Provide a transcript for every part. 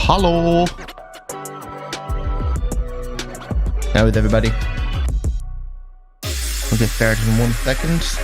Hello. How is everybody? We'll get started in 1 second.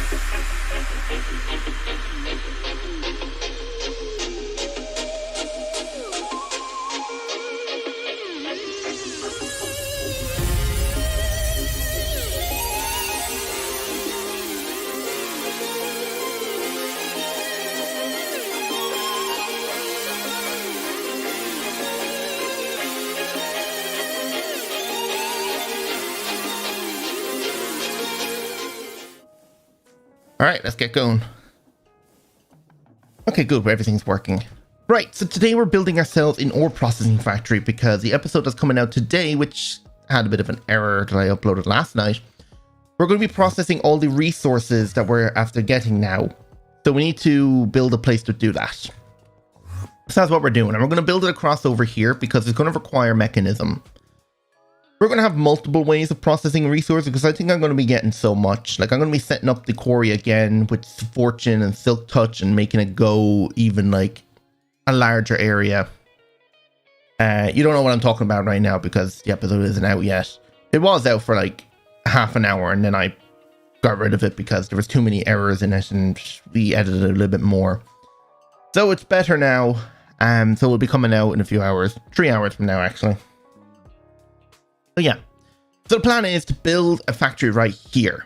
All right, let's get going. Okay, good. Everything's working. Right, so today we're building ourselves an ore processing factory because the episode that's coming out today, which had a bit of an error that I uploaded last night, we're going to be processing all the resources that we're after getting now. So we need to build a place to do that. So that's what we're doing. And we're going to build it across over here because it's going to require mechanism. We're going to have multiple ways of processing resources because I think I'm going to be getting so much. Like I'm going to be setting up the quarry again with Fortune and Silk Touch and making it go even like a larger area. You don't know what I'm talking about right now because the episode isn't out yet. It was out for like half an hour and then I got rid of it because there was too many errors in it and we edited it a little bit more. So it's better now. So it'll be coming out in a few hours, 3 hours from now actually. So yeah, so the plan is to build a factory right here.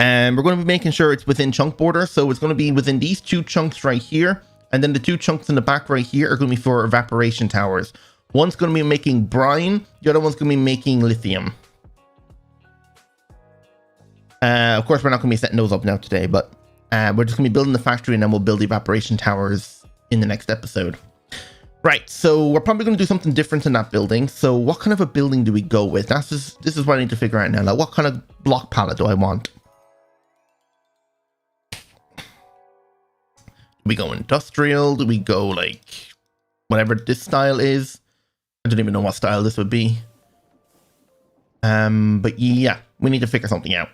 And we're going to be making sure it's within chunk border. So it's going to be within these 2 chunks right here. And then the 2 chunks in the back right here are going to be for evaporation towers. One's going to be making brine. The other one's going to be making lithium. Of course, we're not going to be setting those up now today, but we're just going to be building the factory and then we'll build the evaporation towers in the next episode. Right, so we're probably going to do something different in that building. So what kind of a building do we go with? This is what I need to figure out now. Like, what kind of block palette do I want? Do we go industrial? Do we go like whatever this style is? I don't even know what style this would be. But yeah, we need to figure something out.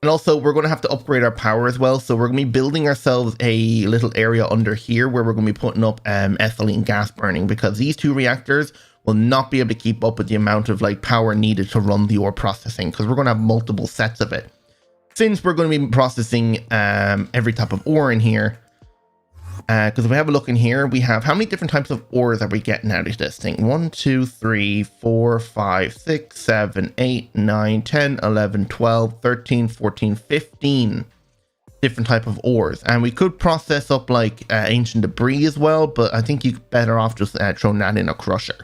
And also, we're going to have to upgrade our power as well. So we're going to be building ourselves a little area under here where we're going to be putting up ethylene gas burning because these 2 reactors will not be able to keep up with the amount of like power needed to run the ore processing because we're going to have multiple sets of it. Since we're going to be processing every type of ore in here, because if we have a look in here, we have how many different types of ores are we getting out of this thing? 1, 2, 3, 4, 5, 6, 7, 8, 9, 10, 11, 12, 13, 14, 15 different type of ores. And we could process up like ancient debris as well, but I think you're better off just throwing that in a crusher.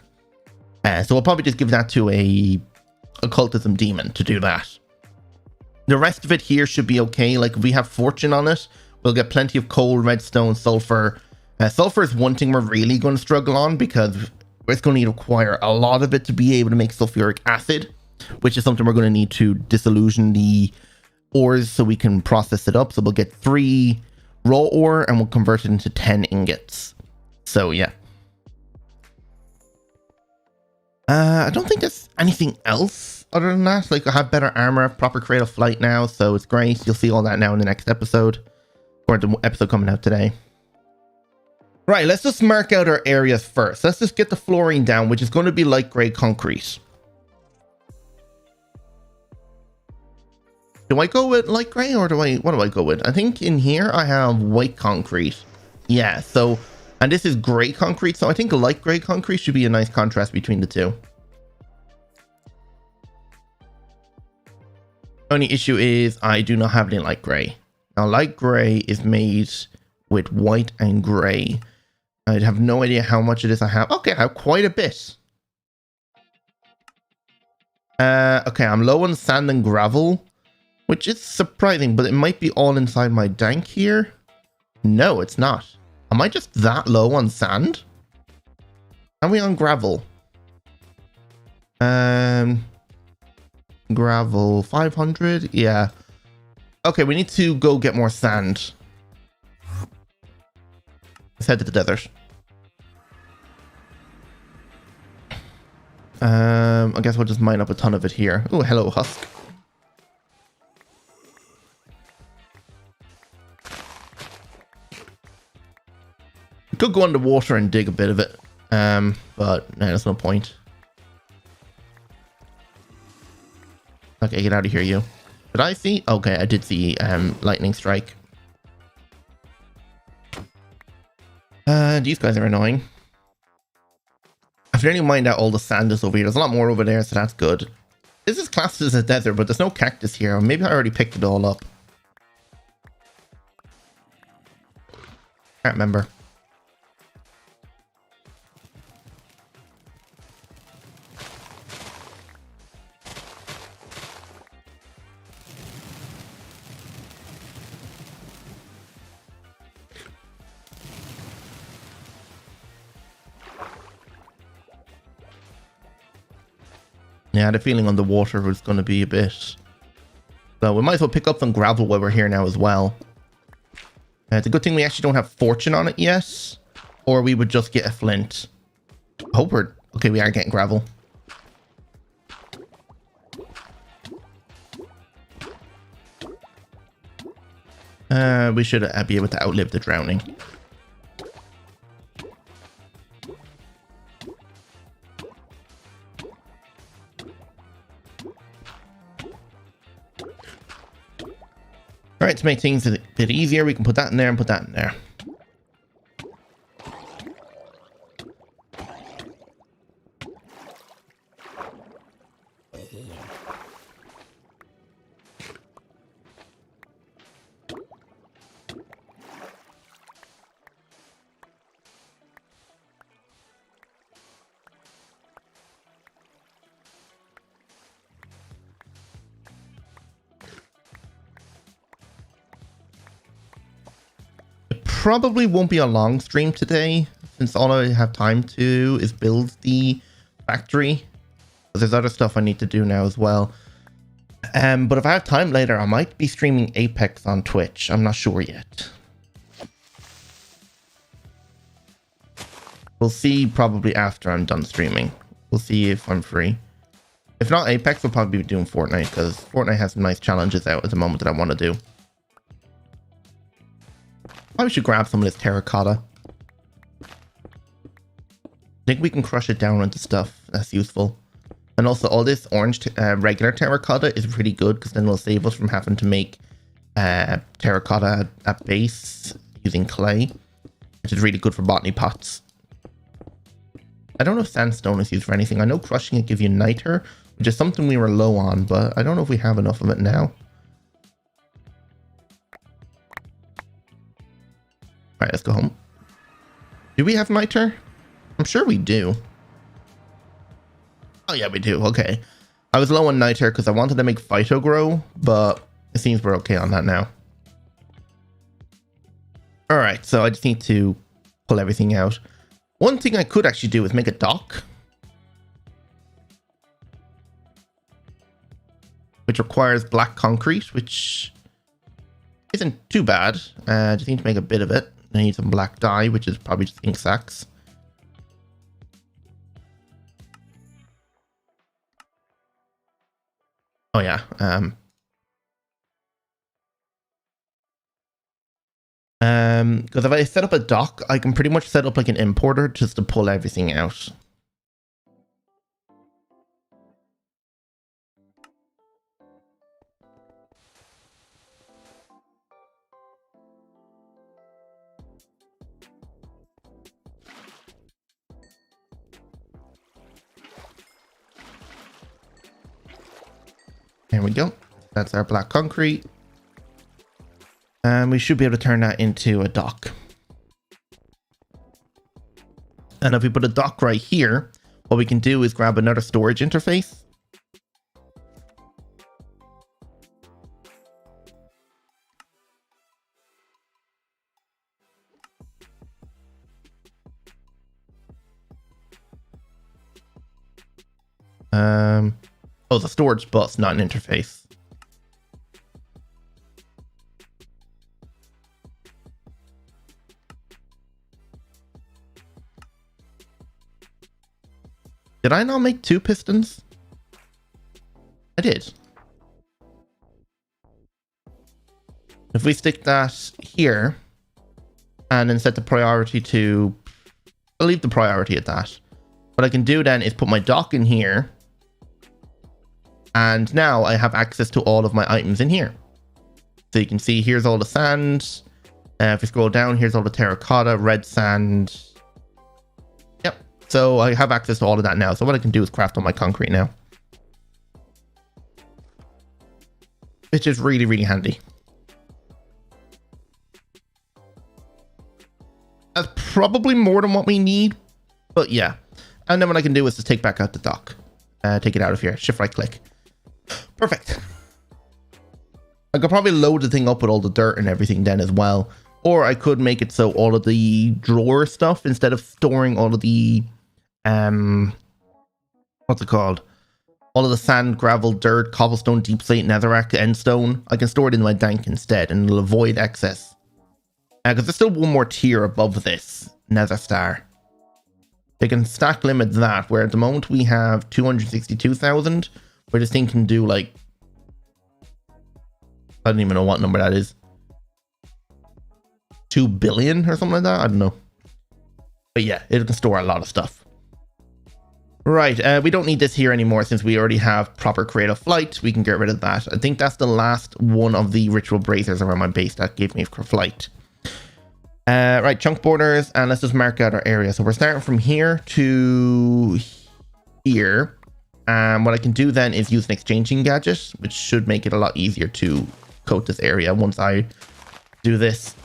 So we'll probably just give that to a occultism demon to do that. The rest of it here should be okay. Like if we have fortune on it, we'll get plenty of coal, redstone, sulfur. Sulfur is one thing we're really going to struggle on because it's going to require a lot of it to be able to make sulfuric acid, which is something we're going to need to disillusion the ores so we can process it up. So we'll get 3 raw ore and we'll convert it into 10 ingots. So yeah. I don't think there's anything else other than that. Like I have better armor, proper creative flight now, so it's great. You'll see all that now in the next episode. Or the episode coming out today. Right, let's just mark out our areas first. Let's just get the flooring down, which is going to be light gray concrete. Do I go with light gray or what do I go with? I think in here I have white concrete. Yeah, so, and this is gray concrete, so I think light gray concrete should be a nice contrast between the 2. Only issue is I do not have any light gray. Now, light gray is made with white and gray. I have no idea how much it is I have. Okay, I have quite a bit. Okay, I'm low on sand and gravel, which is surprising, but it might be all inside my dank here. No, it's not. Am I just that low on sand? Are we on gravel? Gravel 500? Yeah. Okay, we need to go get more sand. Let's head to the desert. I guess we'll just mine up a ton of it here. Oh, hello, husk. We could go underwater and dig a bit of it. But no, there's no point. Okay, get out of here, you. Did I see? Okay, I did see lightning strike. These guys are annoying. I've really mined out all the sand is over here. There's a lot more over there, so that's good. This is classed as a desert, but there's no cactus here. Maybe I already picked it all up. Can't remember. Yeah, I had a feeling on the water was going to be a bit. So we might as well pick up some gravel while we're here now as well. It's a good thing we actually don't have fortune on it yet. Or we would just get a flint. I hope we're... Okay, we are getting gravel. We should be able to outlive the drowning. All right, to make things a bit easier, we can put that in there and put that in there. Probably won't be a long stream today, since all I have time to is build the factory. There's other stuff I need to do now as well. But if I have time later, I might be streaming Apex on Twitch. I'm not sure yet. We'll see probably after I'm done streaming. We'll see if I'm free. If not Apex, we'll probably be doing Fortnite, because Fortnite has some nice challenges out at the moment that I want to do. Probably should grab some of this terracotta. I think we can crush it down into stuff that's useful. And also all this orange regular terracotta is pretty good, because then it'll save us from having to make terracotta at base using clay, which is really good for botany pots. I don't know if sandstone is used for anything. I know crushing it gives you niter, which is something we were low on, but I don't know if we have enough of it now. Alright, let's go home. Do we have niter? I'm sure we do. Oh yeah, we do. Okay. I was low on niter because I wanted to make phyto grow, but it seems we're okay on that now. Alright, so I just need to pull everything out. One thing I could actually do is make a dock, which requires black concrete, which isn't too bad. Just need to make a bit of it. I need some black dye, which is probably just ink sacs. Oh yeah. Because if I set up a dock, I can pretty much set up like an importer just to pull everything out. There we go. That's our black concrete. And we should be able to turn that into a dock. And if we put a dock right here, what we can do is grab another storage interface. Oh, the storage bus, not an interface. Did I not make two pistons? I did. If we stick that here and then set the priority to I'll leave the priority at that. What I can do then is put my dock in here. And now I have access to all of my items in here. So you can see here's all the sand. If you scroll down, here's all the terracotta, red sand. Yep. So I have access to all of that now. So what I can do is craft all my concrete now. Which is really, really handy. That's probably more than what we need. But yeah. And then what I can do is just take back out the dock. Take it out of here. Shift right click. Perfect. I could probably load the thing up with all the dirt and everything then as well. Or I could make it so all of the drawer stuff, instead of storing all of the, what's it called? All of the sand, gravel, dirt, cobblestone, deep slate, netherrack, endstone, I can store it in my dank instead and it'll avoid excess. Because there's still one more tier above this, nether star. They can stack limit that, where at the moment we have 262,000, where this thing can do like, I don't even know what number that is. 2 billion or something like that? I don't know. But yeah, it can store a lot of stuff. Right, we don't need this here anymore since we already have proper creative flight. We can get rid of that. I think that's the last one of the ritual braziers around my base that gave me flight. Right, chunk borders, and let's just mark out our area. So we're starting from here to here. What I can do then is use an exchanging gadget, which should make it a lot easier to coat this area once I do this.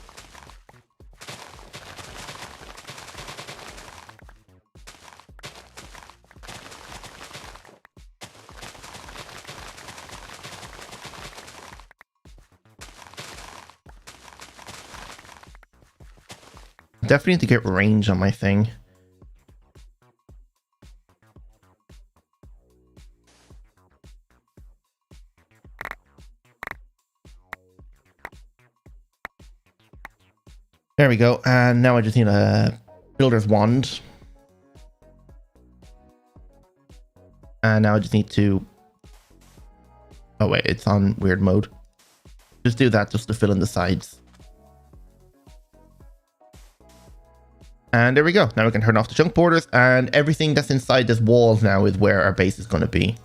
Definitely need to get range on my thing. There we go. And now I just need a builder's wand. And now I just need to... Oh wait, it's on weird mode. Just do that just to fill in the sides. And there we go. Now we can turn off the chunk borders, and everything that's inside this wall now is where our base is going to be.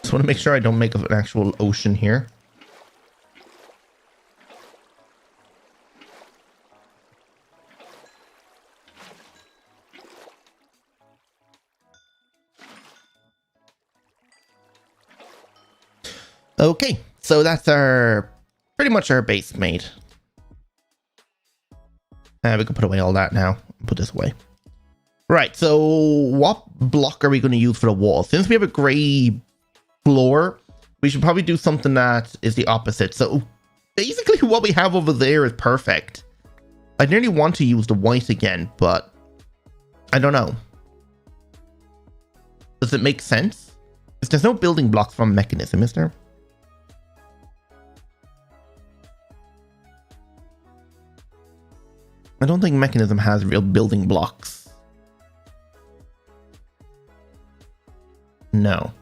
Just want to make sure I don't make an actual ocean here. Okay, so that's pretty much our base made. We can put away all that now. Put this away. Right, so what block are we going to use for the wall? Since we have a gray floor, we should probably do something that is the opposite. So basically what we have over there is perfect. I nearly want to use the white again, but I don't know. Does it make sense? Because there's no building blocks from mechanism, is there? I don't think mechanism has real building blocks. No.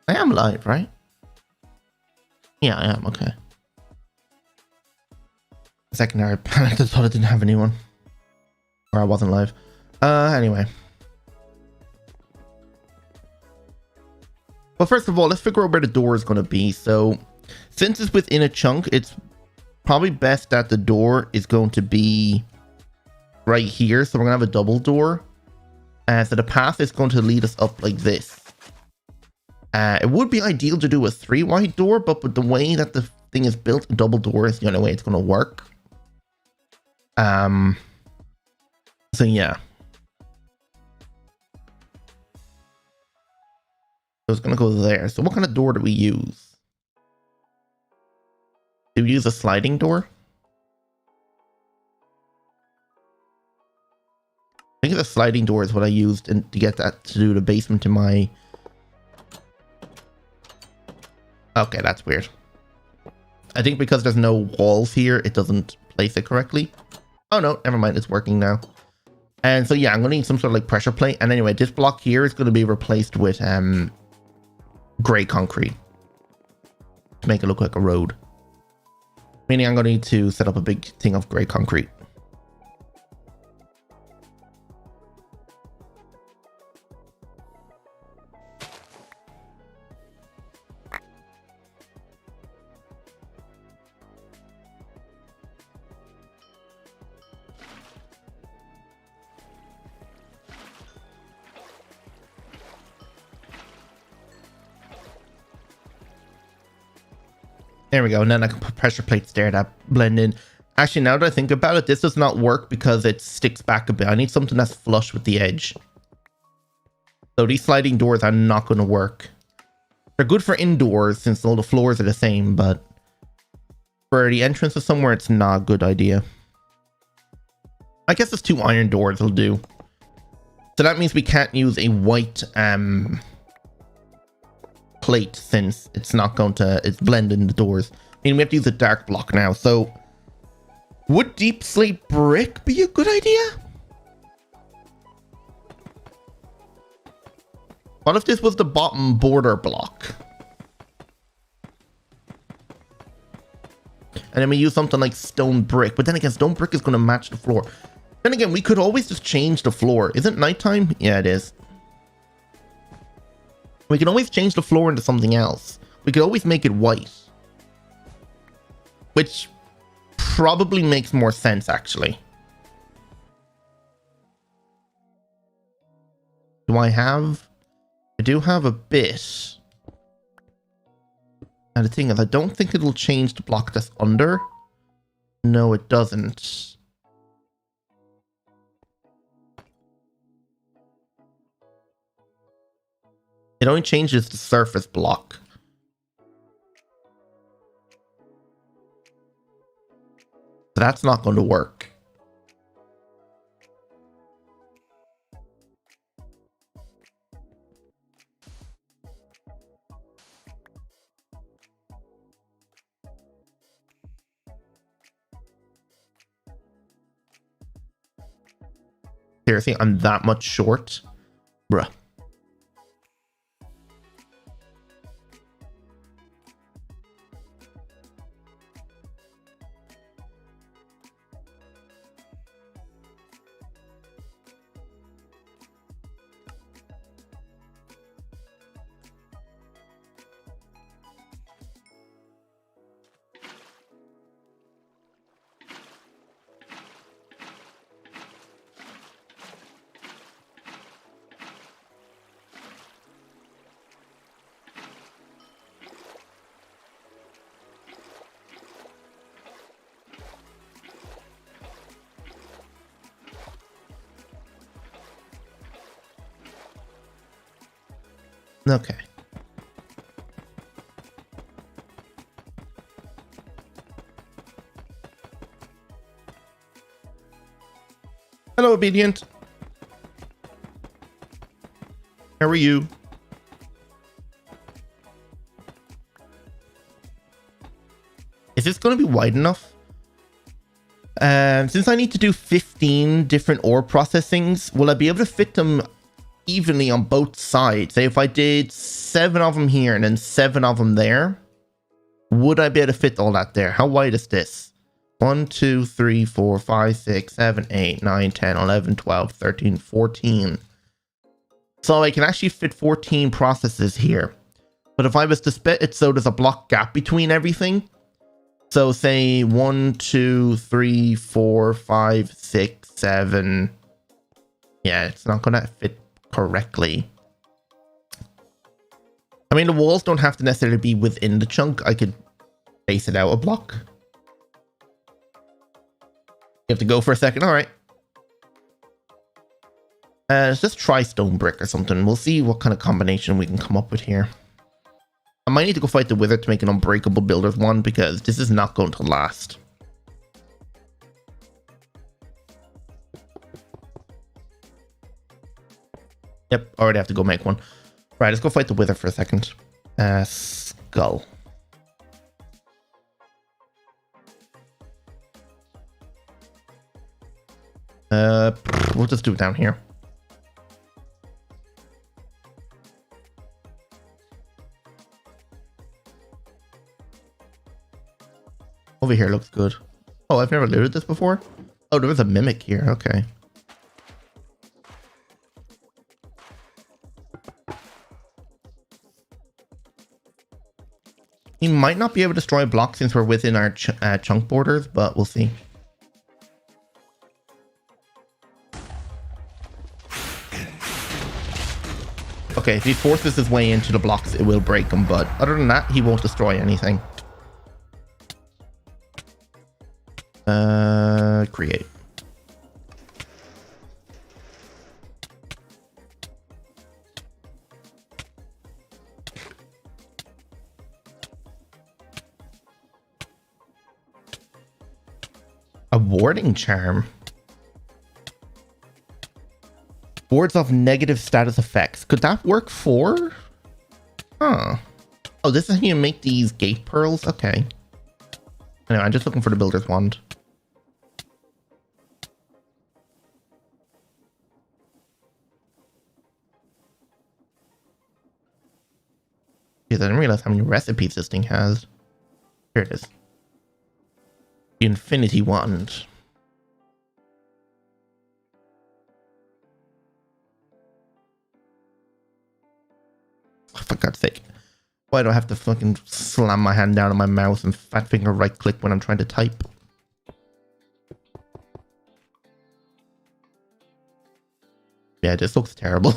I am live, right? Yeah, I am. Okay. Second I panicked. I thought I didn't have anyone, or I wasn't live. Anyway. Well, first of all, let's figure out where the door is going to be. So, since it's within a chunk, it's probably best that the door is going to be right here. So we're going to have a double door. So the path is going to lead us up like this. It would be ideal to do a 3 wide door, but with the way that the thing is built, a double door is the only way it's going to work. So yeah. So it's going to go there. So what kind of door do we use? Do we use a sliding door? think the sliding door is what I used to get that to do the basement in my... Okay, that's weird. I think because there's no walls here, it doesn't place it correctly. Oh no, never mind, it's working now. And so yeah, I'm gonna need some sort of like pressure plate. And anyway, this block here is going to be replaced with gray concrete to make it look like a road. Meaning I'm gonna need to set up a big thing of gray concrete. There we go, and then I can put pressure plates there that blend in. Actually, now that I think about it, this does not work because it sticks back a bit. I need something that's flush with the edge. So these sliding doors are not going to work. They're good for indoors since all the floors are the same, but for the entrance of somewhere, it's not a good idea. I guess it's 2 iron doors will do. So that means we can't use a white plate since it's not going to, it's blending the doors. I mean, we have to use a dark block now. So would deep slate brick be a good idea? What if this was the bottom border block? And then we use something like stone brick, but then again, stone brick is going to match the floor. Then again, we could always just change the floor. Is it nighttime? Yeah, it is. We can always change the floor into something else. We could always make it white. Which probably makes more sense, actually. Do I have... I do have a bit. And the thing is, I don't think it'll change the block that's under. No, it doesn't. It only changes the surface block. So that's not going to work. Seriously, I'm that much short? Bruh. Okay. Hello, Obedient. How are you? Is this going to be wide enough? Since I need to do 15 different ore processings, will I be able to fit them evenly on both sides? Say if I did 7 of them here and then 7 of them there, would I be able to fit all that there? How wide is this? 1, 2, 3, 4, 5, 6, 7, 8, 9, 10, 11, 12, 13, 14. So I can actually fit 14 processes here. But if I was to split it so there's a block gap between everything, so say 1, 2, 3, 4, 5, 6, 7. Yeah, it's not going to fit correctly. I mean, the walls don't have to necessarily be within the chunk. I could base it out a block. You have to go for a second. All right. Let's just try stone brick or something. We'll see what kind of combination we can come up with here. I might need to go fight the wizard to make an unbreakable builders one because this is not going to last. Yep, already have to go make one. Right, let's go fight the Wither for a second. Skull. We'll just do it down here. Over here looks good. Oh, I've never looted this before. Oh, there was a mimic here. Okay. He might not be able to destroy blocks since we're within our chunk borders, but we'll see. Okay, if he forces his way into the blocks, it will break them, but other than that, he won't destroy anything. Create. A warding charm. Wards off negative status effects. Could that work for? Huh. Oh, this is how you make these gate pearls? Okay. Anyway, I'm just looking for the builder's wand. Jeez, I didn't realize how many recipes this thing has. Here it is. The Infinity Wand. Oh, for God's sake. Why do I have to fucking slam my hand down on my mouse and fat finger right click when I'm trying to type? Yeah, this looks terrible.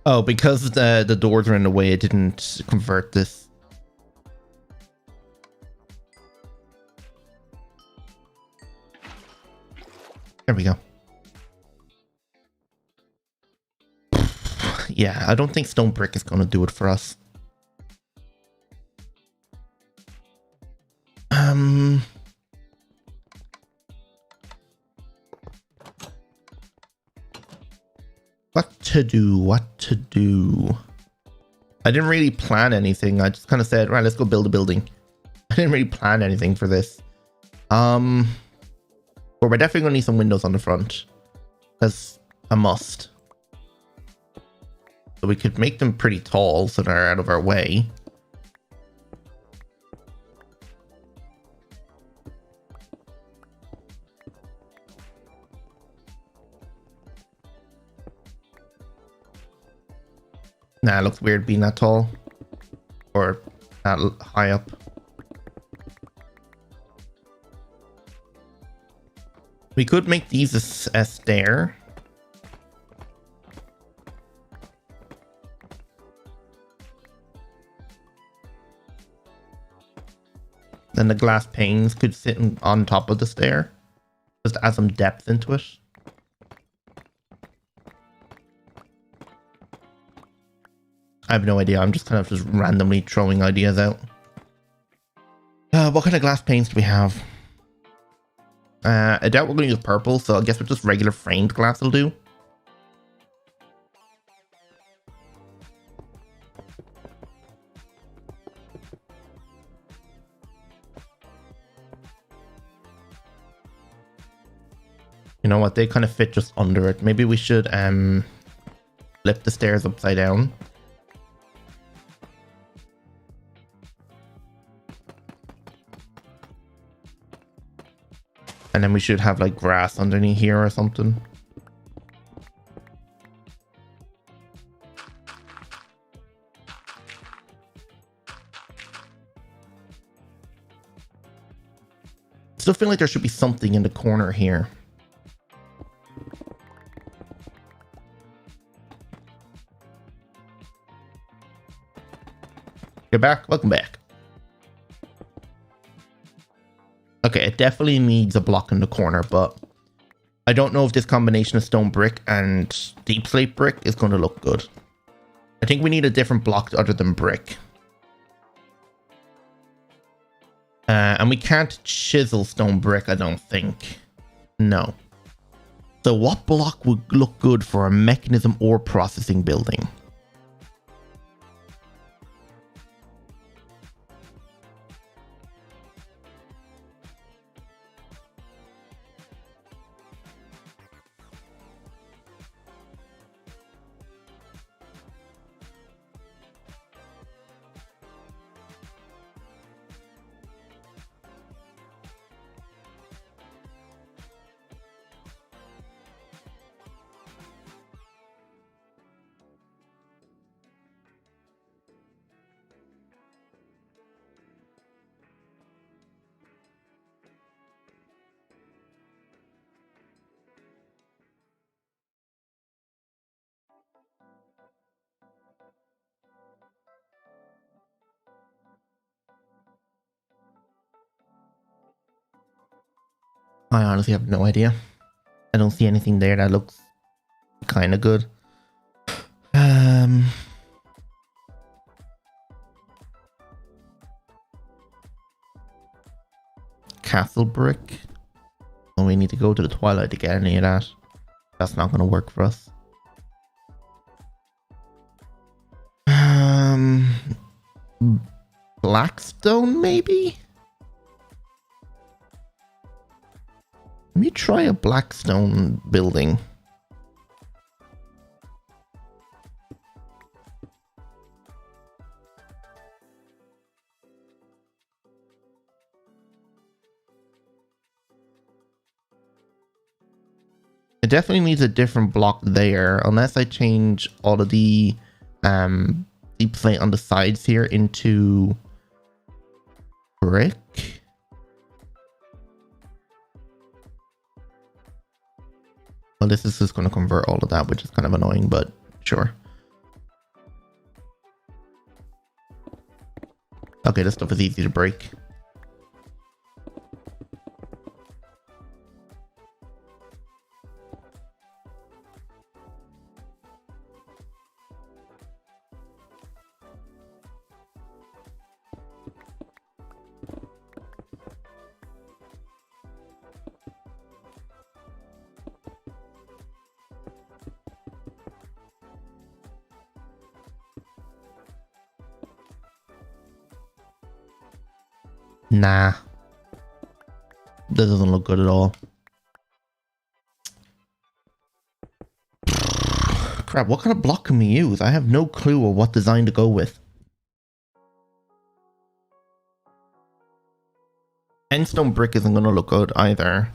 Oh, because the doors are in the way, it didn't convert this. There we go. Yeah, I don't think stone brick is going to do it for us. What to do? I didn't really plan anything. I just kind of said, right, let's go build a building. I didn't really plan anything for this. But we're definitely going to need some windows on the front. That's a must. So we could make them pretty tall so they're out of our way. Nah, it looks weird being that tall. Or that high up. We could make these a stair. Then the glass panes could sit on top of the stair. Just to add some depth into it. I have no idea. I'm just kind of just randomly throwing ideas out. What kind of glass panes do we have? I doubt we're going to use purple, so I guess we're just regular framed glass will do. You know what? They kind of fit just under it. Maybe we should flip the stairs upside down. And then we should have like grass underneath here or something. Still feel like there should be something in the corner here. You're back? Welcome back. Okay, it definitely needs a block in the corner, but I don't know if this combination of stone brick and deep slate brick is going to look good. I think we need a different block other than brick. And we can't chisel stone brick, I don't think. No. So what block would look good for a mechanism or processing building? I honestly have no idea. I don't see anything there that looks kind of good. Castle brick. Oh, we need to go to the Twilight to get any of that. That's not going to work for us. Blackstone, maybe? Let me try a Blackstone building. It definitely needs a different block there, unless I change all of the deep slate on the sides here into brick. Well, this is just going to convert all of that, which is kind of annoying, but sure. Okay, this stuff is easy to break. Nah. That doesn't look good at all. Crap, what kind of block can we use? I have no clue of what design to go with. Endstone brick isn't going to look good either.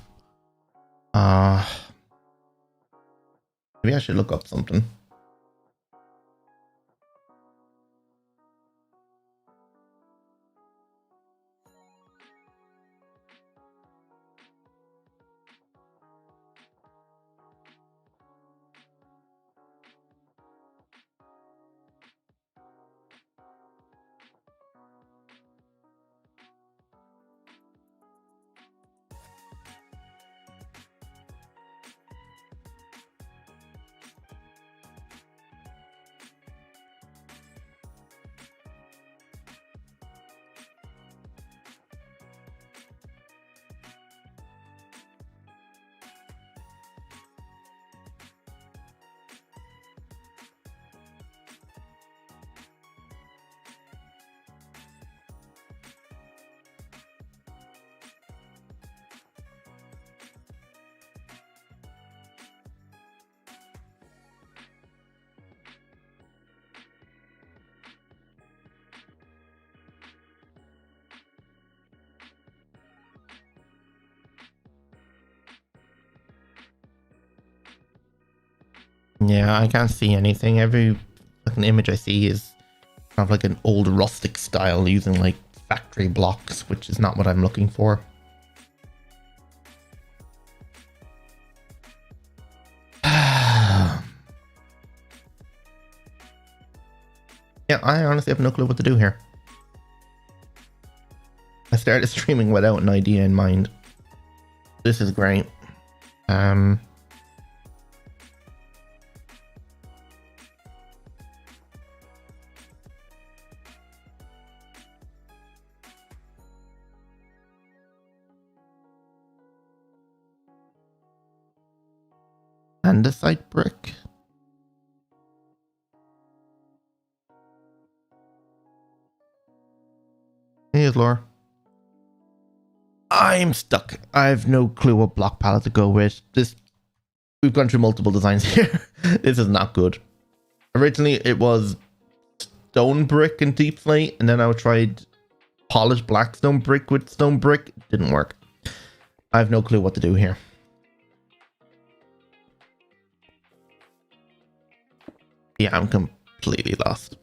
Maybe I should look up something. Yeah, I can't see anything. Every fucking image I see is kind of like an old rustic style using like factory blocks, which is not what I'm looking for. Yeah, I honestly have no clue what to do here. started streaming without an idea in mind. This is great. Andesite brick. Here's Laura. I'm stuck. I have no clue what block palette to go with. We've gone through multiple designs here. This is not good. Originally it was stone brick and deep slate, and then I tried polished black stone brick with stone brick. Didn't work. I have no clue what to do here. Yeah, I'm completely lost.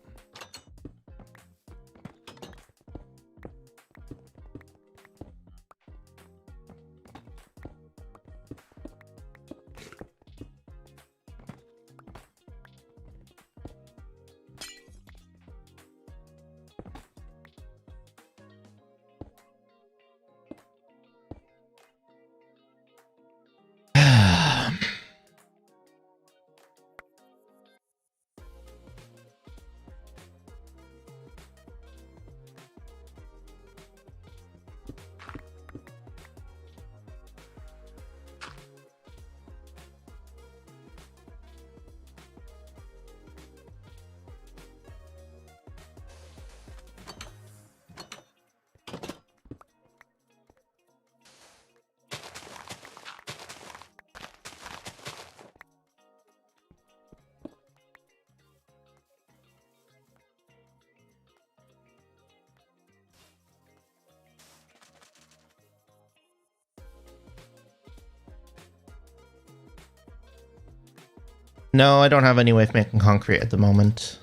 No, I don't have any way of making concrete at the moment.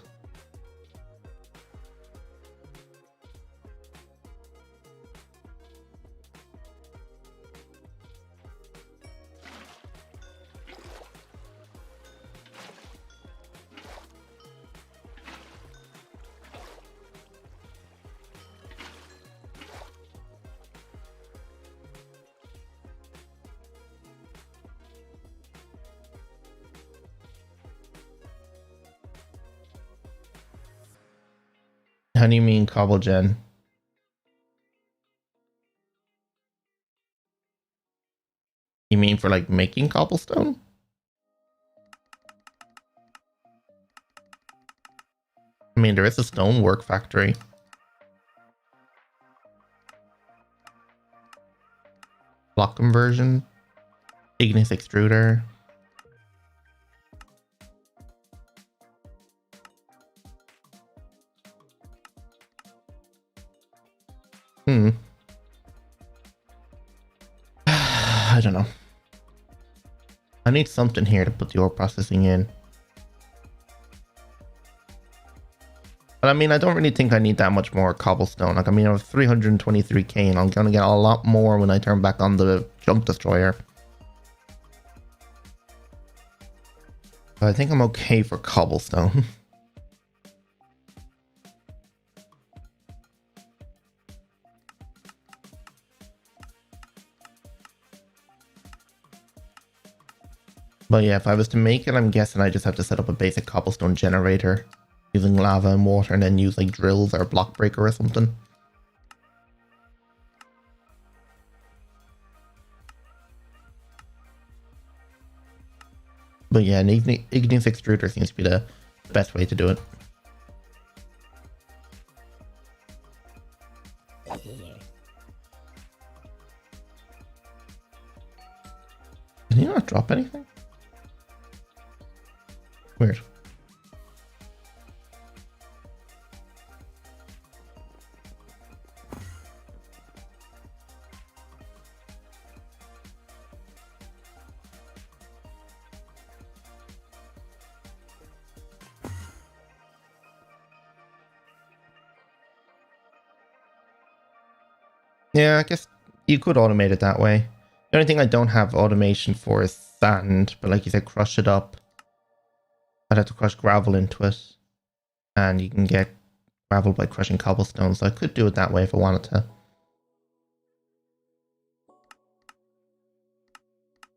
How do you mean cobble gen? You mean for like making cobblestone? I mean, there is a stonework factory. Block conversion. Ignis extruder. I don't know. I need something here to put the ore processing in. But I mean, I don't really think I need that much more cobblestone. Like, I mean, I have 323k and I'm going to get a lot more when I turn back on the junk destroyer. But I think I'm okay for cobblestone. But yeah, if I was to make it, I'm guessing I just have to set up a basic cobblestone generator using lava and water and then use like drills or a block breaker or something. But yeah, an igneous extruder seems to be the best way to do it. Did he not drop anything? Weird. Yeah, I guess you could automate it that way. The only thing I don't have automation for is sand, but like you said, crush it up. I'd have to crush gravel into it, and you can get gravel by crushing cobblestone, so I could do it that way if I wanted to.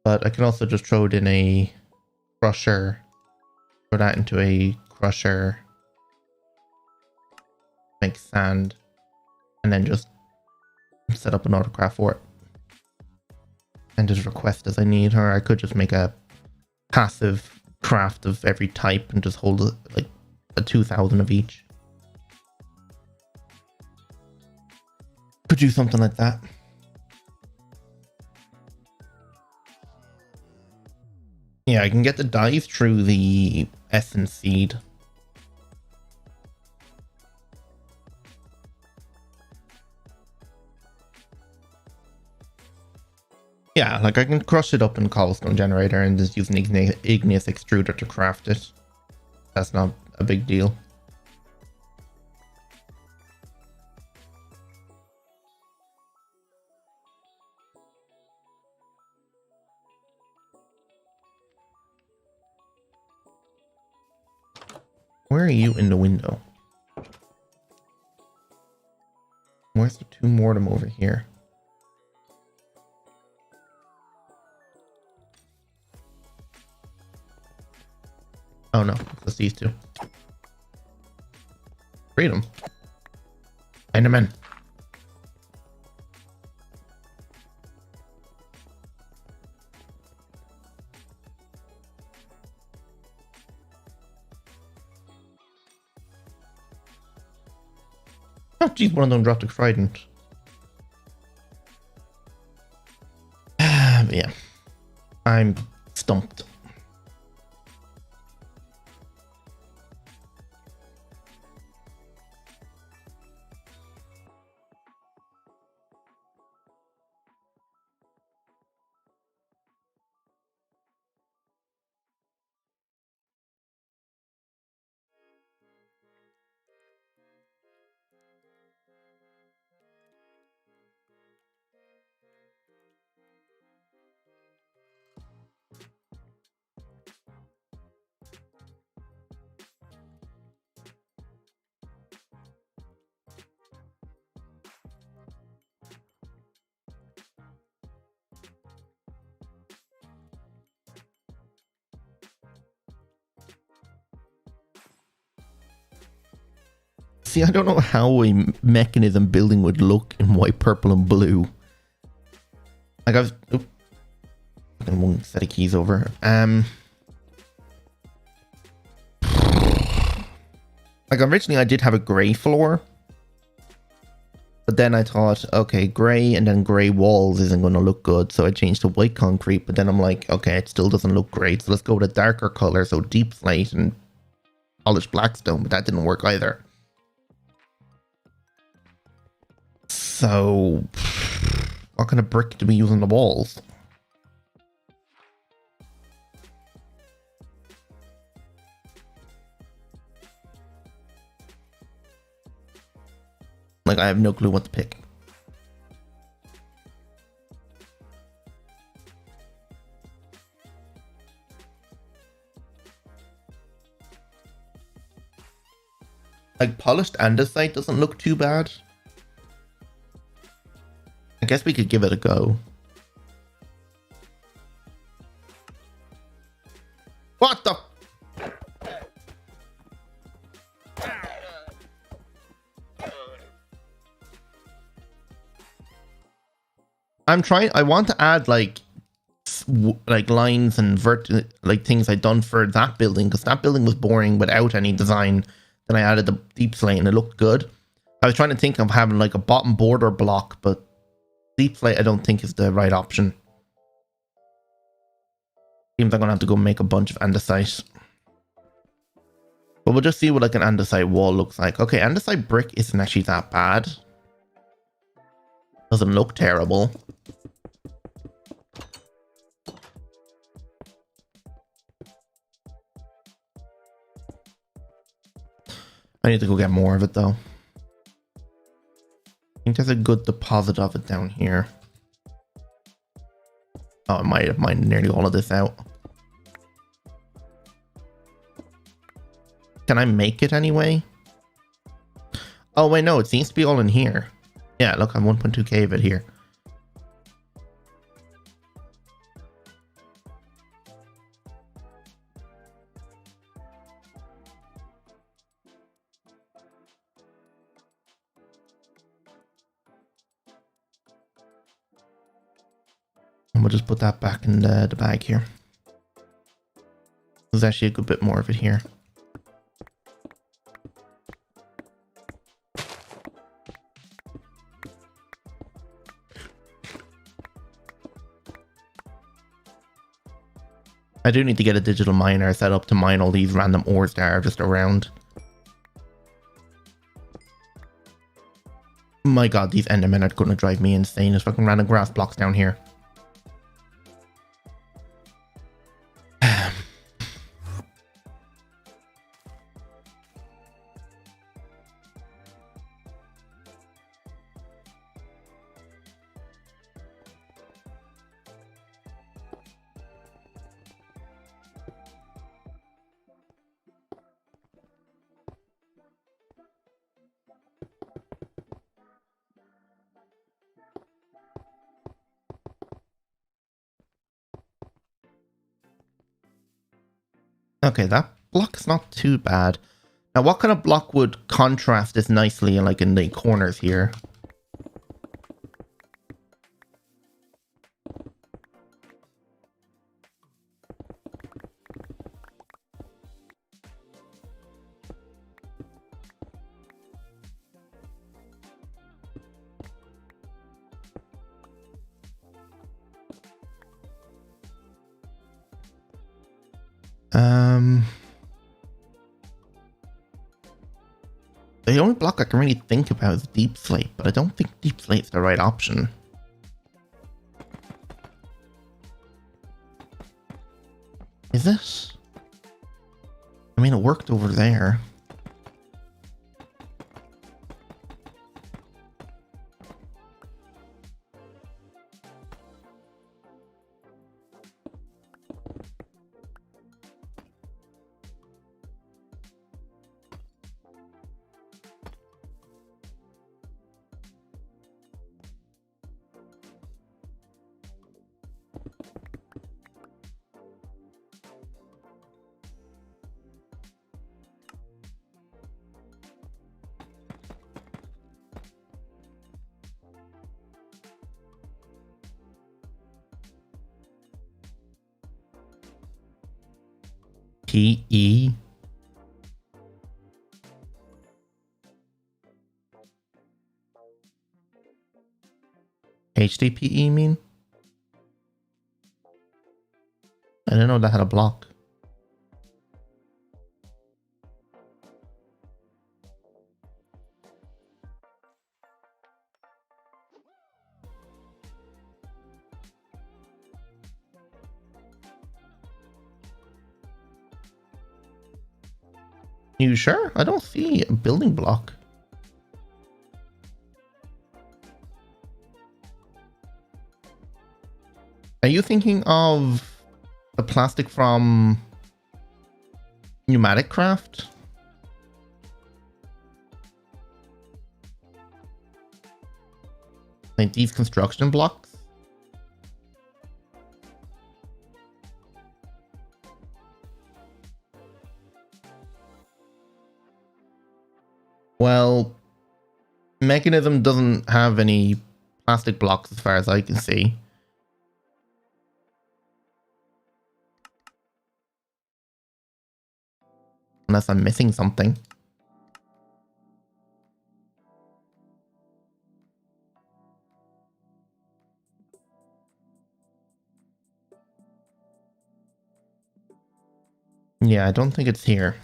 But I can also just throw it in a crusher, throw that into a crusher, make sand, and then just set up an autocraft for it. And just request as I need, or I could just make a passive craft of every type and just hold like a 2,000 of each. Could do something like that. Yeah, I can get the dive through the essence seed. Yeah, like I can crush it up in cobblestone generator and just use an igneous extruder to craft it. That's not a big deal. Where are you in the window? Where's the two mortem over here? Oh no, it's just these two. Freedom. Enderman. Oh geez, one of them dropped a trident. Yeah. I'm stumped. See, I don't know how a mechanism building would look in white, purple, and blue. Like I've putting one set of keys over. Like originally I did have a grey floor. But then I thought, okay, grey and then grey walls isn't going to look good. So I changed to white concrete. But then I'm like, okay, it still doesn't look great. So let's go with a darker color. So deep slate and polished blackstone. But that didn't work either. So what kind of brick do we use on the walls? Like, I have no clue what to pick. Like, polished andesite doesn't look too bad. I guess we could give it a go. What the? I'm trying. I want to add like lines and like things I'd done for that building, because that building was boring without any design. Then I added the deep slate and it looked good. I was trying to think of having like a bottom border block, but deep slate I don't think is the right option. Seems I'm gonna have to go make a bunch of andesite. But we'll just see what like an andesite wall looks like. Okay, andesite brick isn't actually that bad. Doesn't look terrible. I need to go get more of it though. I think there's a good deposit of it down here. Oh, I might have mined nearly all of this out. Can I make it anyway? Oh wait, no, it seems to be all in here. Yeah, look, I'm 1.2k of it here. we'll just put that back in the bag here. There's actually a good bit more of it here. I do need to get a digital miner set up to mine all these random ores that are just around. My god, these endermen are going to drive me insane. There's fucking random grass blocks down here. Okay, that block's not too bad. Now, what kind of block would contrast this nicely, like in the corners here? The only block I can really think about is deep slate, but I don't think deep slate's the right option. Is it? I mean, it worked over there. PE. HDPE, you mean? I didn't know that had a block. You sure? I don't see a building block. Are you thinking of the plastic from Pneumatic Craft? Like these construction blocks? Well, Mechanism doesn't have any plastic blocks as far as I can see. Unless I'm missing something. Yeah, I don't think it's here.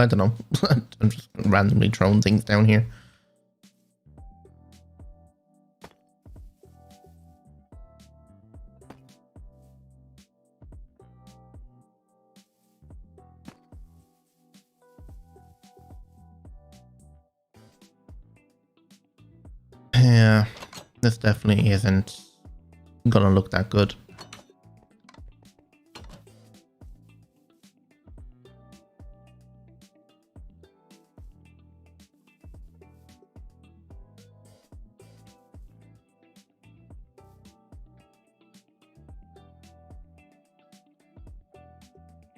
I don't know. I'm just randomly throwing things down here. Yeah, this definitely isn't gonna look that good.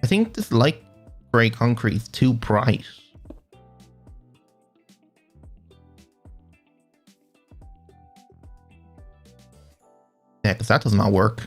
I think this light gray concrete is too bright. Yeah, because that does not work.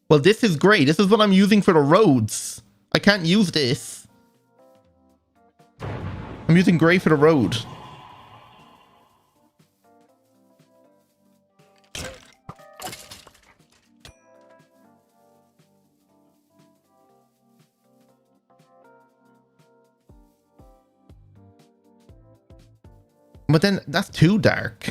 Well, this is great. This is what I'm using for the roads. I can't use this. I'm using gray for the road. But then that's too dark.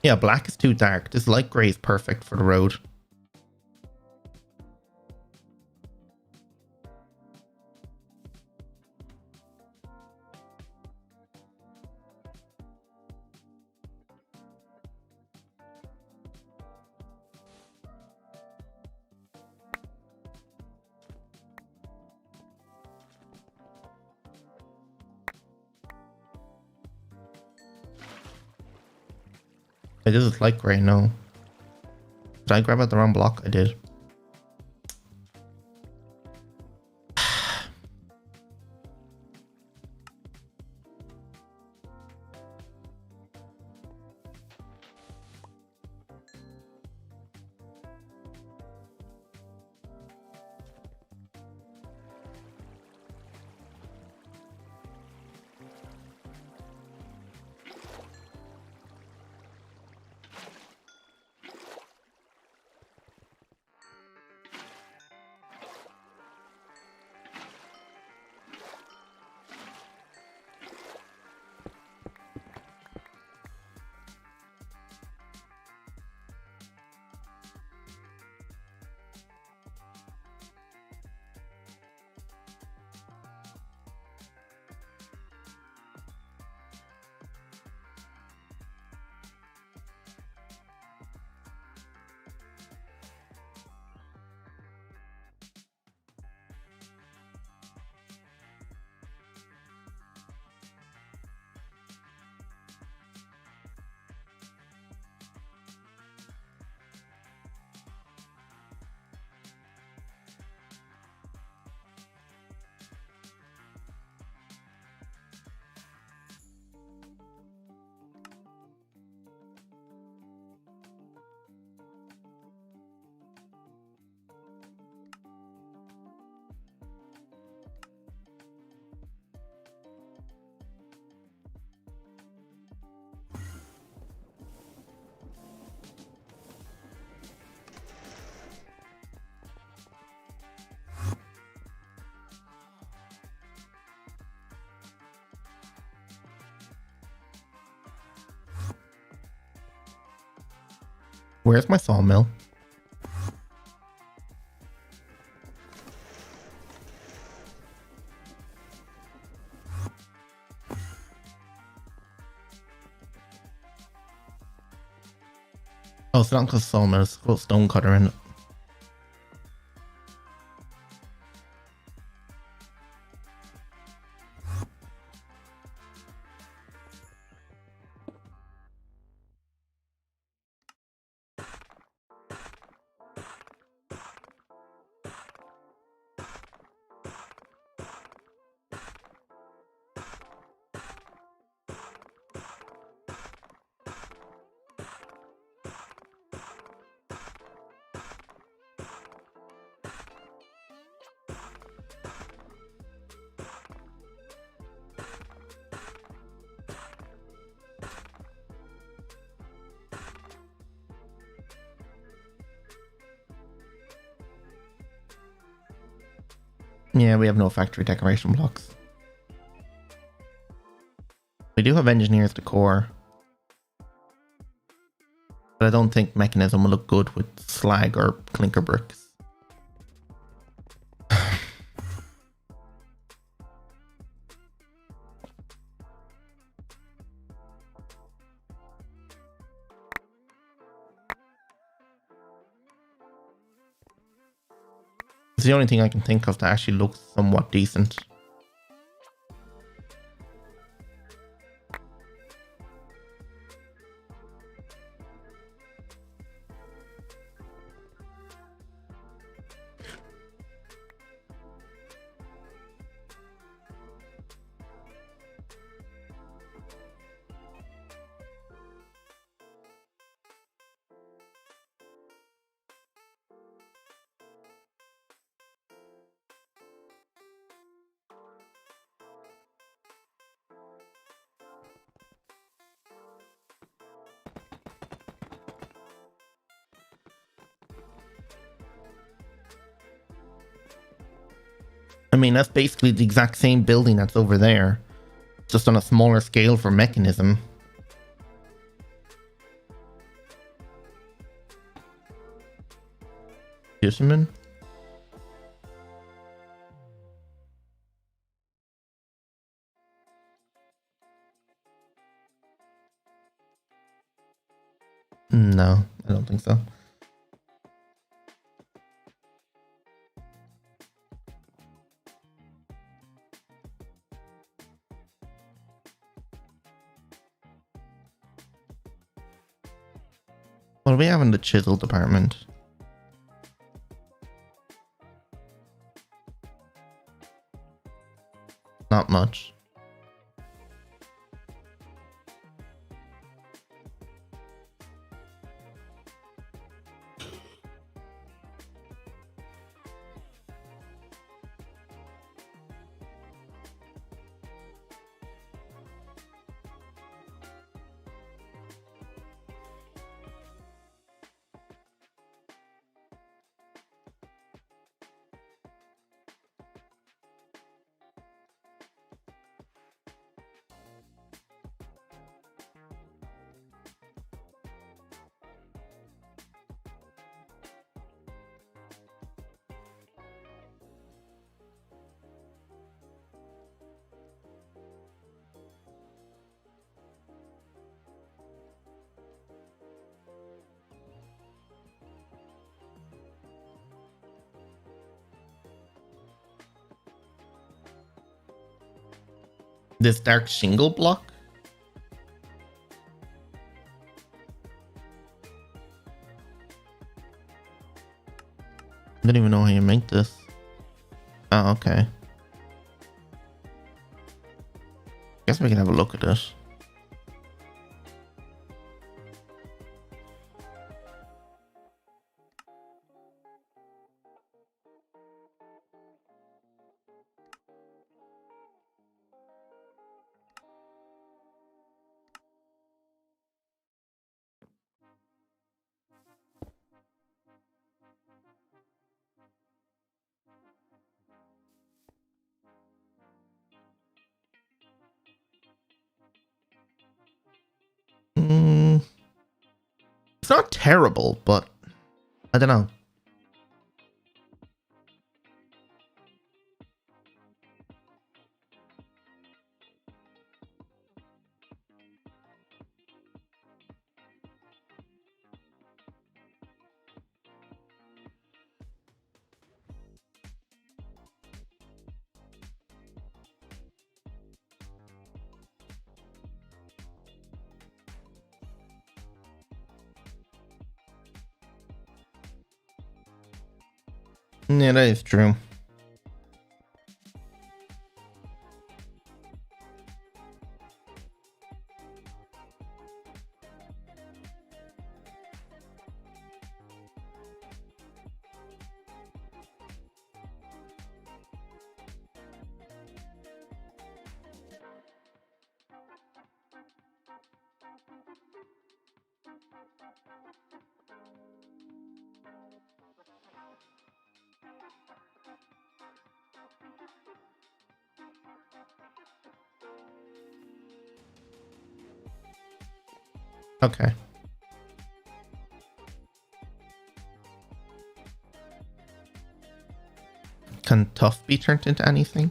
Yeah, black is too dark. This light gray is perfect for the road. This is light gray, no. Did I grab out the wrong block? I did. Where's my sawmill? Oh, it's not because sawmill, it's called stonecutter in it. Yeah, we have no factory decoration blocks. We do have engineers to core. But I don't think mechanism will look good with slag or clinker bricks. It's the only thing I can think of that actually looks somewhat decent. I mean, that's basically the exact same building that's over there, just on a smaller scale for mechanism. Fisherman? No, I don't think so. Well, we have in the chisel department. Not much. This dark shingle block? I don't even know how you make this. Oh, okay. Guess we can have a look at this. It's not terrible, but I don't know. Yeah, that is true. Okay. Can tough be turned into anything?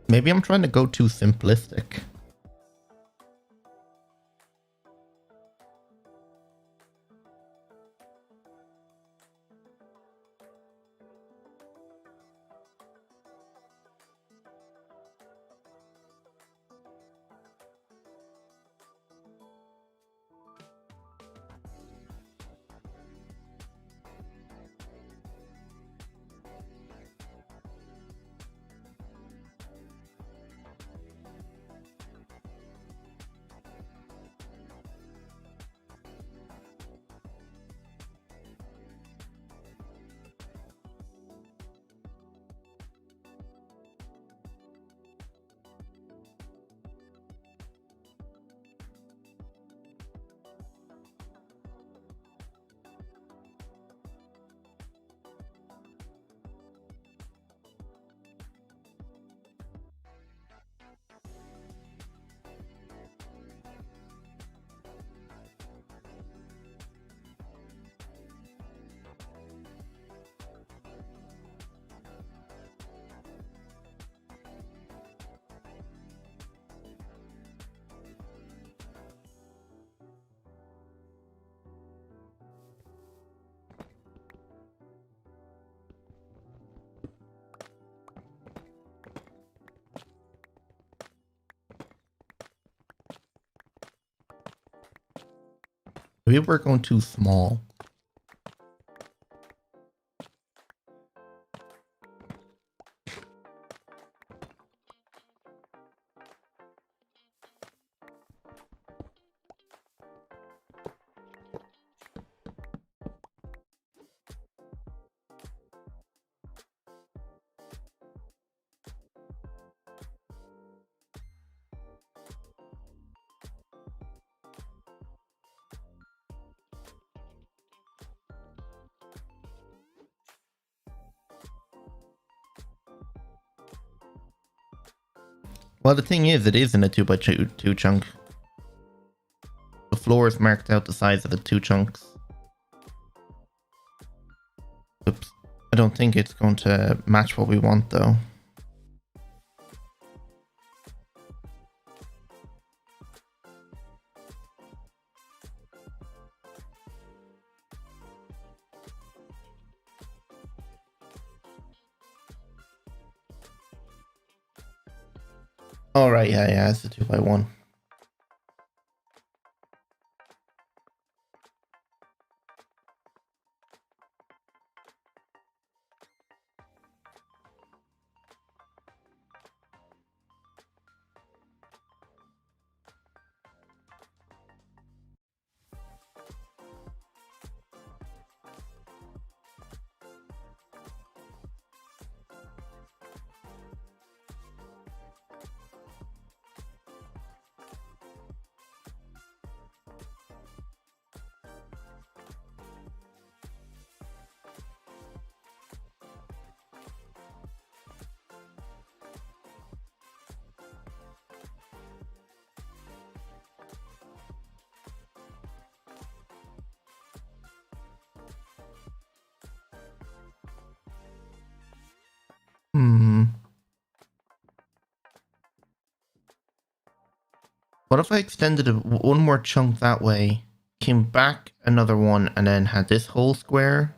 Maybe I'm trying to go too simplistic. Maybe we're going too small. Well, the thing is, it is in a 2x2 chunk. The floor is marked out the size of the two chunks. Oops. I don't think it's going to match what we want, though. All right, yeah, it's a 2x1. What if I extended one more chunk that way, came back another one, and then had this whole square?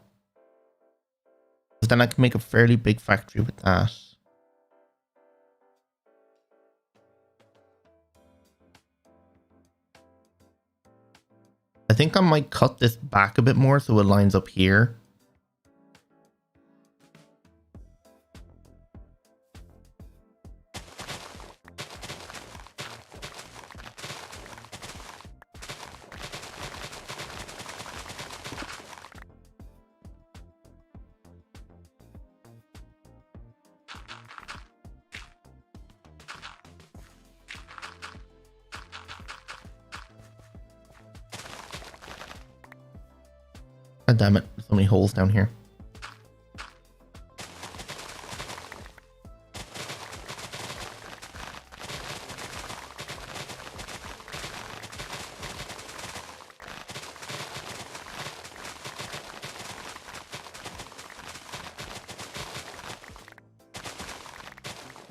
Because then I can make a fairly big factory with that. I think I might cut this back a bit more so it lines up here. God damn it, there's so many holes down here.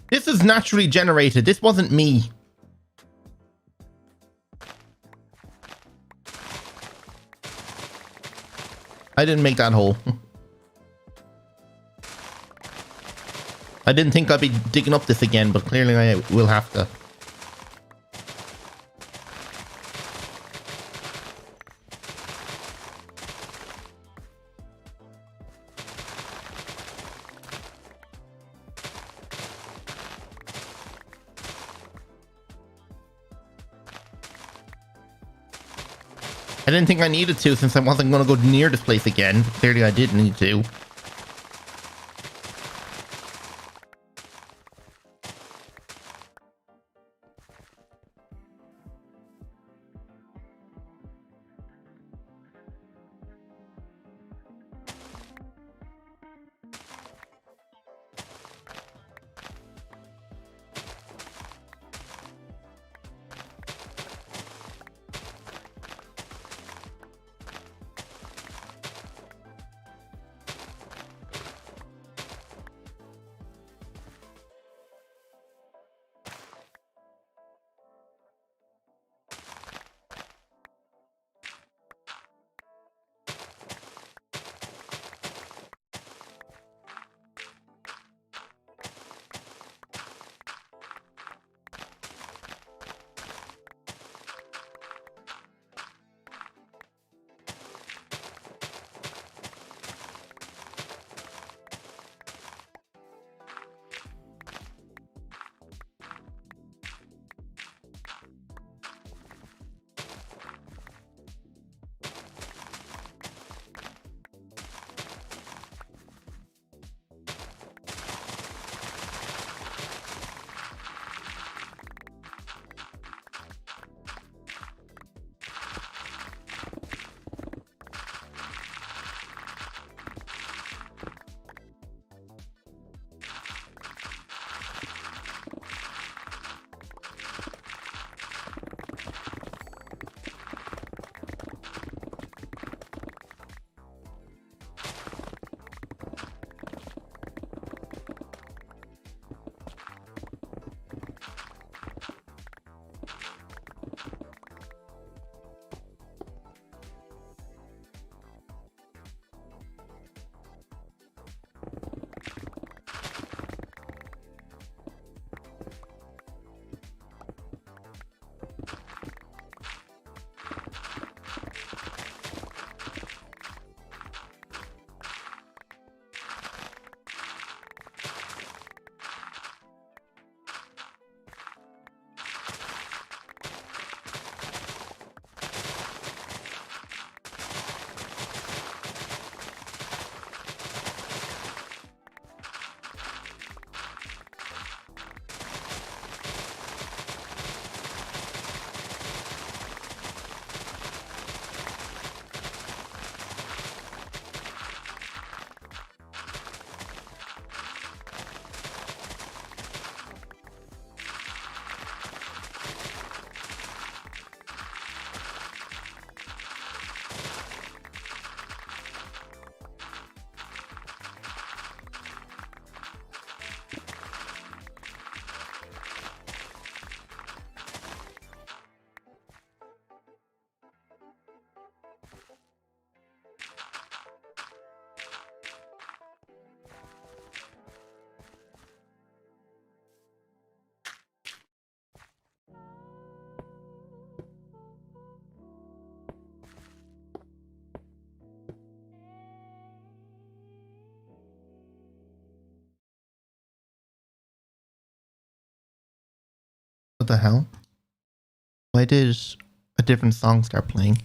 This is naturally generated. This wasn't me. I didn't make that hole. I didn't think I'd be digging up this again, but clearly I will have to. I didn't think I needed to since I wasn't going to go near this place again. But clearly I did need to. What the hell? Why did a different song start playing?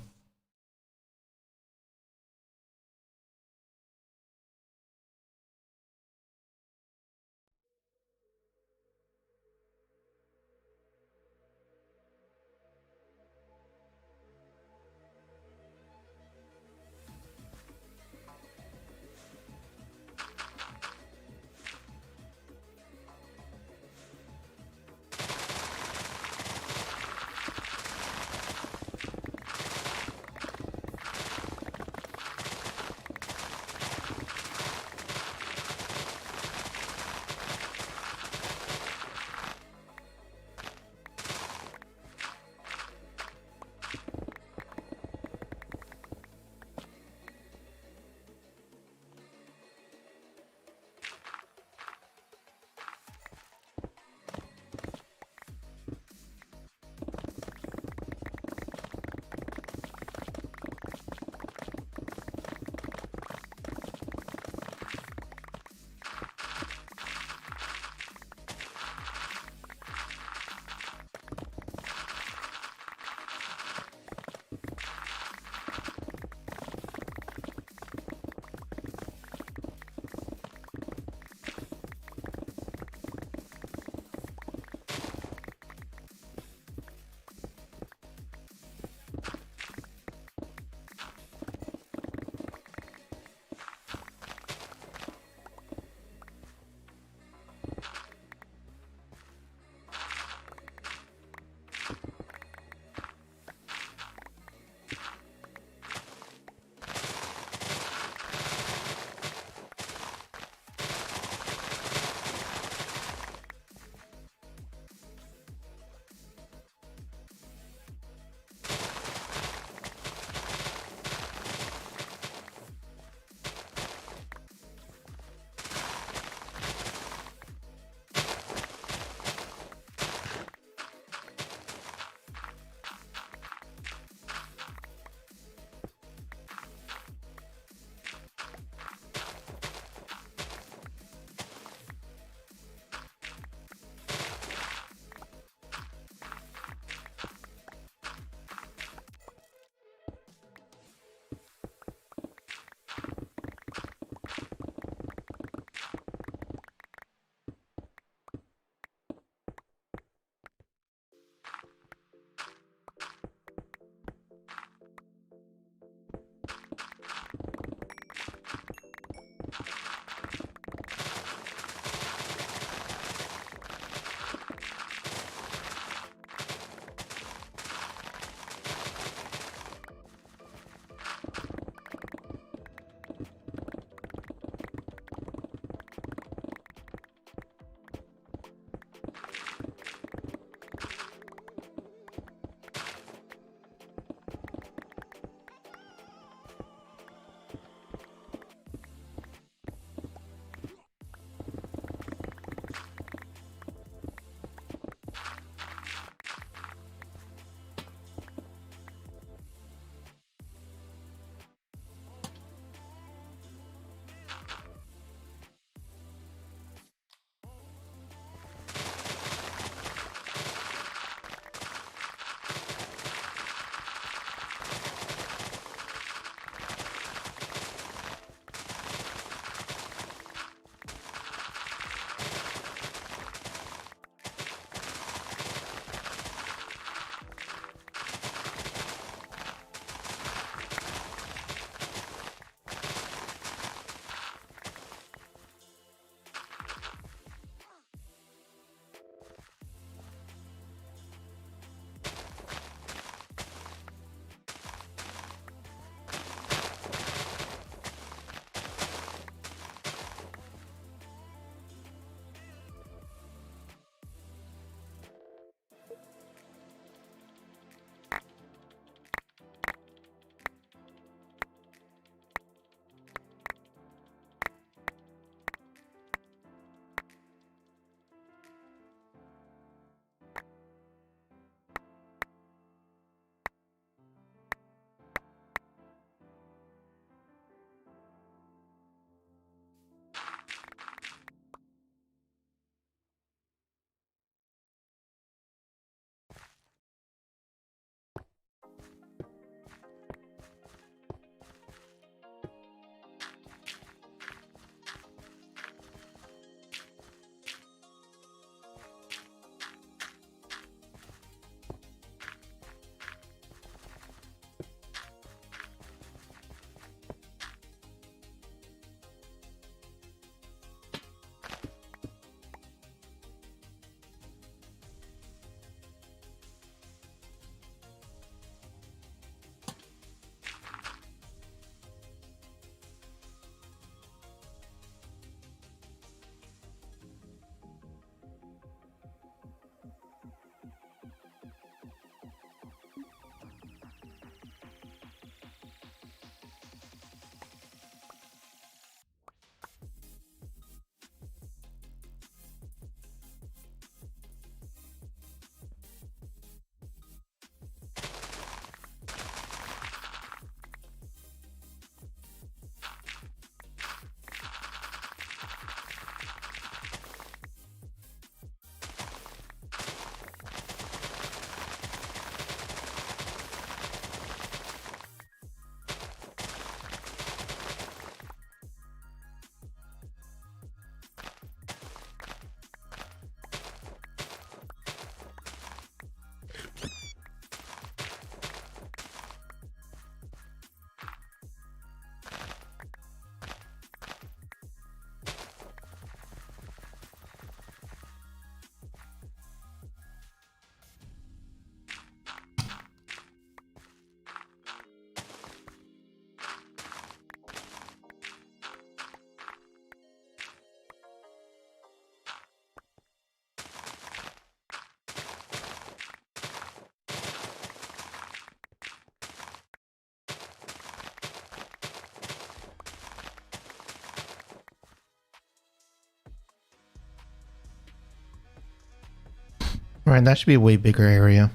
Right, that should be a way bigger area.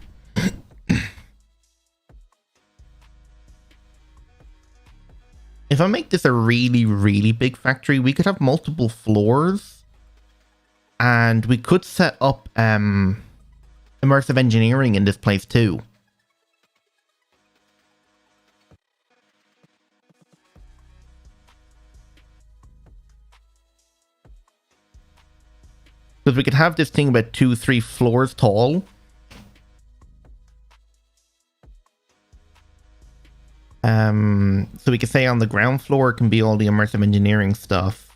If I make this a really, really big factory, we could have multiple floors. And we could set up immersive engineering in this place too. Because we could have this thing about 2-3 floors tall. So we could say on the ground floor can be all the immersive engineering stuff.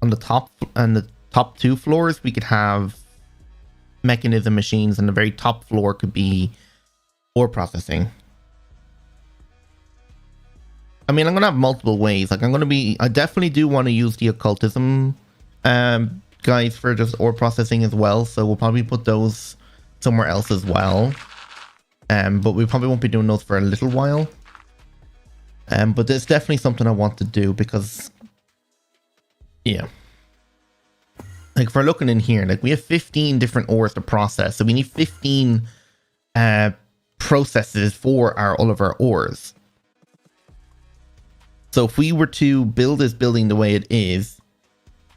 On the top and the top 2 floors, we could have mechanism machines, and the very top floor could be ore processing. I mean, I'm gonna have multiple ways. Like I definitely do want to use the occultism guys for just ore processing as well. So we'll probably put those somewhere else as well. But we probably won't be doing those for a little while. But there's definitely something I want to do because, yeah. Like if we're looking in here, like we have 15 different ores to process. So we need 15 processes for all of our ores. So if we were to build this building the way it is,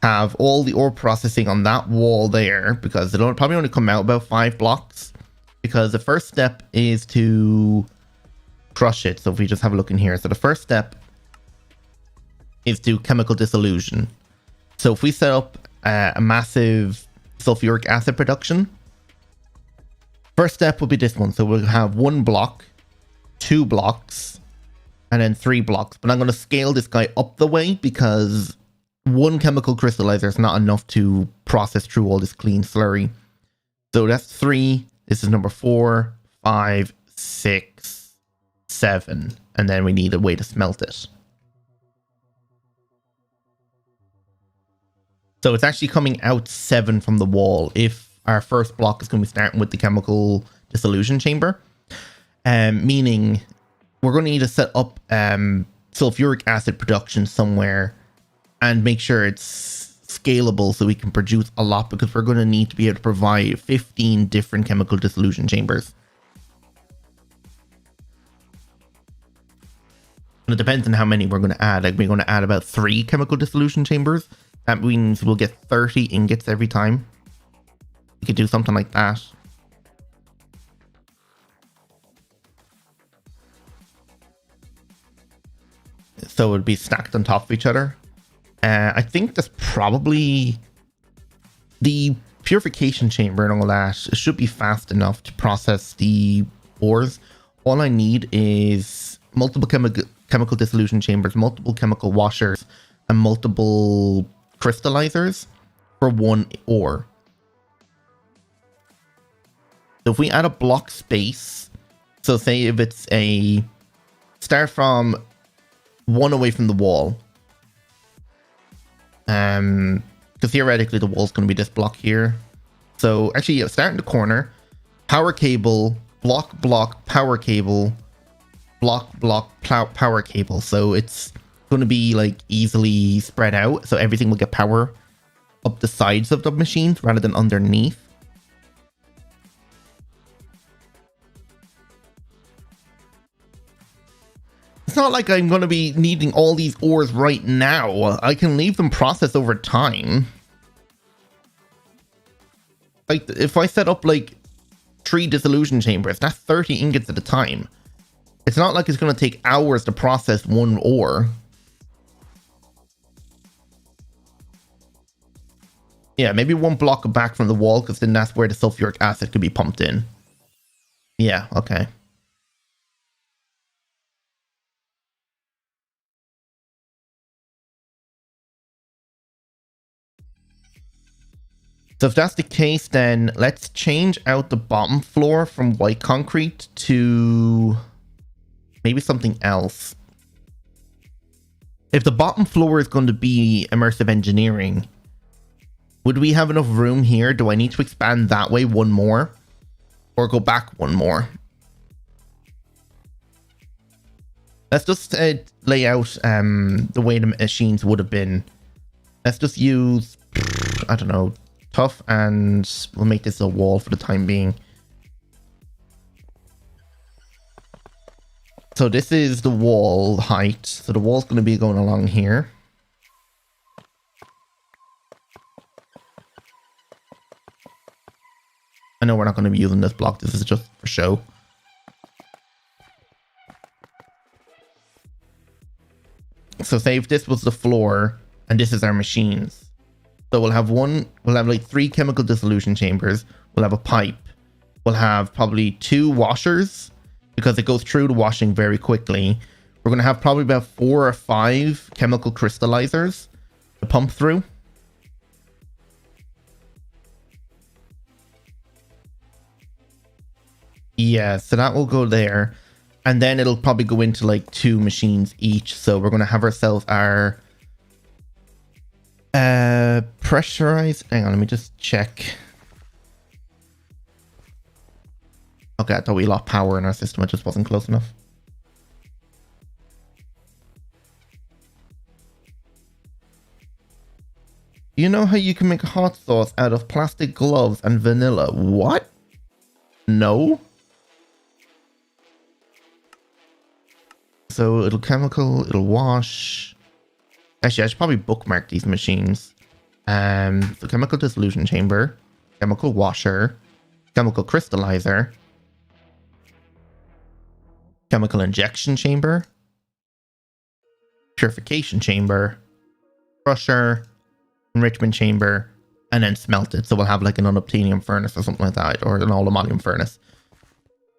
have all the ore processing on that wall there, because it'll probably only come out about 5 blocks, because the first step is to crush it. So if we just have a look in here, so the first step is to chemical dissolution. So if we set up a massive sulfuric acid production, first step will be this one. So we'll have 1 block, 2 blocks, and then 3 blocks. But I'm going to scale this guy up the way because 1 chemical crystallizer is not enough to process through all this clean slurry. So that's 3. This is number 4, 5, 6, 7. And then we need a way to smelt it. So it's actually coming out 7 from the wall if our first block is going to be starting with the chemical dissolution chamber. Meaning we're going to need to set up sulfuric acid production somewhere and make sure it's scalable so we can produce a lot, because we're going to need to be able to provide 15 different chemical dissolution chambers. And it depends on how many we're going to add. Like we're going to add about 3 chemical dissolution chambers. That means we'll get 30 ingots every time. We could do something like that. So it would be stacked on top of each other. I think that's probably the purification chamber and all that. It should be fast enough to process the ores. All I need is multiple chemical dissolution chambers, multiple chemical washers, and multiple crystallizers for 1 ore. So if we add a block space, so say if it's start from 1 away from the wall, because theoretically the wall's going to be this block here. So actually, start in the corner, power cable, block, power cable, block, power cable. So it's going to be like easily spread out, so everything will get power up the sides of the machines rather than underneath. It's not like I'm going to be needing all these ores right now. I can leave them processed over time. Like if I set up like 3 dissolution chambers, that's 30 ingots at a time. It's not like it's going to take hours to process 1 ore. Yeah, maybe 1 block back from the wall, because then that's where the sulfuric acid could be pumped in. Yeah, okay. So if that's the case, then let's change out the bottom floor from white concrete to maybe something else. If the bottom floor is going to be immersive engineering, would we have enough room here? Do I need to expand that way 1 more? Or go back 1 more? Let's just lay out the way the machines would have been. Let's just use, I don't know, tough, and we'll make this a wall for the time being. So this is the wall height. So the wall's going to be going along here. I know we're not going to be using this block. This is just for show. So say if this was the floor and this is our machines. So we'll have like 3 chemical dissolution chambers. We'll have a pipe. We'll have probably 2 washers because it goes through the washing very quickly. We're going to have probably about 4 or 5 chemical crystallizers to pump through. Yeah, so that will go there. And then it'll probably go into like 2 machines each. So we're going to have ourselves our pressurized. Hang on, let me just check. Okay, I thought we lost power in our system. It just wasn't close enough. You know how you can make hot sauce out of plastic gloves and vanilla? What? No. So it'll chemical, it'll wash. Actually, I should probably bookmark these machines. So chemical dissolution chamber, chemical washer, chemical crystallizer, chemical injection chamber, purification chamber, crusher, enrichment chamber, and then smelt it. So we'll have like an unobtainium furnace or something like that, or an all-ammonium furnace.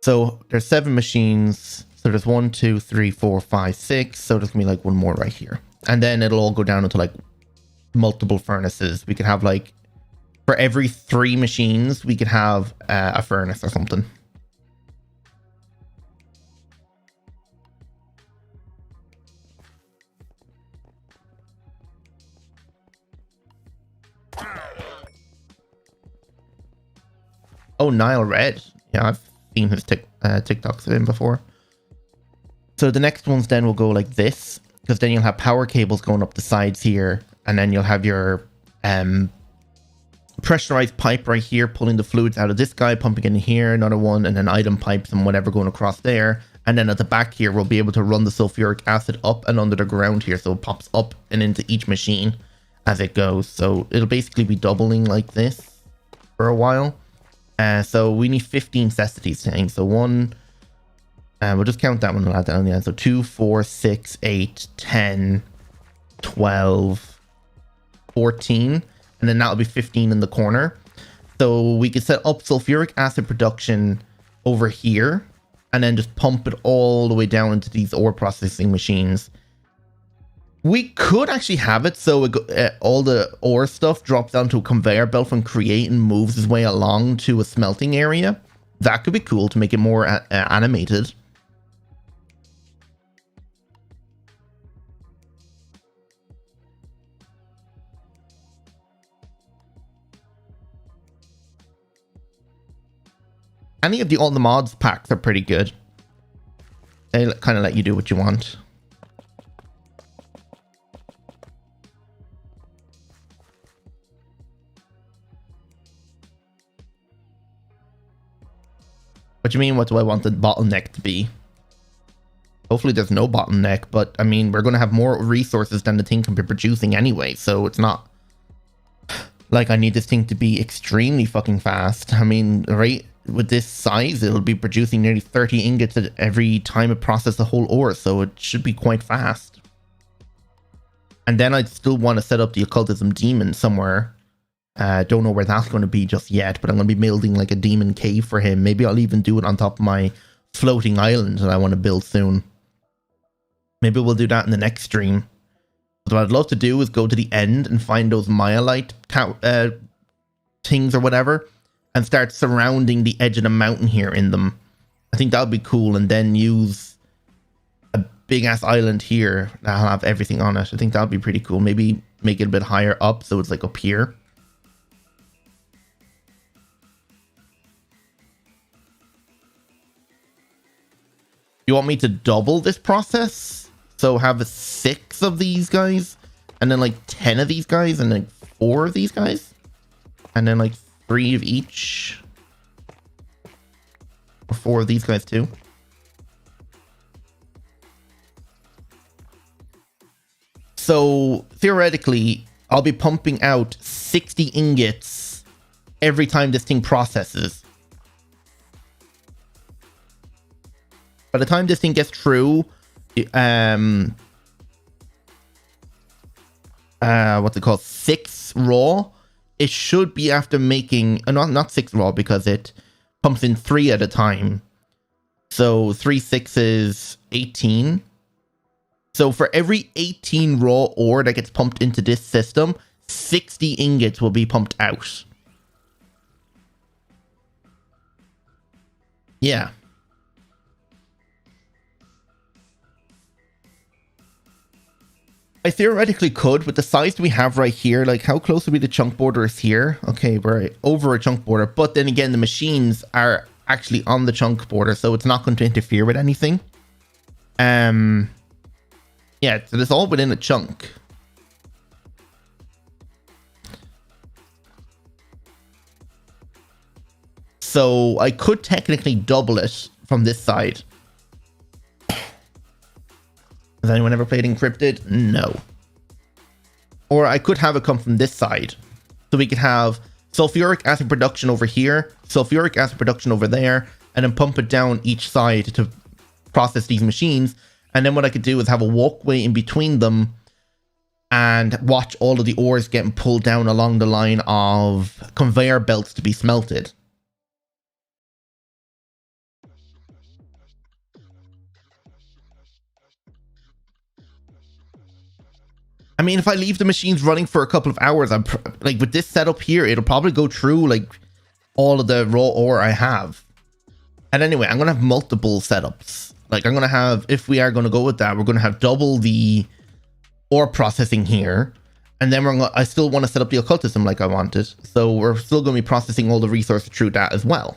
So there's 7 machines. So there's 1, 2, 3, 4, 5, 6. So there's gonna be like 1 more right here. And then it'll all go down into like multiple furnaces. We could have like, for every 3 machines, we could have a furnace or something. Oh, Nile Red. Yeah, I've seen his TikToks of him before. So the next ones then will go like this, because then you'll have power cables going up the sides here, and then you'll have your pressurized pipe right here pulling the fluids out of this guy, pumping in here, another one, and then item pipes and whatever going across there. And then at the back here, we'll be able to run the sulfuric acid up and under the ground here, so it pops up and into each machine as it goes. So it'll basically be doubling like this for a while. So we need 15 sets of these things. So 1... we'll just count that one. We'll add that on the end. So 2, 4, 6, 8, 10, 12, 14. And then that'll be 15 in the corner. So we could set up sulfuric acid production over here. And then just pump it all the way down into these ore processing machines. We could actually have it so all the ore stuff drops down to a conveyor belt from create and moves its way along to a smelting area. That could be cool to make it more animated. Any of all the mods packs are pretty good. They kind of let you do what you want. What do you mean, what do I want the bottleneck to be? Hopefully there's no bottleneck, but I mean, we're going to have more resources than the thing can be producing anyway, so it's not like I need this thing to be extremely fucking fast. I mean, right, with this size, it'll be producing nearly 30 ingots every time it processes the whole ore, so it should be quite fast. And then I'd still want to set up the occultism demon somewhere. Don't know where that's going to be just yet, but I'm going to be building like a demon cave for him. Maybe I'll even do it on top of my floating island that I want to build soon. Maybe we'll do that in the next stream. But what I'd love to do is go to the end and find those Myelite things or whatever, and start surrounding the edge of the mountain here in them. I think that would be cool, and then use a big ass island here that'll have everything on it. I think that would be pretty cool. Maybe make it a bit higher up so it's like up here. You want me to double this process? So have 6 of these guys, and then like 10 of these guys, and like 4 of these guys? And then like 3 of each. Or 4 of these guys too. So theoretically, I'll be pumping out 60 ingots every time this thing processes. By the time this thing gets through, what's it called? 6 raw. It should be after making not 6 raw because it pumps in 3 at a time. So 3 6s, 18. So for every 18 raw ore that gets pumped into this system, 60 ingots will be pumped out. Yeah. I theoretically could, with the size we have right here, like how close would be the chunk border is here? Okay, we're over a chunk border, but then again, the machines are actually on the chunk border, so it's not going to interfere with anything. Yeah, so it's all within a chunk. So I could technically double it from this side. Has anyone ever played Encrypted? No. Or I could have it come from this side. So we could have sulfuric acid production over here, sulfuric acid production over there, and then pump it down each side to process these machines. And then what I could do is have a walkway in between them and watch all of the ores getting pulled down along the line of conveyor belts to be smelted. I mean, if I leave the machines running for a couple of hours, I'm like with this setup here, it'll probably go through like all of the raw ore I have. And anyway, I'm going to have multiple setups. Like I'm going to have, if we are going to go with that, we're going to have double the ore processing here. And then I still want to set up the occultism like I wanted. So we're still going to be processing all the resources through that as well.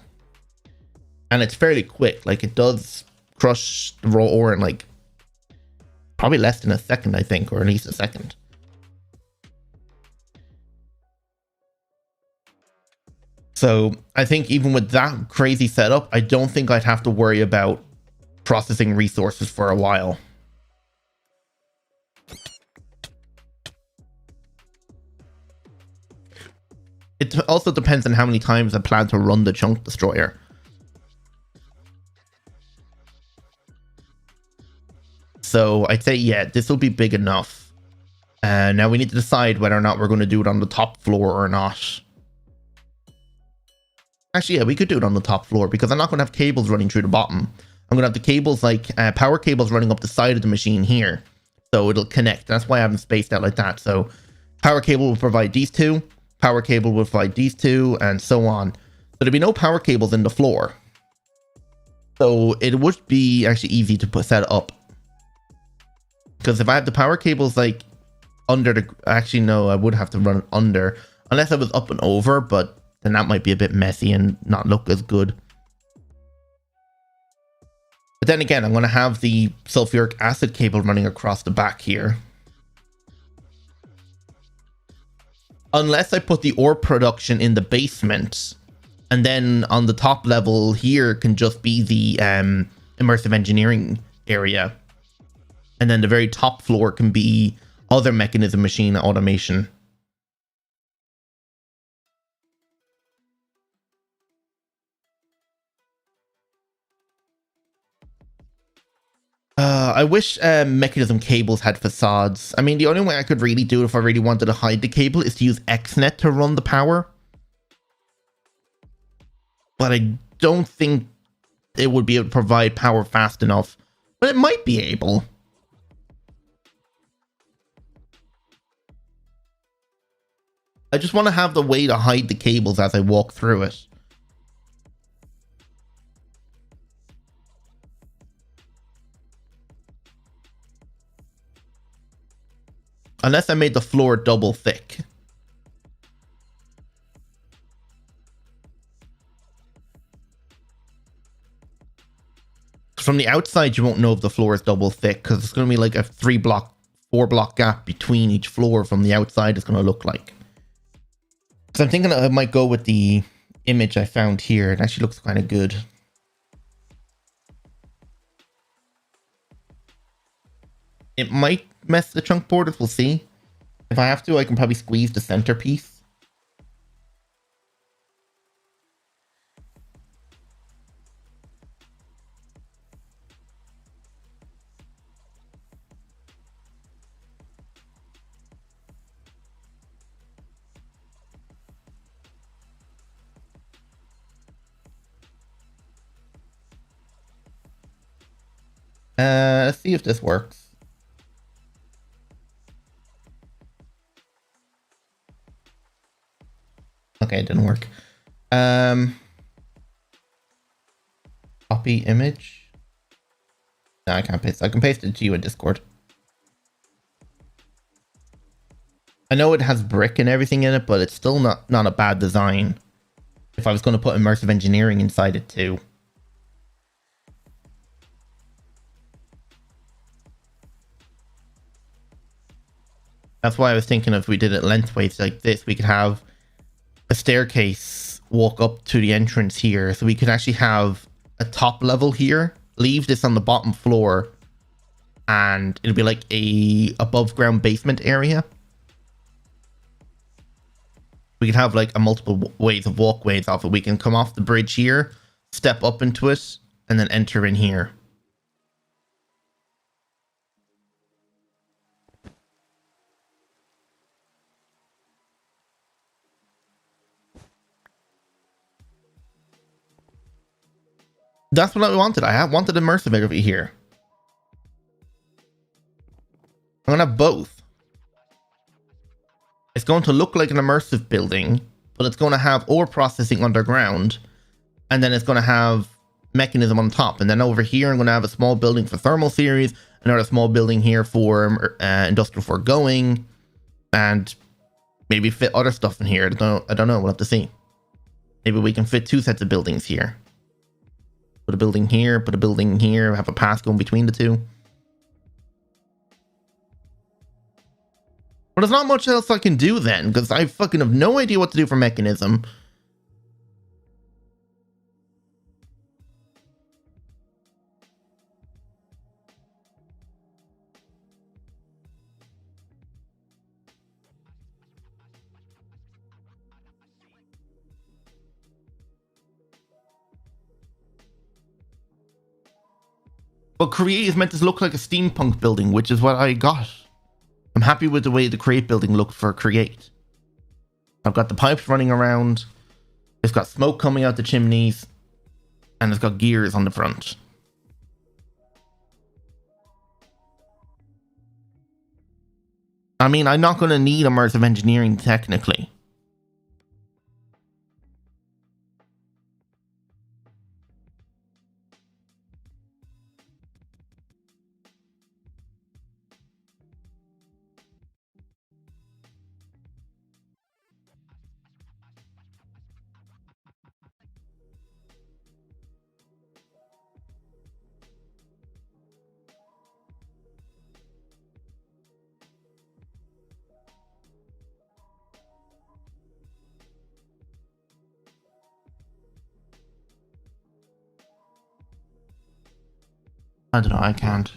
And it's fairly quick. Like it does crush the raw ore in like probably less than a second, I think, or at least a second. So I think even with that crazy setup, I don't think I'd have to worry about processing resources for a while. It also depends on how many times I plan to run the chunk destroyer. So I'd say, yeah, this will be big enough. Now we need to decide whether or not we're going to do it on the top floor or not. Actually, yeah, we could do it on the top floor because I'm not going to have cables running through the bottom. I'm going to have the cables like power cables running up the side of the machine here. So it'll connect. That's why I haven't spaced out like that. So power cable will provide these two. Power cable will provide these two and so on. So there'll be no power cables in the floor. So it would be actually easy to set up. Because if I have the power cables like under the... Actually, no, I would have to run it under. Unless I was up and over, but then that might be a bit messy and not look as good. But then again, I'm going to have the sulfuric acid cable running across the back here. Unless I put the ore production in the basement. And then on the top level here can just be the immersive engineering area. And then the very top floor can be other mechanism machine automation. I wish mechanism cables had facades. I mean, the only way I could really do it if I really wanted to hide the cable is to use XNet to run the power. But I don't think it would be able to provide power fast enough. But it might be able. I just want to have the way to hide the cables as I walk through it. Unless I made the floor double thick. From the outside, you won't know if the floor is double thick because it's going to be like a 4 block gap between each floor from the outside it's going to look like. So I'm thinking I might go with the image I found here. It actually looks kind of good. It might mess the chunk borders, we'll see. If I have to, I can probably squeeze the centerpiece. Let's see if this works. Okay, it didn't work. Copy image. No, I can't paste. I can paste it to you in Discord. I know it has brick and everything in it, but it's still not a bad design. If I was going to put immersive engineering inside it too. That's why I was thinking if we did it lengthways like this, we could have a staircase walk up to the entrance here. So we could actually have a top level here, leave this on the bottom floor, and it'll be like a above ground basement area. We could have like a multiple ways of walkways off it. We can come off the bridge here, step up into it, and then enter in here. That's what I wanted. I wanted immersive over here. I'm gonna have both. It's going to look like an immersive building, but it's going to have ore processing underground, and then it's going to have mechanism on top. And then over here, I'm going to have a small building for thermal series, another small building here for industrial foregoing, and maybe fit other stuff in here. I don't know. We'll have to see. Maybe we can fit two sets of buildings here. Put a building here, put a building here, have a path going between the two. But there's not much else I can do then, because I fucking have no idea what to do for mechanism. But Create is meant to look like a steampunk building, which is what I got. I'm happy with the way the Create building looked for Create. I've got the pipes running around. It's got smoke coming out the chimneys. And it's got gears on the front. I mean, I'm not going to need immersive engineering technically. I don't know, I can't.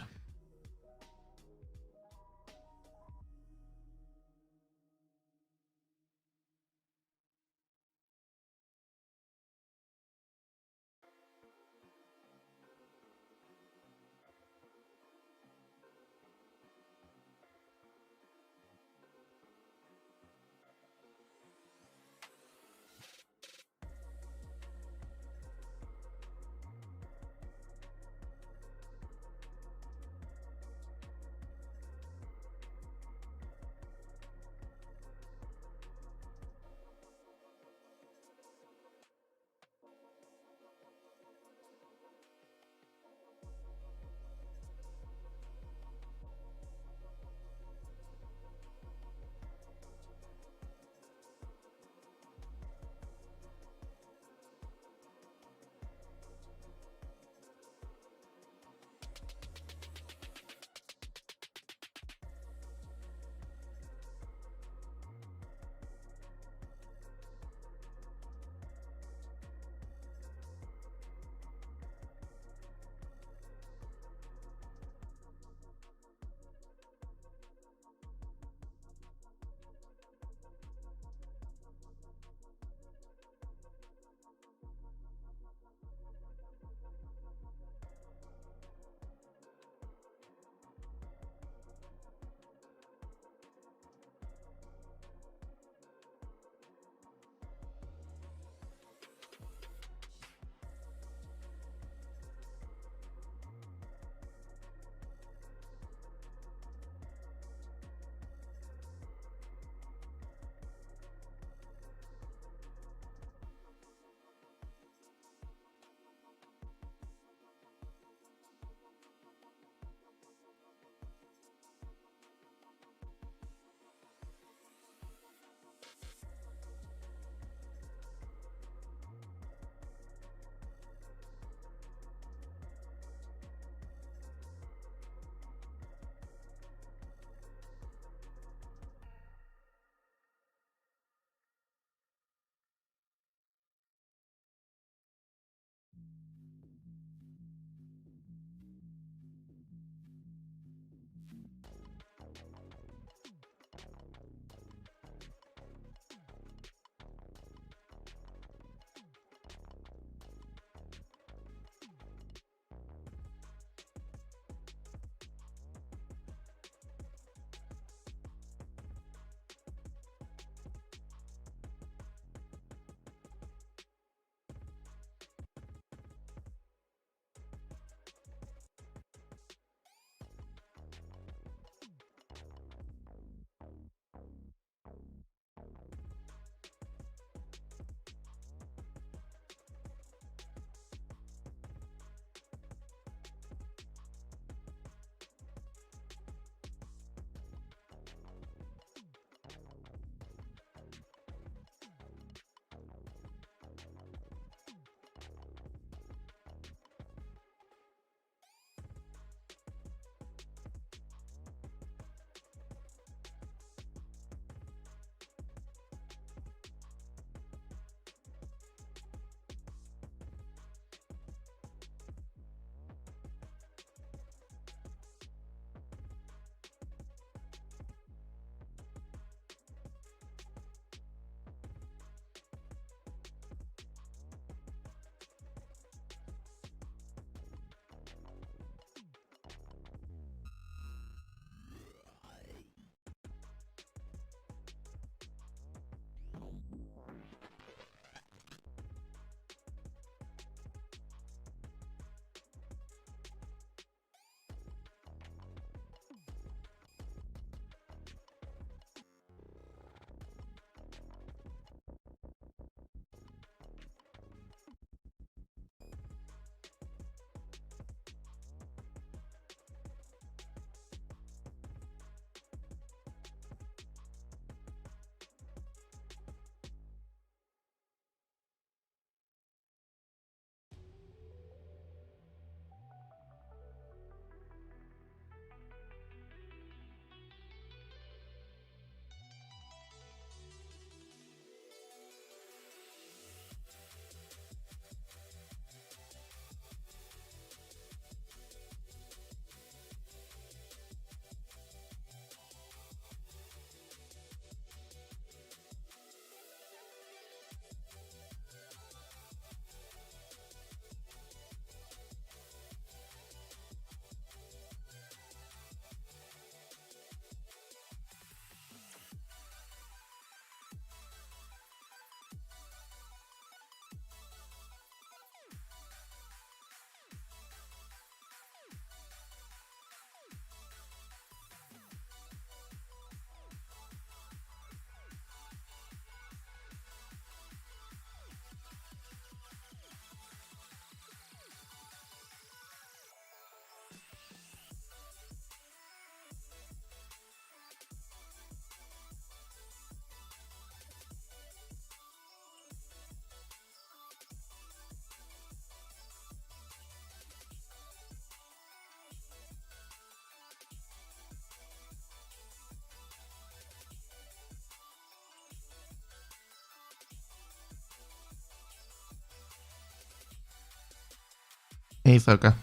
Hey, Soka.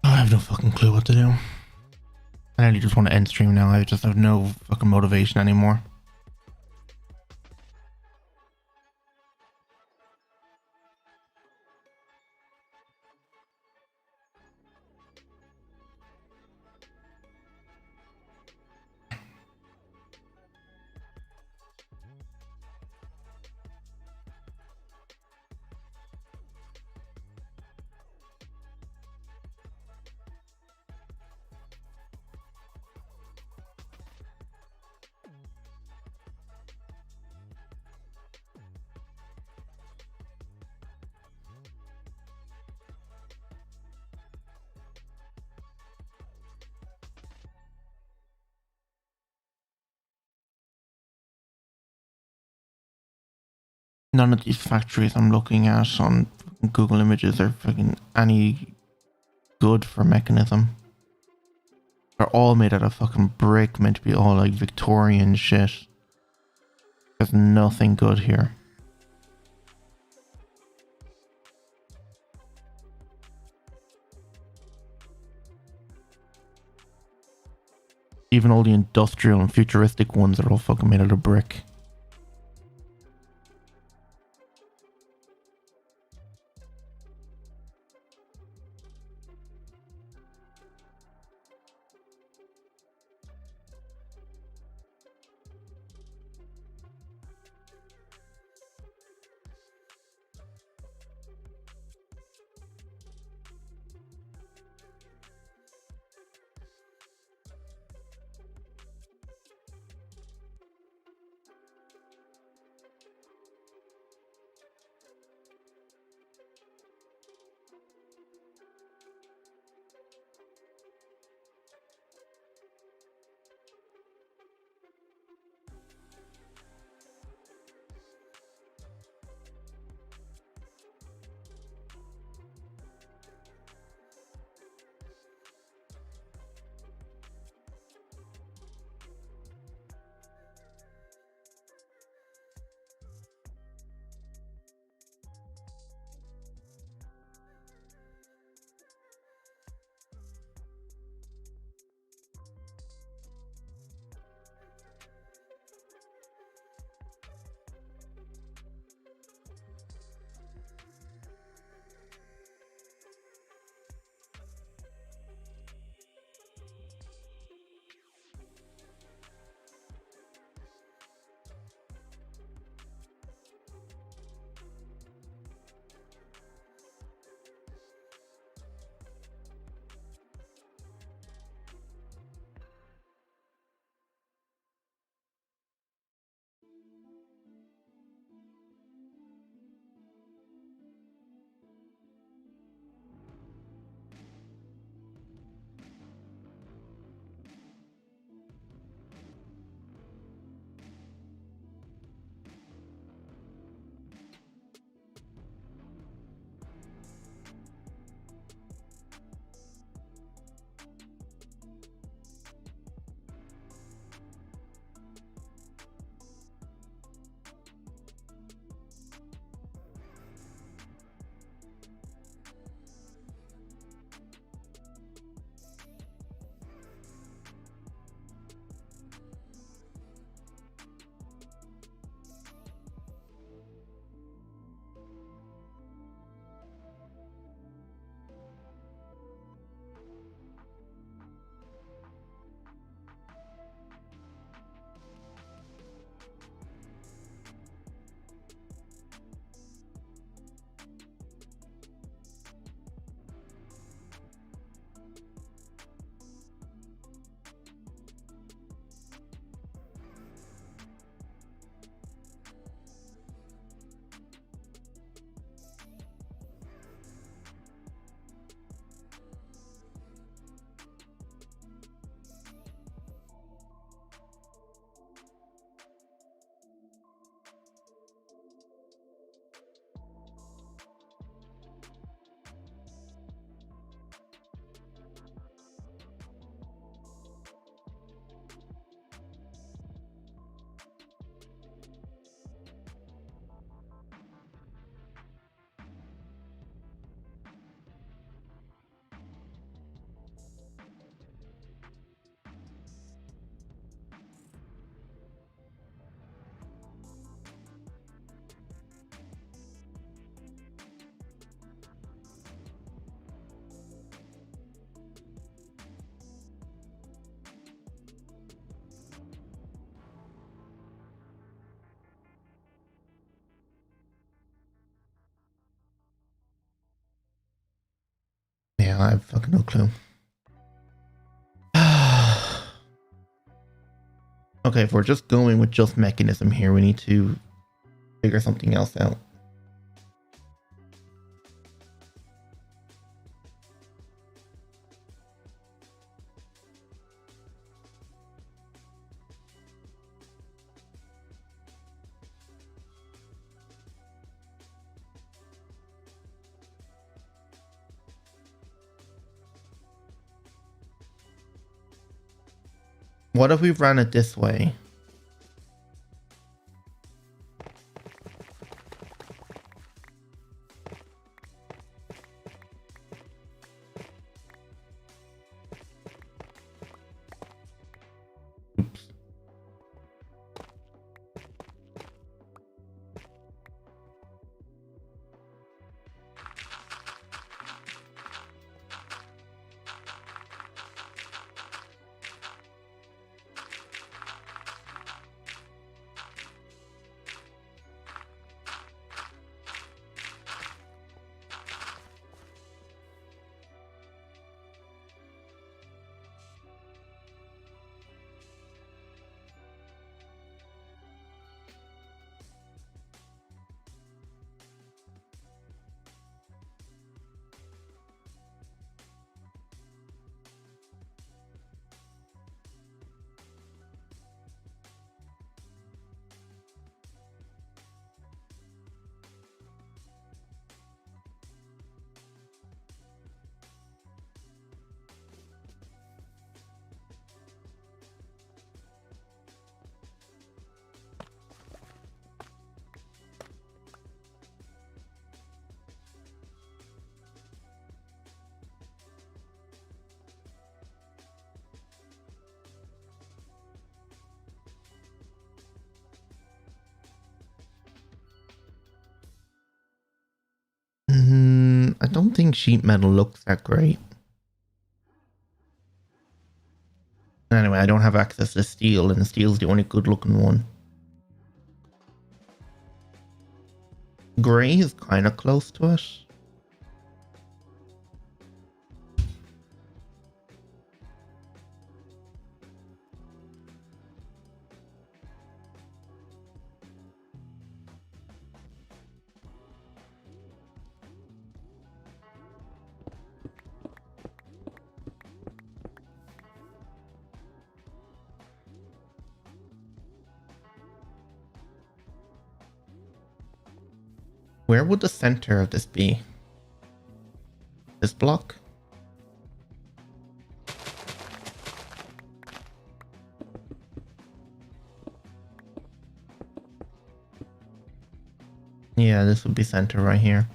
I have no fucking clue what to do. I really just want to end stream now. I just have no fucking motivation anymore. None of these factories I'm looking at on Google Images are fucking any good for mechanism. They're all made out of fucking brick, meant to be all like Victorian shit. There's nothing good here. Even all the industrial and futuristic ones are all fucking made out of brick. I have fucking no clue. Okay, if we're just going with just mechanism here, we need to figure something else out. What if we ran it this way? Oops. I don't think sheet metal looks that great. Anyway, I don't have access to steel, and steel's the only good looking one. Grey is kind of close to it. Where would the center of this be? This block? Yeah, this would be center right here.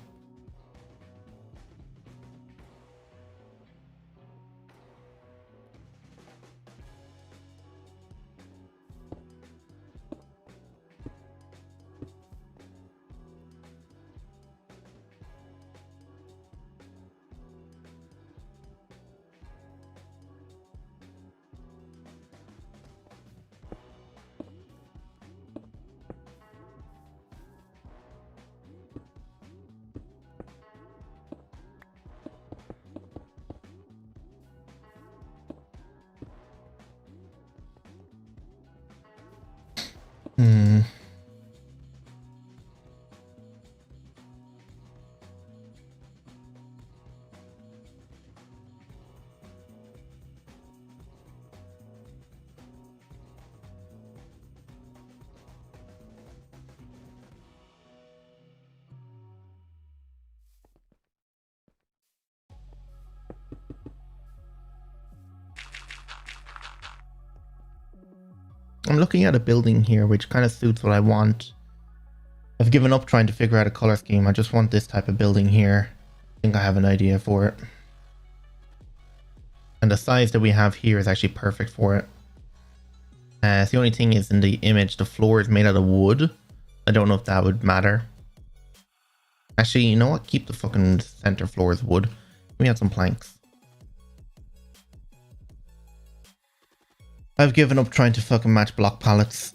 I'm looking at a building here which kind of suits what I want. I've given up trying to figure out a color scheme. I just want this type of building here. I think I have an idea for it. And the size that we have here is actually perfect for it. The only thing is in the image, the floor is made out of wood. I don't know if that would matter. Actually, you know what? Keep the fucking center floor as wood. We have some planks. I've given up trying to fucking match block pallets.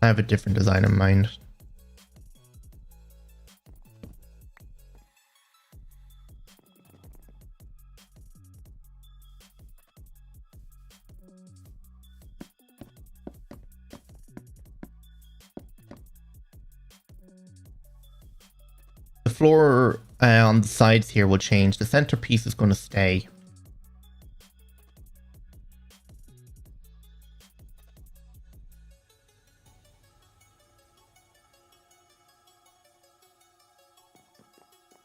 I have a different design in mind. The floor on the sides here will change. The centerpiece is going to stay.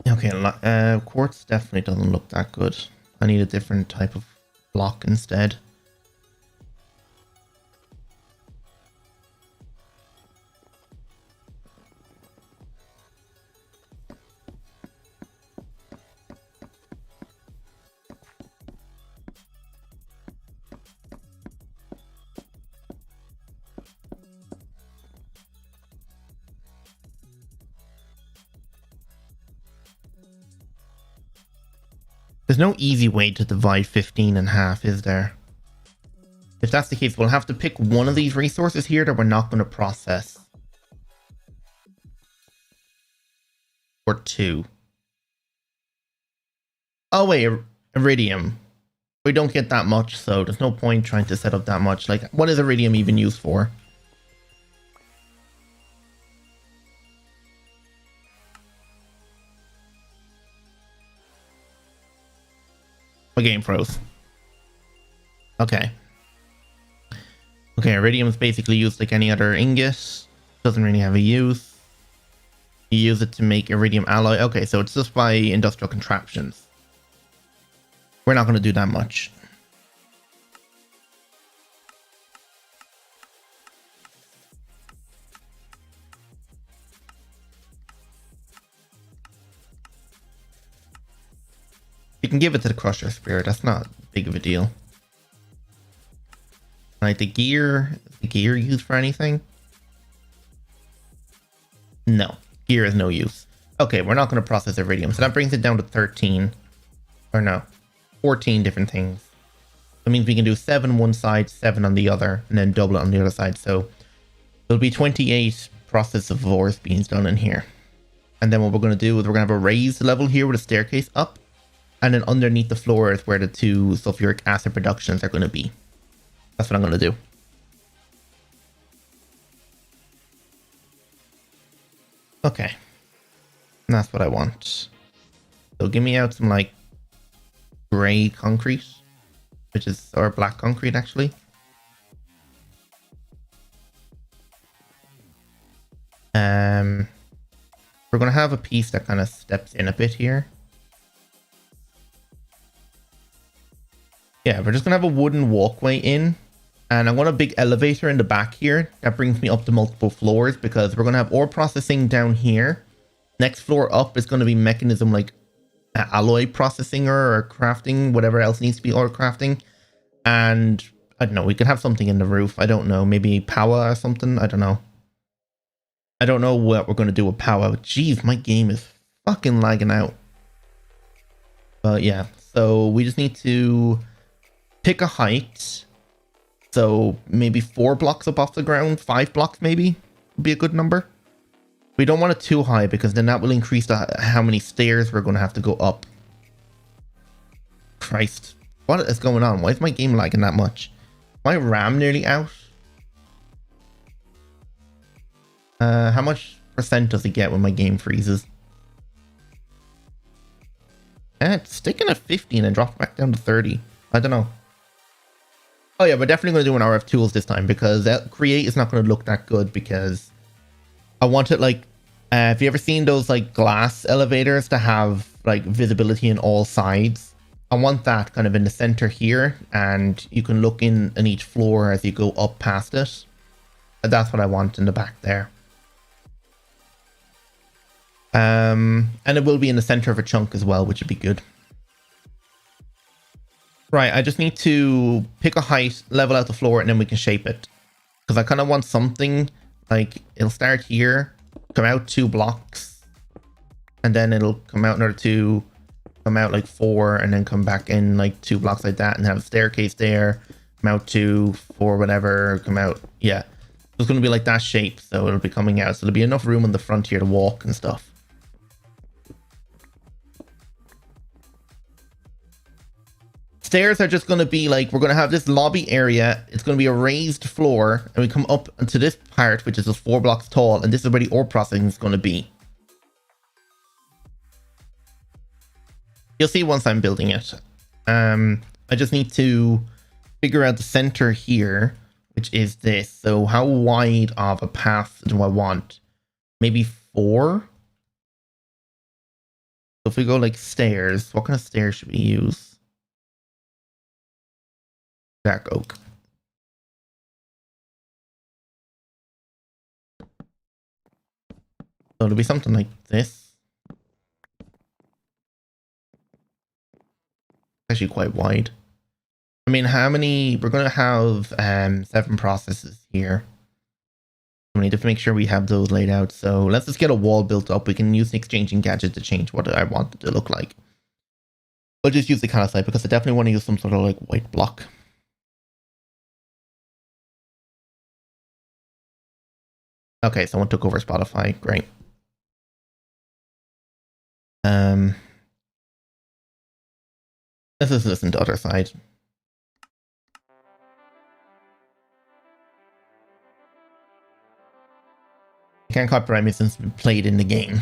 Okay, quartz definitely doesn't look that good. I need a different type of block instead. There's no easy way to divide 15 in half, is there? If that's the case, we'll have to pick one of these resources here that we're not going to process. Or two. Oh wait, iridium. We don't get that much, so there's no point trying to set up that much. Like, what is iridium even used for? My game froze. Okay. Okay, iridium is basically used like any other ingot. Doesn't really have a use. You use it to make iridium alloy. Okay, so it's just by industrial contraptions. We're not going to do that much. You can give it to the Crusher Spirit. That's not big of a deal. Like the gear used for anything? No, gear is no use. Okay, we're not going to process iridium, so that brings it down to 13. Or no, 14 different things. That means we can do 7 one side, 7 on the other, and then double it on the other side. So there'll be 28 process of ores being done in here. And then what we're going to do is we're going to have a raised level here with a staircase up. And then underneath the floor is where the 2 sulfuric acid productions are going to be. That's what I'm going to do. Okay. And that's what I want. So give me out some like gray concrete, which is, or black concrete actually. We're going to have a piece that kind of steps in a bit here. Yeah, we're just going to have a wooden walkway in. And I want a big elevator in the back here that brings me up to multiple floors because we're going to have ore processing down here. Next floor up is going to be mechanism like alloy processing or crafting, whatever else needs to be ore crafting. And I don't know, we could have something in the roof. I don't know, maybe power or something. I don't know. I don't know what we're going to do with power. Jeez, my game is fucking lagging out. But yeah, so we just need to pick a height. So maybe 4 blocks up off the ground, 5 blocks maybe would be a good number. We don't want it too high because then that will increase how many stairs we're going to have to go up. Christ, what is going on? Why is my game lagging that much? My RAM nearly out. How much percent does it get when my game freezes? It's sticking at 50 and then dropped back down to 30. I don't know. Oh yeah, we're definitely going to do an RF tools this time because that create is not going to look that good because I want it like, have you ever seen those like glass elevators to have like visibility in all sides? I want that kind of in the center here and you can look in each floor as you go up past it. And that's what I want in the back there. And it will be in the center of a chunk as well, which would be good. Right, I just need to pick a height, level out the floor, and then we can shape it. Because I kind of want something, like, it'll start here, come out 2 blocks, and then it'll come out another 2, come out like 4, and then come back in like 2 blocks like that, and have a staircase there, come out 2, 4, whatever, come out, yeah. It's going to be like that shape, so it'll be coming out. So there'll be enough room on the front here to walk and stuff. Stairs are just going to be like, we're going to have this lobby area. It's going to be a raised floor. And we come up to this part, which is just 4 blocks tall. And this is where the ore processing is going to be. You'll see once I'm building it. I just need to figure out the center here, which is this. So how wide of a path do I want? Maybe 4? So if we go like stairs, what kind of stairs should we use? Dark oak. So it'll be something like this. Actually quite wide. I mean, how many? We're going to have 7 processes here. We need to make sure we have those laid out. So let's just get a wall built up. We can use the exchanging gadget to change what I want it to look like. We'll just use the calcite because I definitely want to use some sort of like white block. Okay, someone took over Spotify. Great. Let's just listen to other side. You can't copyright me since we played in the game.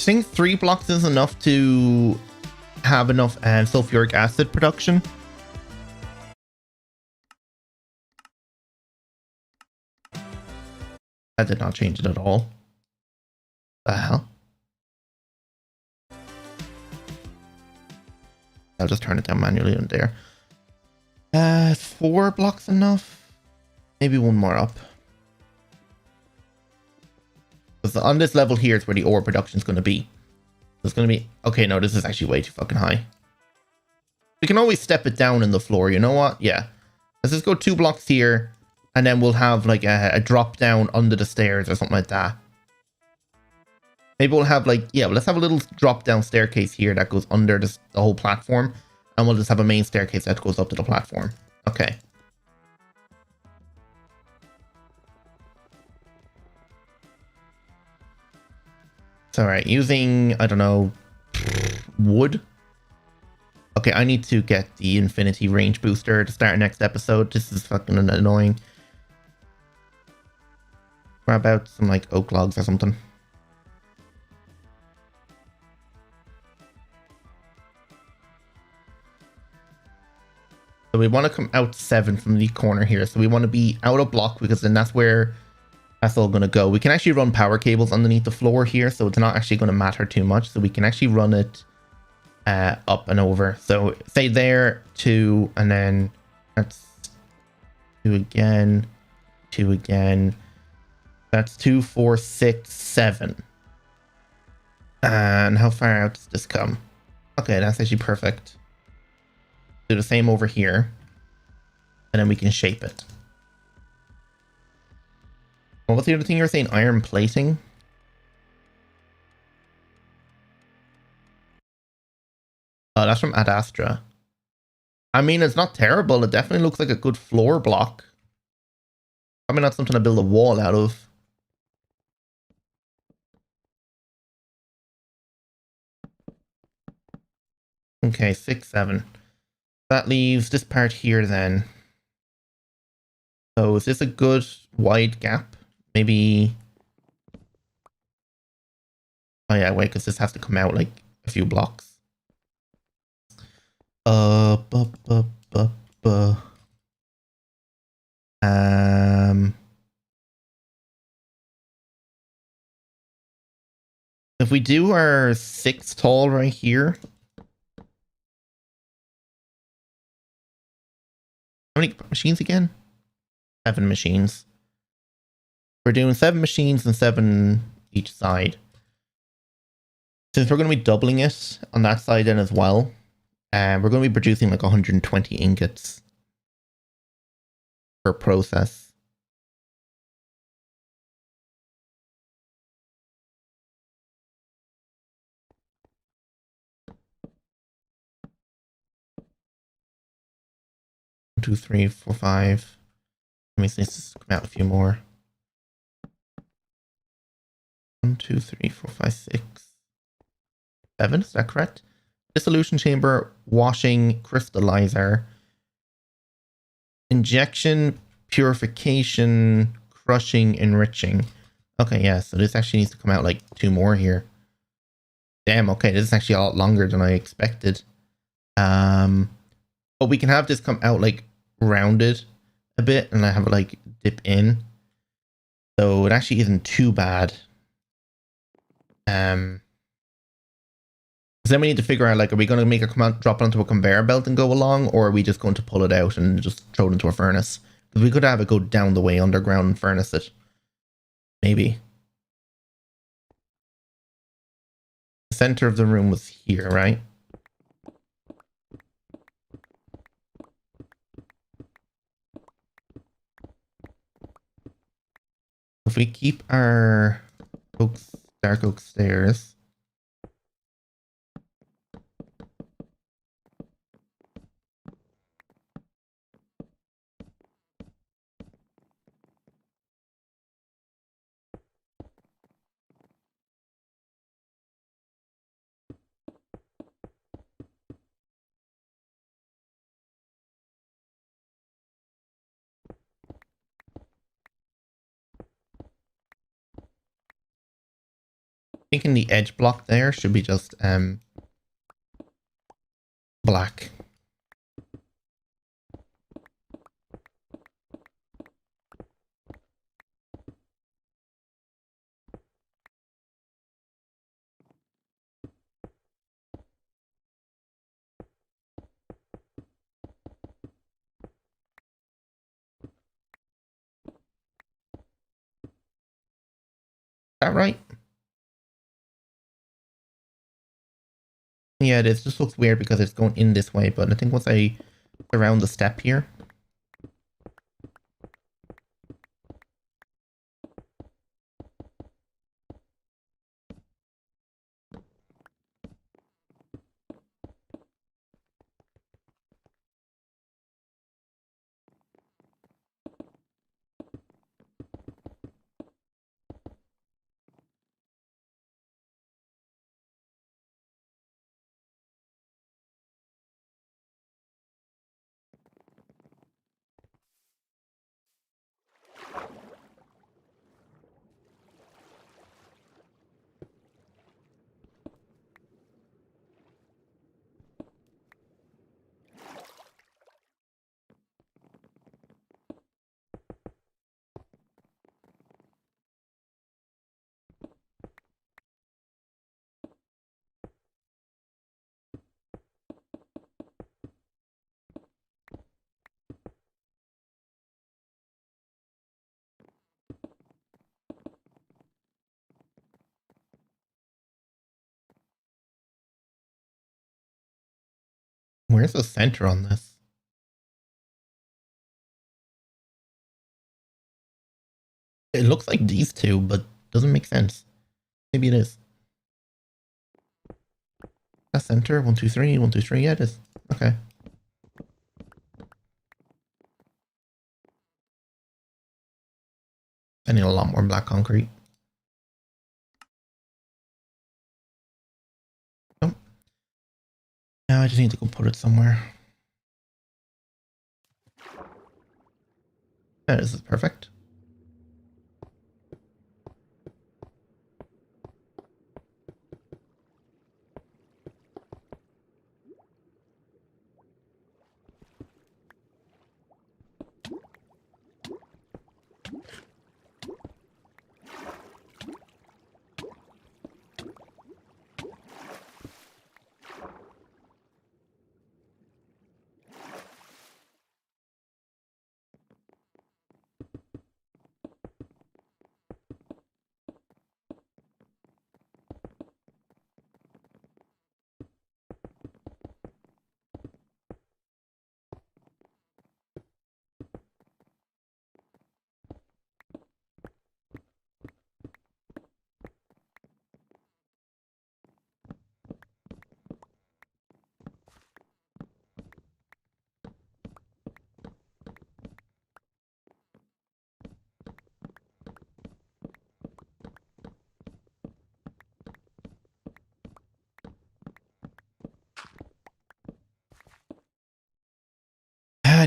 I think 3 blocks is enough to have enough sulfuric acid production. That did not change it at all. The hell? I'll just turn it down manually in there. 4 blocks enough? Maybe 1 more up. Because on this level here is where the ore production is going to be. It's going to be... Okay, no, this is actually way too fucking high. We can always step it down in the floor, you know what? Yeah. Let's just go 2 blocks here, and then we'll have like a drop down under the stairs or something like that. Maybe we'll have like... Yeah, let's have a little drop down staircase here that goes under the whole platform, and we'll just have a main staircase that goes up to the platform. Okay. Alright, using, I don't know, wood. Okay, I need to get the infinity range booster to start next episode. This is fucking annoying. Grab out some like oak logs or something. So we want to come out 7 from the corner here. So we want to be out of block because then that's where that's all going to go. We can actually run power cables underneath the floor here, so it's not actually going to matter too much. So we can actually run it up and over. So say there, 2, and then that's 2 again, 2 again. That's 2, 4, 6, 7. And how far out does this come? Okay, that's actually perfect. Do the same over here, and then we can shape it. Well, what's the other thing you were saying? Iron plating? Oh, that's from Ad Astra. I mean, it's not terrible. It definitely looks like a good floor block. Probably not something to build a wall out of. Okay, 6, 7. That leaves this part here then. So is this a good wide gap? Maybe... Oh yeah, wait, because this has to come out like a few blocks. Up, up, up, If we do our 6 tall right here, how many machines again? 7 machines. We're doing 7 machines and 7 each side. Since we're going to be doubling it on that side then as well, we're going to be producing like 120 ingots per process. One, 2, 3, 4, 5. Let me see, let's come out a few more. 1, 2, 3, 4, 5, 6, 7. Is that correct? Dissolution chamber, washing, crystallizer, injection, purification, crushing, enriching. Okay, yeah, so this actually needs to come out like 2 more here. Damn, okay, this is actually a lot longer than I expected. But we can have this come out like rounded a bit and I have it like dip in. So it actually isn't too bad. Because then we need to figure out, like, are we going to make it come out, drop it onto a conveyor belt and go along, or are we just going to pull it out and just throw it into a furnace? Because we could have it go down the way underground and furnace it. Maybe. The center of the room was here, right? If we keep our dark oak stairs. Thinking the edge block there should be just black. Is that right? Yeah, it is. Just looks weird because it's going in this way, but I think once I around the step here. Where's the center on this? It looks like these two, but doesn't make sense. Maybe it is. That center, 1, 2, 3, 1, 2, 3. Yeah, it is. Okay. I need a lot more black concrete. Nope. Now I just need to go put it somewhere. Yeah, this is perfect.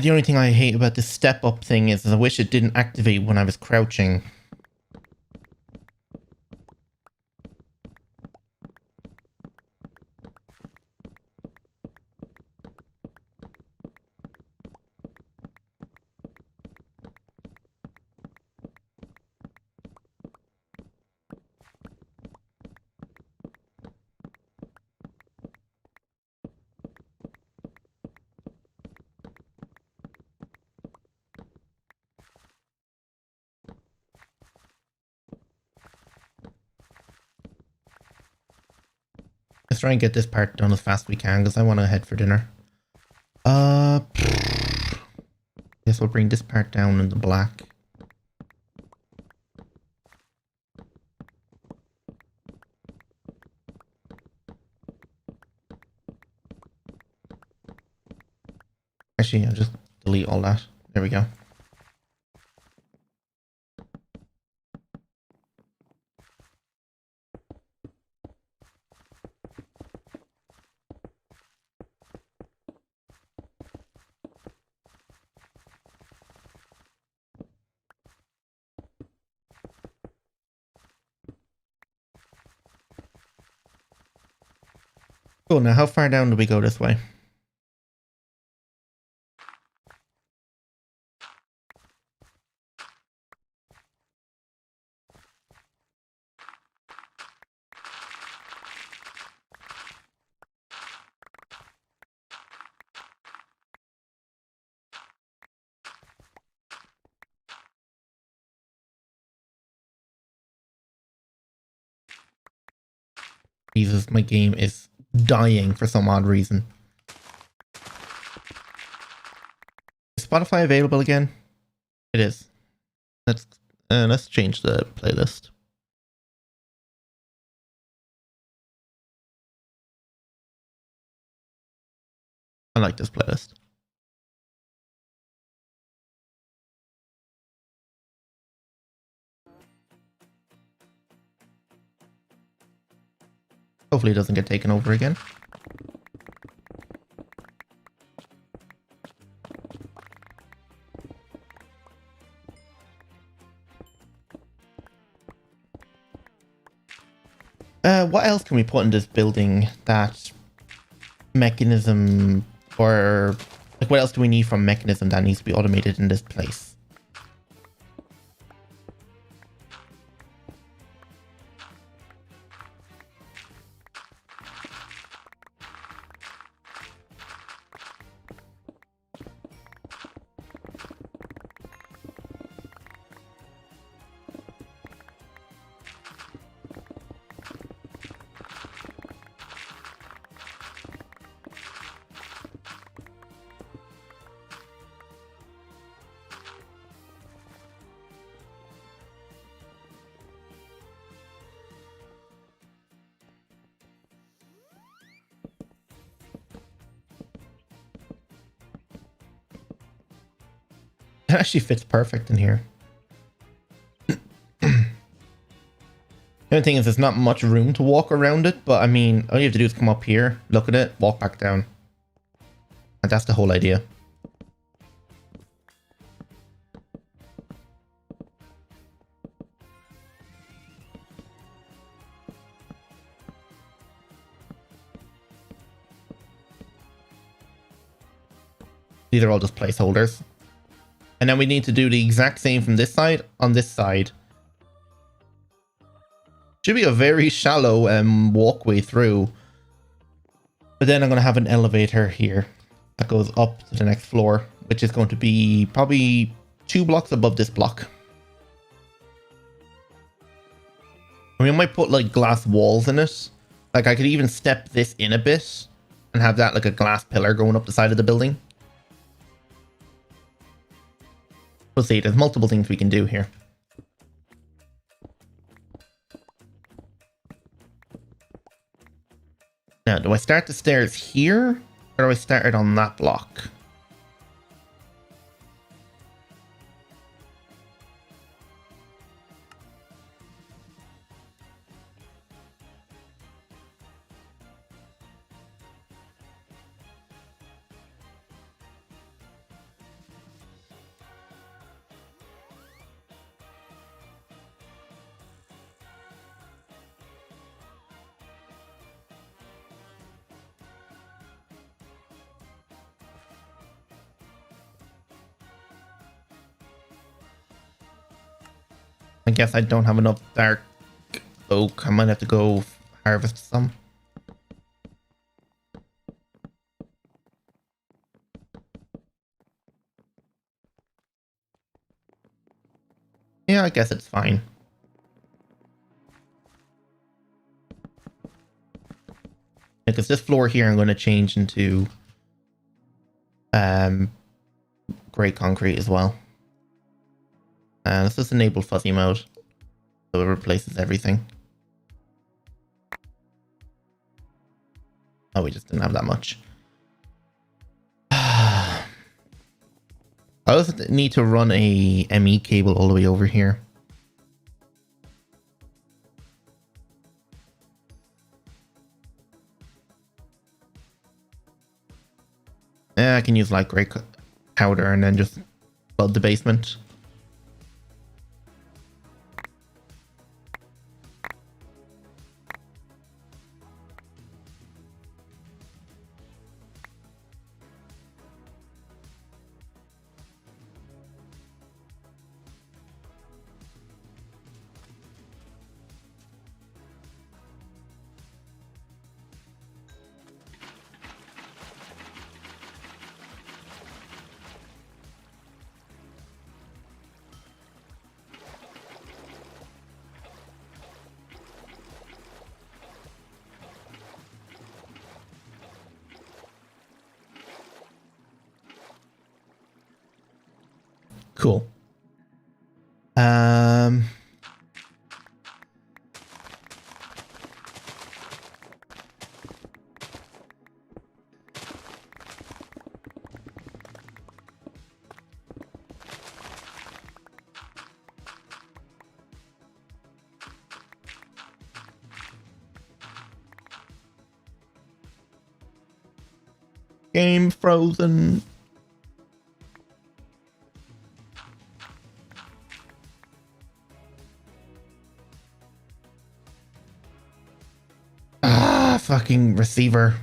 The only thing I hate about this step up thing is I wish it didn't activate when I was crouching. Let's try and get this part done as fast as we can because I want to head for dinner. Guess we'll bring this part down in the black. Actually, I'll just delete all that. There we go. Cool, now how far down do we go this way? Jesus, my game is dying for some odd reason. Is Spotify available again? It is. Let's change the playlist. I like this playlist. Hopefully it doesn't get taken over again. What else can we put in this building that mechanism, or like what else do we need from mechanism that needs to be automated in this place? It actually fits perfect in here. The only thing is there's not much room to walk around it, but I mean, all you have to do is come up here, look at it, walk back down. And that's the whole idea. These are all just placeholders. And then we need to do the exact same from this side on this side. Should be a very shallow walkway through. But then I'm going to have an elevator here that goes up to the next floor, which is going to be probably 2 blocks above this block. I mean, I might put like glass walls in it. Like I could even step this in a bit and have that like a glass pillar going up the side of the building. We'll see, there's multiple things we can do here. Now, do I start the stairs here, or do I start it on that block? I guess I don't have enough dark oak. I might have to go harvest some. Yeah, I guess it's fine. Because this floor here I'm going to change into grey concrete as well. Let's just enable fuzzy mode so it replaces everything. Oh, we just didn't have that much. I also need to run a ME cable all the way over here. Yeah, I can use light grey powder and then just flood the basement. Cool. Game frozen. Fucking receiver.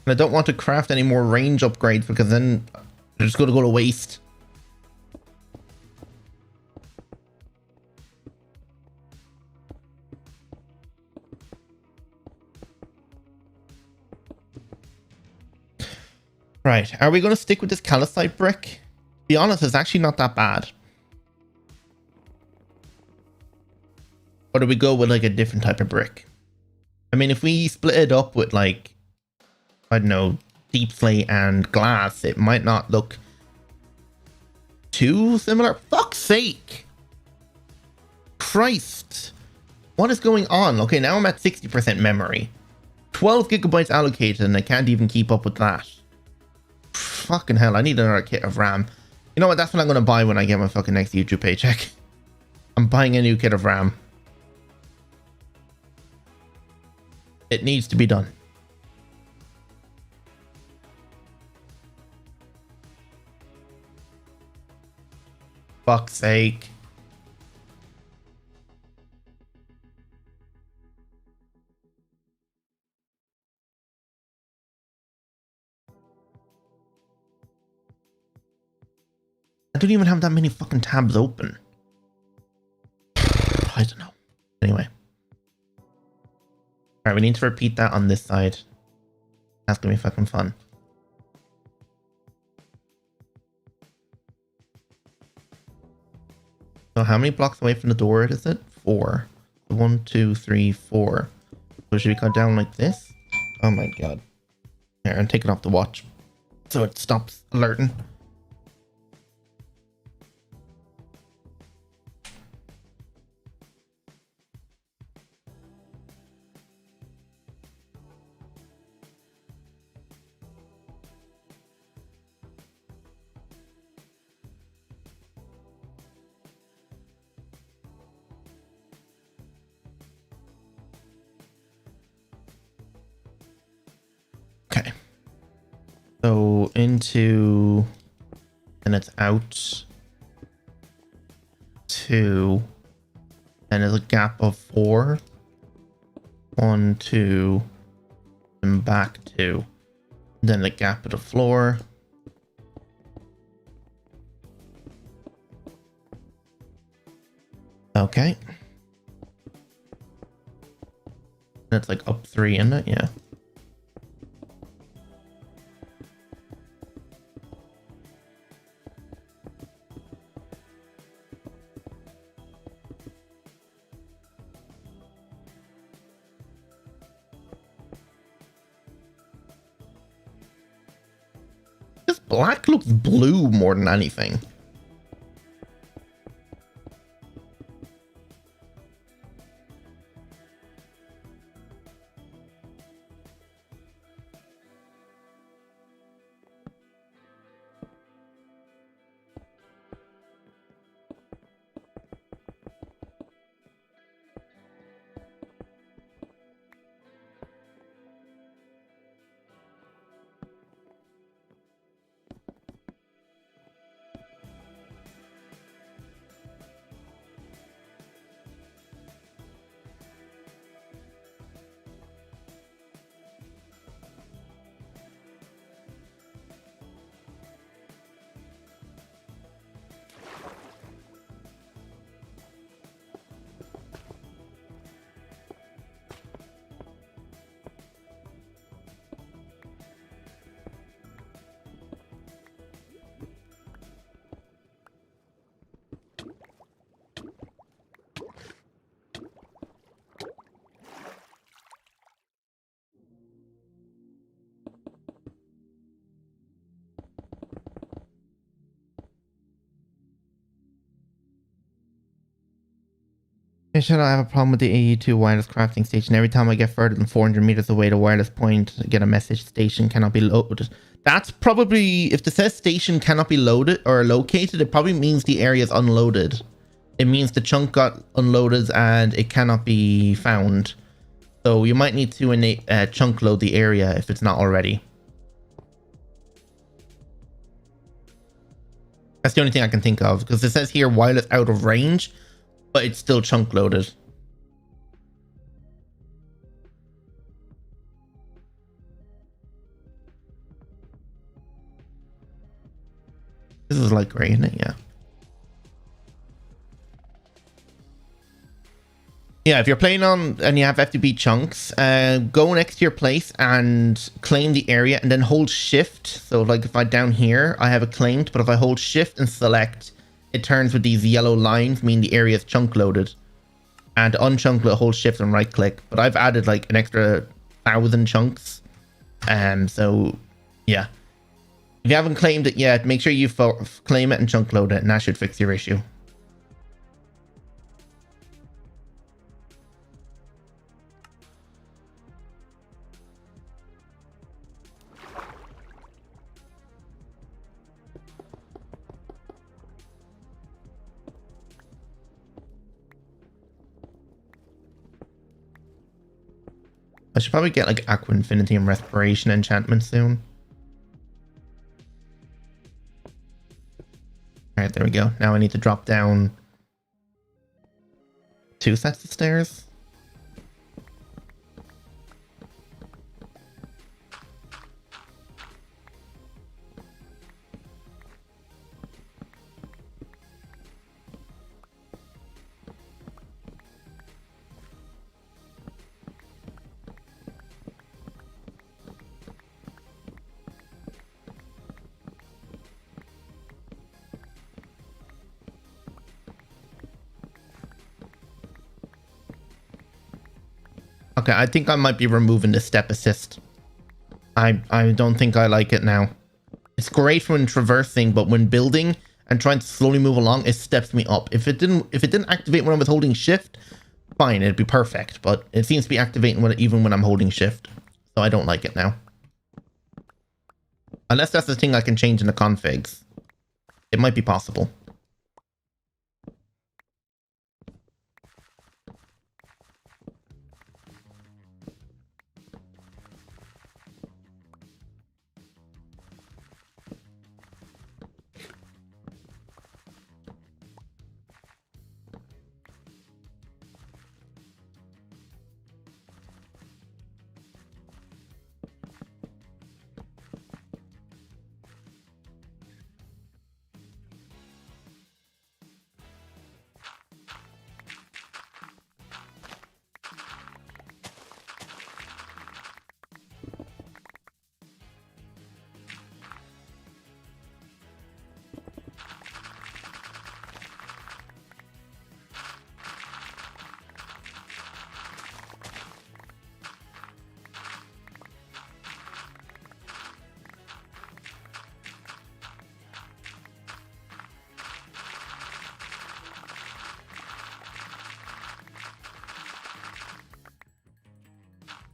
And I don't want to craft any more range upgrades because then they're just going to go to waste. Right, are we going to stick with this calcite brick? To be honest, it's actually not that bad. Or do we go with like a different type of brick? I mean, if we split it up with like, I don't know, deep slate and glass, it might not look too similar. Fuck's sake! Christ! What is going on? Okay, now I'm at 60% memory. 12 gigabytes allocated and I can't even keep up with that. Fucking hell, I need another kit of RAM. You know what? That's what I'm going to buy when I get my fucking next YouTube paycheck. I'm buying a new kit of RAM. It needs to be done. Fuck's sake. I don't even have that many fucking tabs open. I don't know. Anyway. Alright, we need to repeat that on this side. That's gonna be fucking fun. So how many blocks away from the door is it? 4. 1, 2, 3, 4. So should we cut down like this? Oh my god. Here, and take it off the watch so it stops alerting. Okay. So into, and it's out 2, and there's a gap of 4. 1, 2, and back 2. Then the gap of the floor. Okay. That's like up 3, isn't it? Yeah. This black looks blue more than anything. I should have a problem with the AE2 wireless crafting station. Every time I get further than 400 meters away, the wireless point, I get a message station cannot be loaded. That's probably, if it says station cannot be loaded or located, it probably means the area is unloaded. It means the chunk got unloaded and it cannot be found. So you might need to chunk load the area if it's not already. That's the only thing I can think of, because it says here wireless out of range, but it's still chunk loaded. This is like gray, isn't it? Yeah. Yeah, if you're playing on and you have FTB chunks, go next to your place and claim the area and then hold shift. So like if I down here, I have it claimed, but if I hold shift and select, it turns with these yellow lines, meaning the area is chunk loaded. And to unchunk it, hold shift and right click. But I've added like an extra 1,000 chunks. So yeah. If you haven't claimed it yet, make sure you claim it and chunk load it, and that should fix your issue. I should probably get like Aqua Infinity and Respiration enchantment soon. Alright, there we go. Now I need to drop down 2 sets of stairs. Okay, I think I might be removing the step assist. I don't think I like it now. It's great when traversing, but when building and trying to slowly move along, it steps me up. If it didn't activate when I was holding shift, fine, it'd be perfect. But it seems to be activating even when I'm holding shift. So I don't like it now. Unless that's the thing I can change in the configs. It might be possible.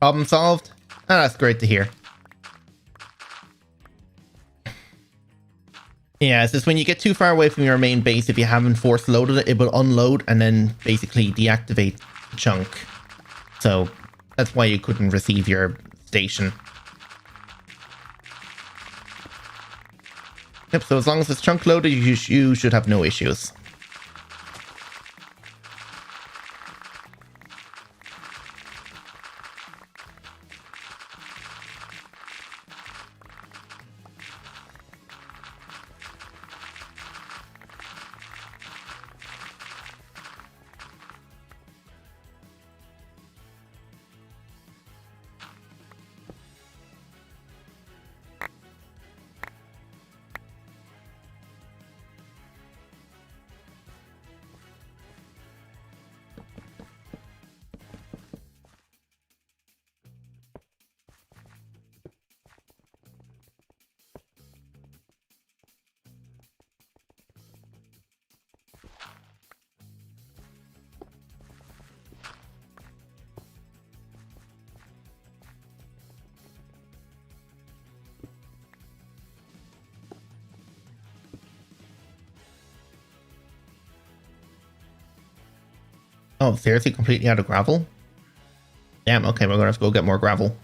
Problem solved? Oh, that's great to hear. Yeah, it's just when you get too far away from your main base, if you haven't force loaded it, it will unload and then basically deactivate the chunk. So that's why you couldn't receive your station. Yep, so as long as it's chunk loaded, you should have no issues. Oh, seriously? Completely out of gravel? Damn, okay, we're gonna have to go get more gravel.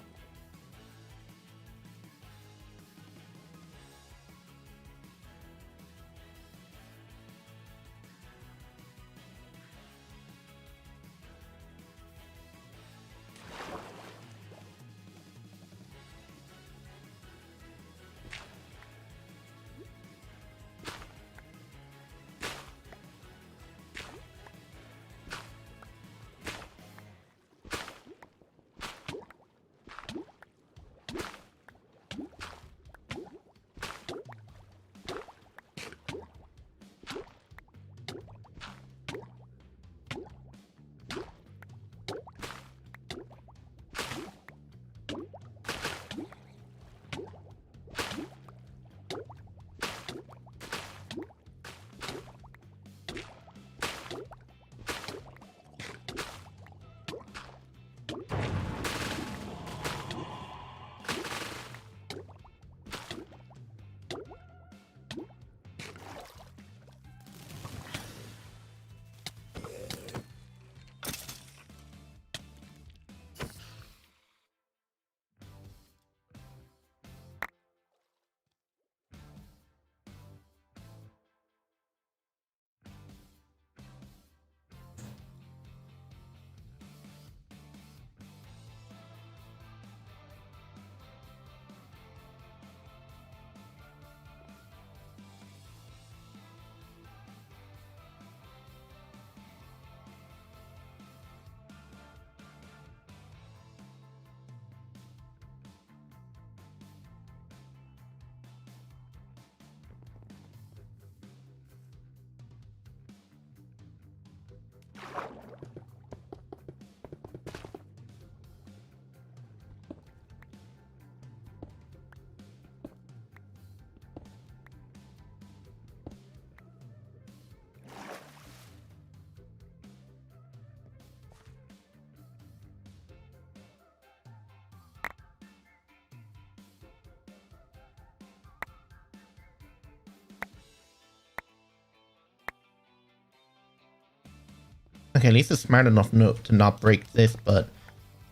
Okay, at least it's smart enough to not break this, but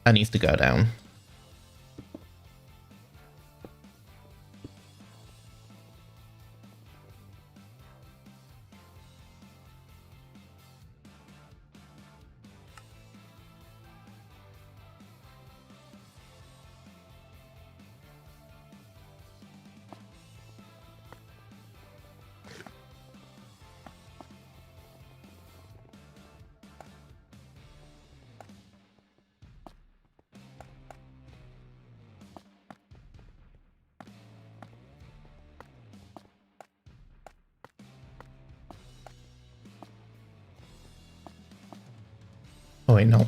that needs to go down. Oh wait, no.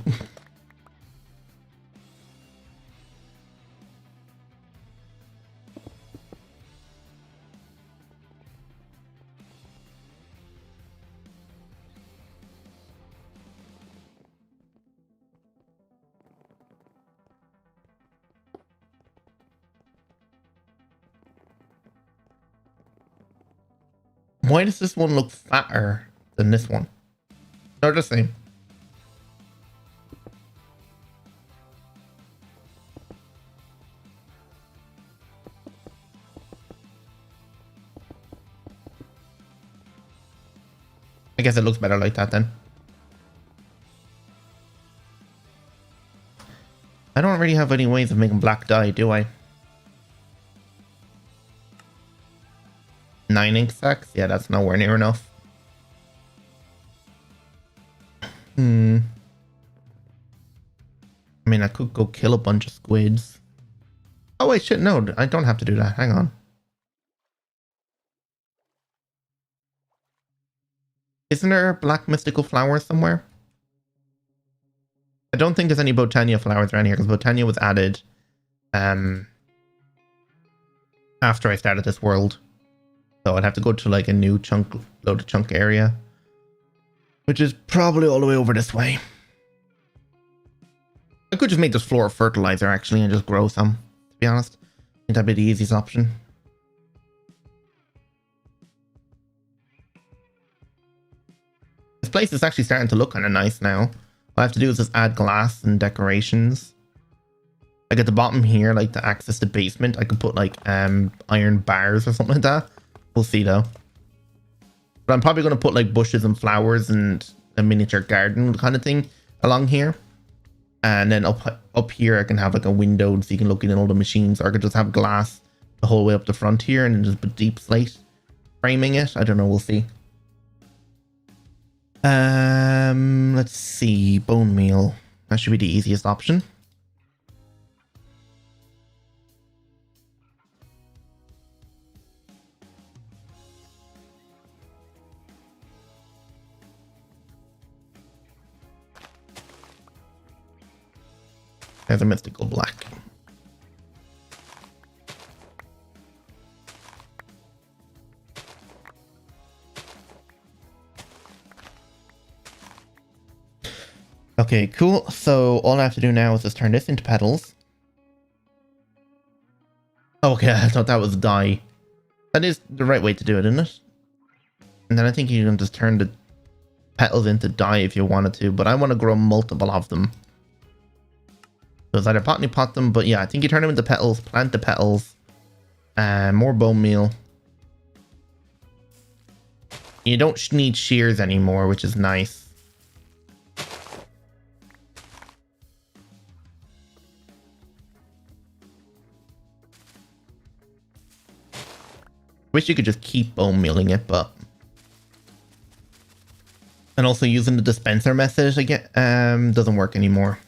Why does this one look fatter than this one? They're the same. I guess it looks better like that then. I don't really have any ways of making black dye, do I? 9 ink sacks? Yeah, that's nowhere near enough. I mean, I could go kill a bunch of squids. Oh wait, shit, no, I don't have to do that. Hang on. Isn't there black mystical flowers somewhere? I don't think there's any Botania flowers around here because Botania was added after I started this world. So I'd have to go to like a new loaded chunk area, which is probably all the way over this way. I could just make this floor fertilizer actually and just grow some, to be honest. I think that'd be the easiest option. This place is actually starting to look kind of nice now. All I have to do is just add glass and decorations. Like at the bottom here, like to access the basement, I could put like iron bars or something like that. We'll see though. But I'm probably going to put like bushes and flowers and a miniature garden kind of thing along here. And then up here I can have like a window so you can look in all the machines, or I could just have glass the whole way up the front here and then just put deep slate framing it. I don't know, we'll see. Let's see, bone meal. That should be the easiest option. There's a mystical black. Okay, cool. So all I have to do now is just turn this into petals. Okay, I thought that was dye. That is the right way to do it, isn't it? And then I think you can just turn the petals into dye if you wanted to, but I want to grow multiple of them. So it's either potany pot them, but yeah, I think you turn them into petals, plant the petals, more bone meal. You don't need shears anymore, which is nice. Wish you could just keep bone mealing it, but... And also using the dispenser method again doesn't work anymore.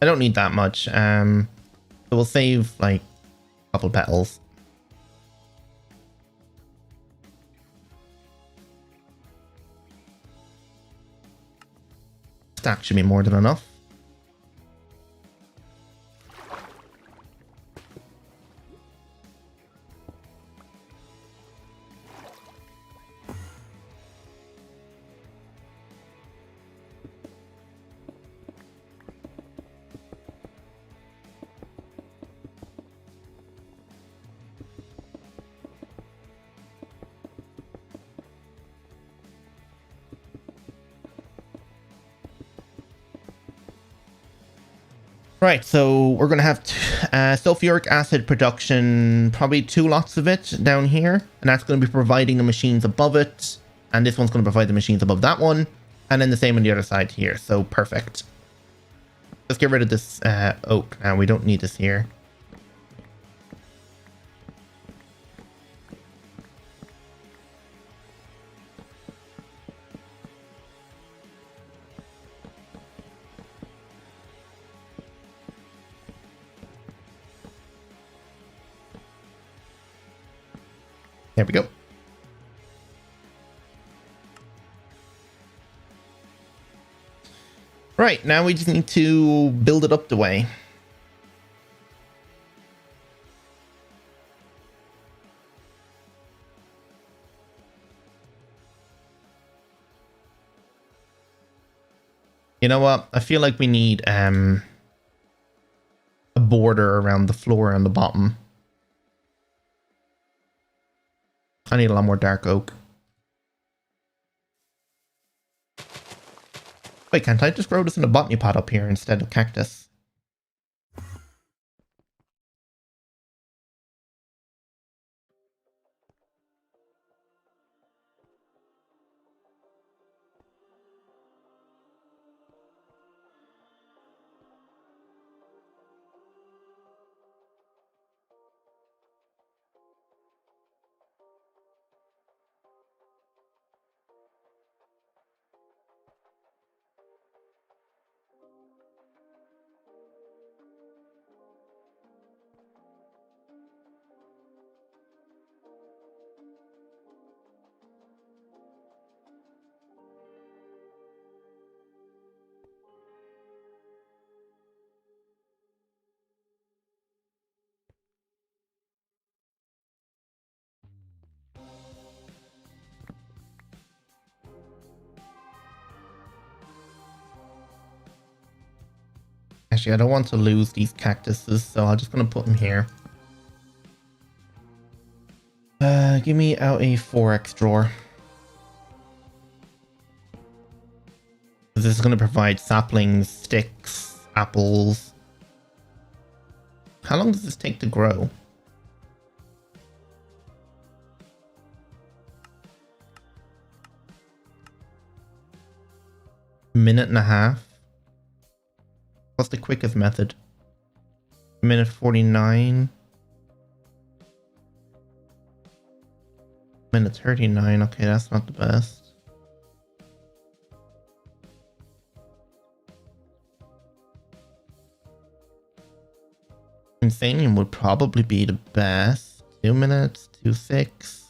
I don't need that much. So we'll save like a couple petals. Stack should be more than enough. Right, so we're going to have sulfuric acid production, probably 2 lots of it down here. And that's going to be providing the machines above it. And this one's going to provide the machines above that one. And then the same on the other side here. So perfect. Let's get rid of this oak now. We don't need this here. There we go. Right, now we just need to build it up the way. You know what? I feel like we need a border around the floor on the bottom. I need a lot more dark oak. Wait, can't I just grow this in a botany pot up here instead of cactus? Actually, I don't want to lose these cactuses, so I'm just going to put them here. Give me out a 4x drawer. This is going to provide saplings, sticks, apples. How long does this take to grow? Minute and a half. What's the quickest method? Minute 49. Minute 39. Okay, that's not the best. Insanium would probably be the best. 2 minutes, 2.6.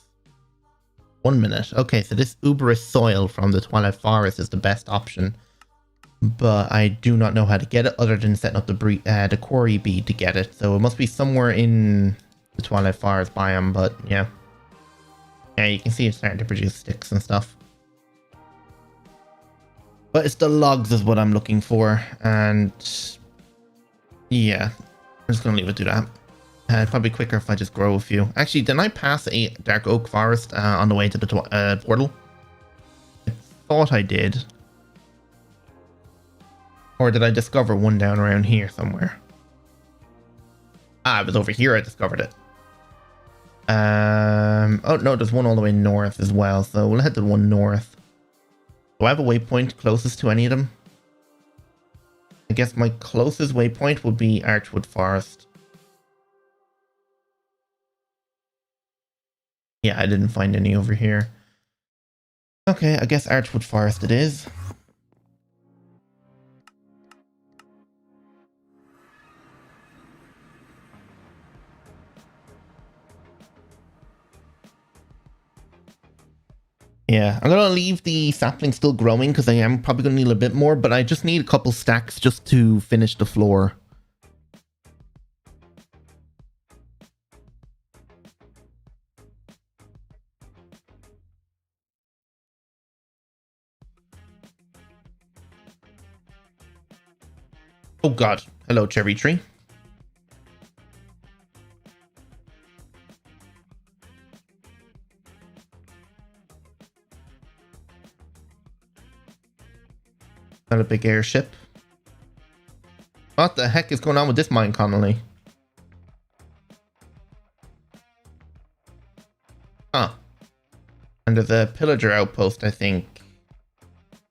1 minute. Okay, so this Uberous soil from the Twilight Forest is the best option. But I do not know how to get it other than setting up the quarry bead to get it. So it must be somewhere in the Twilight Forest biome, but yeah. Yeah, you can see it's starting to produce sticks and stuff. But it's the logs is what I'm looking for. And yeah, I'm just going to leave it to that. Probably quicker if I just grow a few. Actually, didn't I pass a dark oak forest on the way to the portal? I thought I did. Or did I discover one down around here somewhere? Ah, it was over here I discovered it. Oh no, there's one all the way north as well, so we'll head to the one north. Do I have a waypoint closest to any of them? I guess my closest waypoint would be Archwood Forest. Yeah, I didn't find any over here. Okay, I guess Archwood Forest it is. Yeah, I'm gonna leave the sapling still growing because I am probably gonna need a bit more, but I just need a couple stacks just to finish the floor. Oh god, hello cherry tree. Not a big airship. What the heck is going on with this mine colony? Huh. And there's a pillager outpost, I think.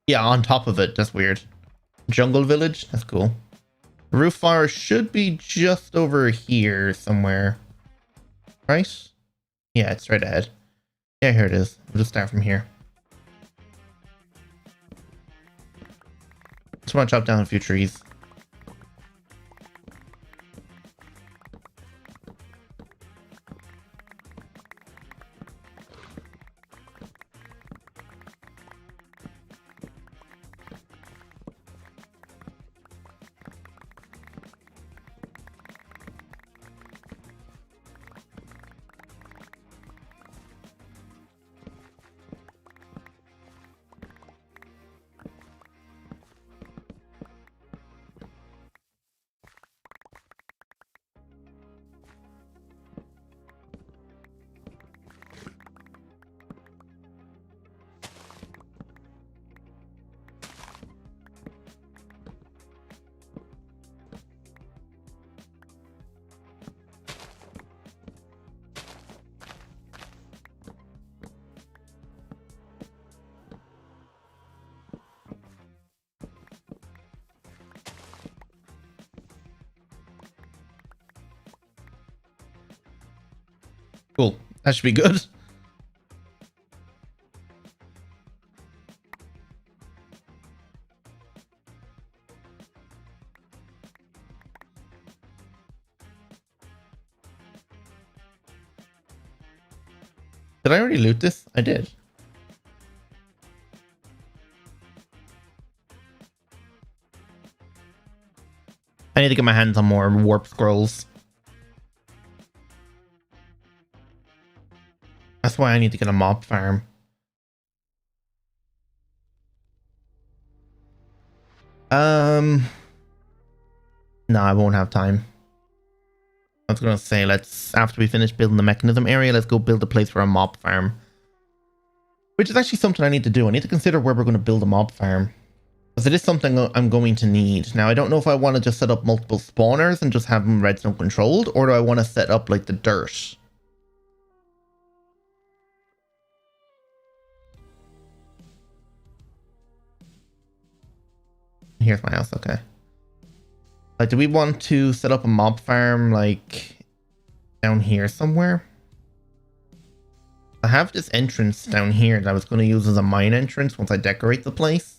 Yeah, on top of it. That's weird. Jungle village? That's cool. Roof fire should be just over here somewhere. Right? Yeah, it's right ahead. Yeah, here it is. We'll just start from here. Just want to chop down a few trees. That should be good. Did I already loot this? I did. I need to get my hands on more warp scrolls. That's why I need to get a mob farm. No, I won't have time. I was gonna say, let's, after we finish building the mechanism area, let's go build a place for a mob farm. Which is actually something I need to do. I need to consider where we're going to build a mob farm. Because it is something I'm going to need. Now, I don't know if I want to just set up multiple spawners and just have them redstone controlled, or do I want to set up like the dirt? Here's my house, okay. Like, do we want to set up a mob farm, like, down here somewhere? I have this entrance down here that I was going to use as a mine entrance once I decorate the place.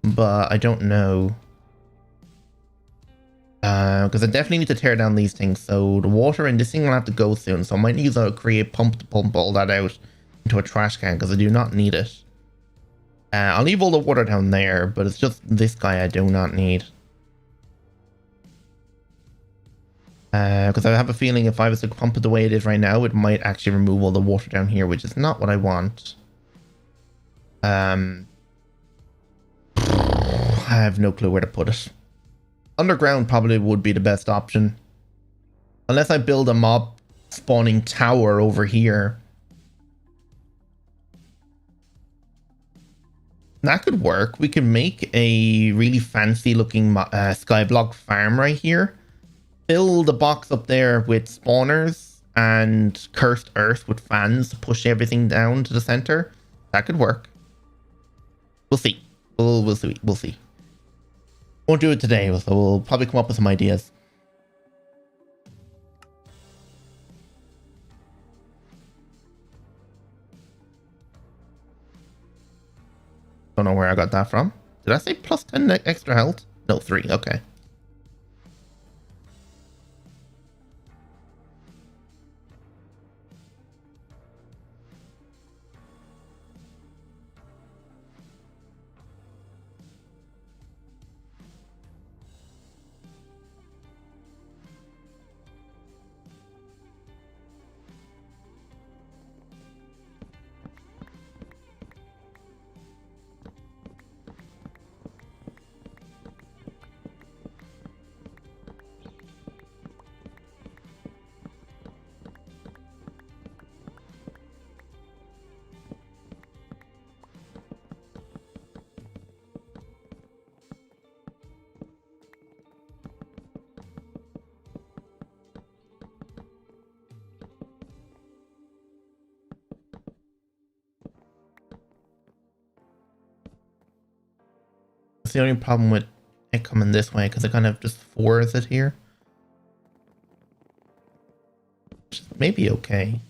But I don't know. Because I definitely need to tear down these things. So the water in this thing will have to go soon. So I might use a create pump to pump all that out into a trash can because I do not need it. I'll leave all the water down there, but it's just this guy I do not need. Because I have a feeling if I was to pump it the way it is right now, it might actually remove all the water down here, which is not what I want. I have no clue where to put it. Underground probably would be the best option. Unless I build a mob spawning tower over here. That could work. We can make a really fancy looking skyblock farm right here. Build a box up there with spawners and cursed earth with fans to push everything down to the center. That could work. We'll see. We'll see. We'll see. Won't do it today, so we'll probably come up with some ideas. Don't know where I got that from. Did I say plus 10 extra health? No, 3. Okay. That's the only problem with it coming this way, because it kind of just fours it here. Which is maybe okay.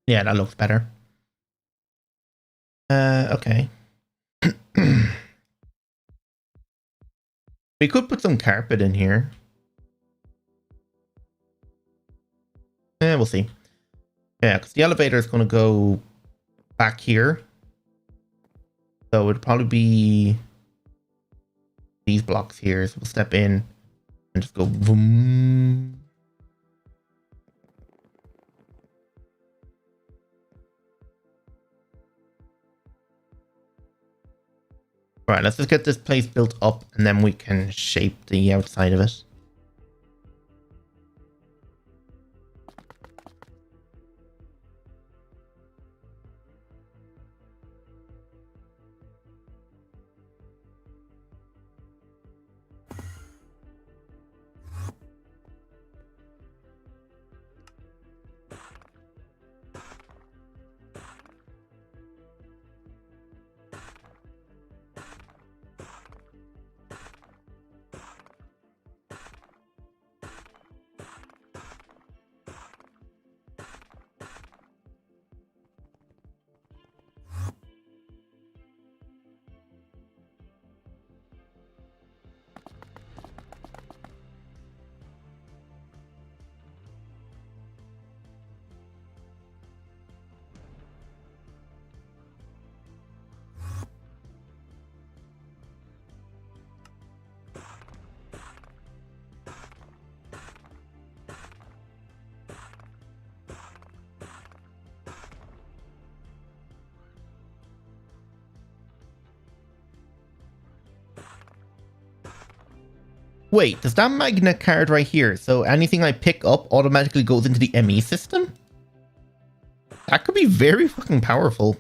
Yeah, that looks better. Okay. We could put some carpet in here. Yeah, we'll see. Yeah, because the elevator is going to go back here. So it'd probably be these blocks here. So we'll step in and just go boom. All right, let's just get this place built up and then we can shape the outside of it. Wait, does that magnet card right here, so anything I pick up automatically goes into the ME system? That could be very fucking powerful.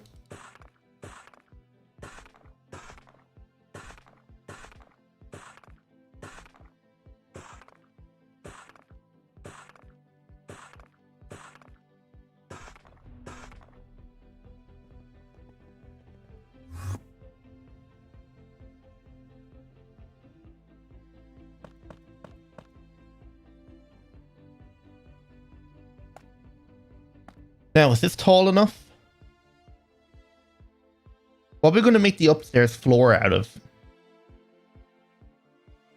Now, is this tall enough? What are we going to make the upstairs floor out of?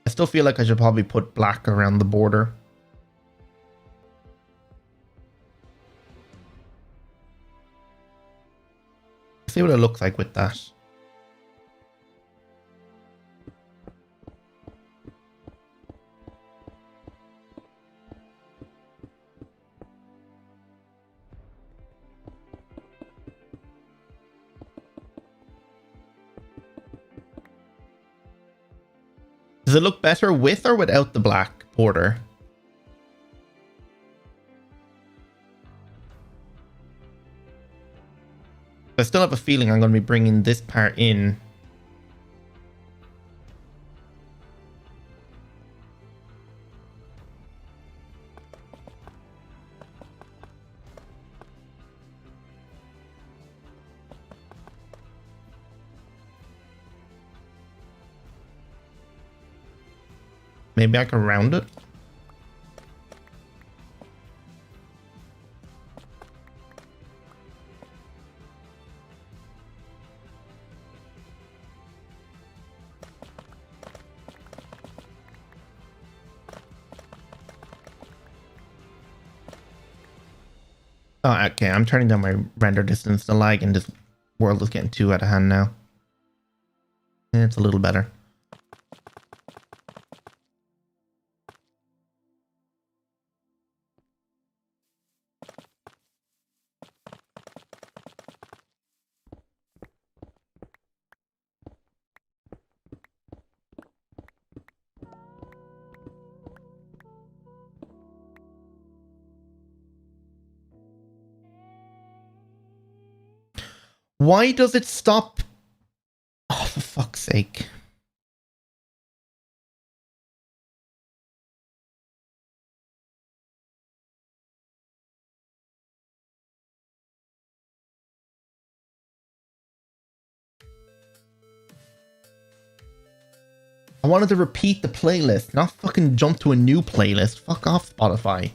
I still feel like I should probably put black around the border. See what it looks like with that. Does it look better with or without the black border? I still have a feeling I'm going to be bringing this part in. Maybe I can round it. Oh, okay, I'm turning down my render distance. The lag in this world is getting too out of hand now. It's a little better. Why does it stop? Oh, for fuck's sake. I wanted to repeat the playlist, not fucking jump to a new playlist. Fuck off, Spotify.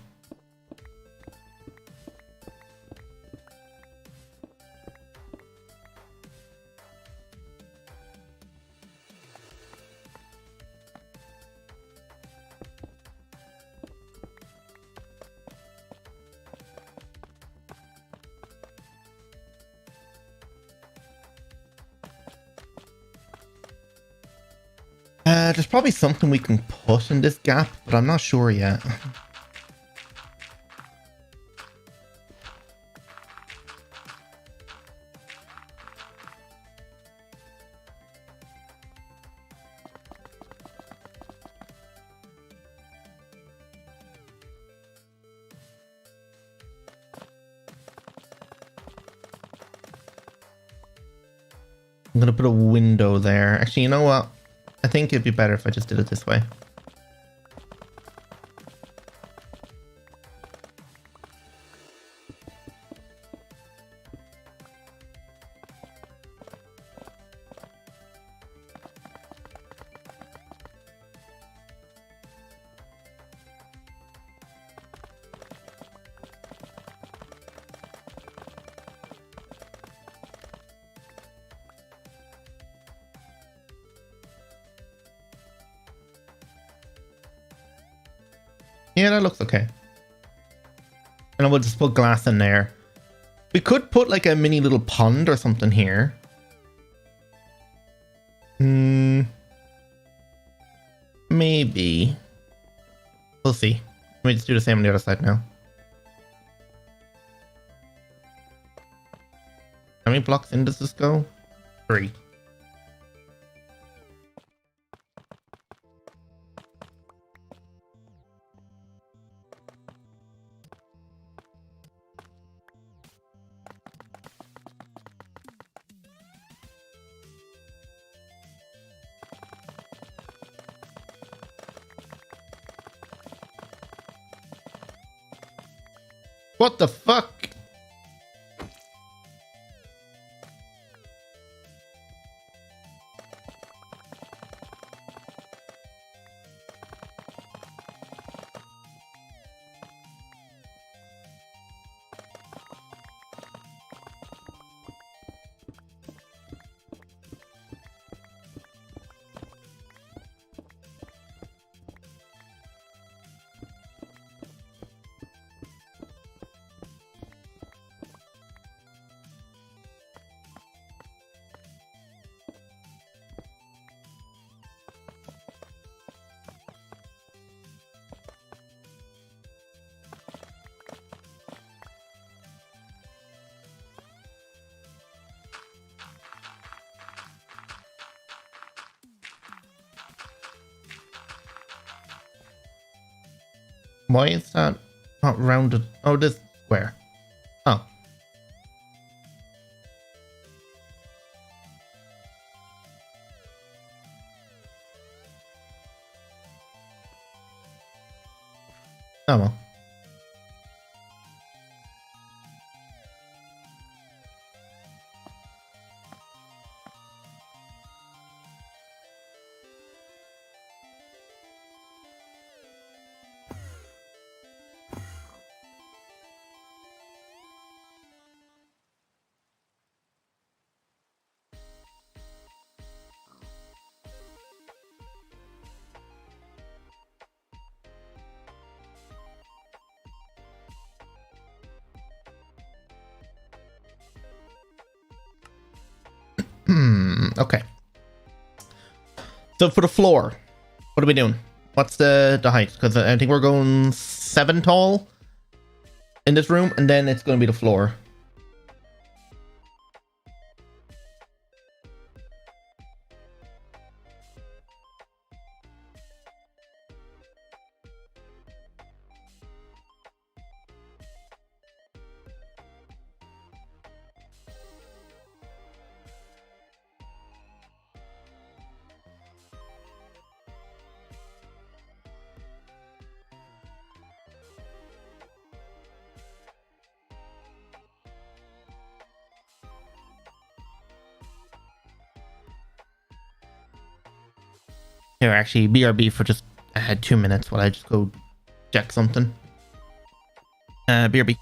There's probably something we can put in this gap, but I'm not sure yet. gonna put a window there. Actually, you know what? I think it'd be better if I just did it this way. Yeah, that looks okay. And we'll just put glass in there. We could put like a mini little pond or something here. Maybe. We'll see. Let me just do the same on the other side now. How many blocks in does this go? 3. What the fuck? Why is that not rounded? Oh, this square. Oh. Oh well. Okay. So for the floor, what are we doing? What's the height? Because I think we're going 7 tall in this room, and then it's going to be the floor. Here, actually, BRB for just 2 minutes while I just go check something. BRB.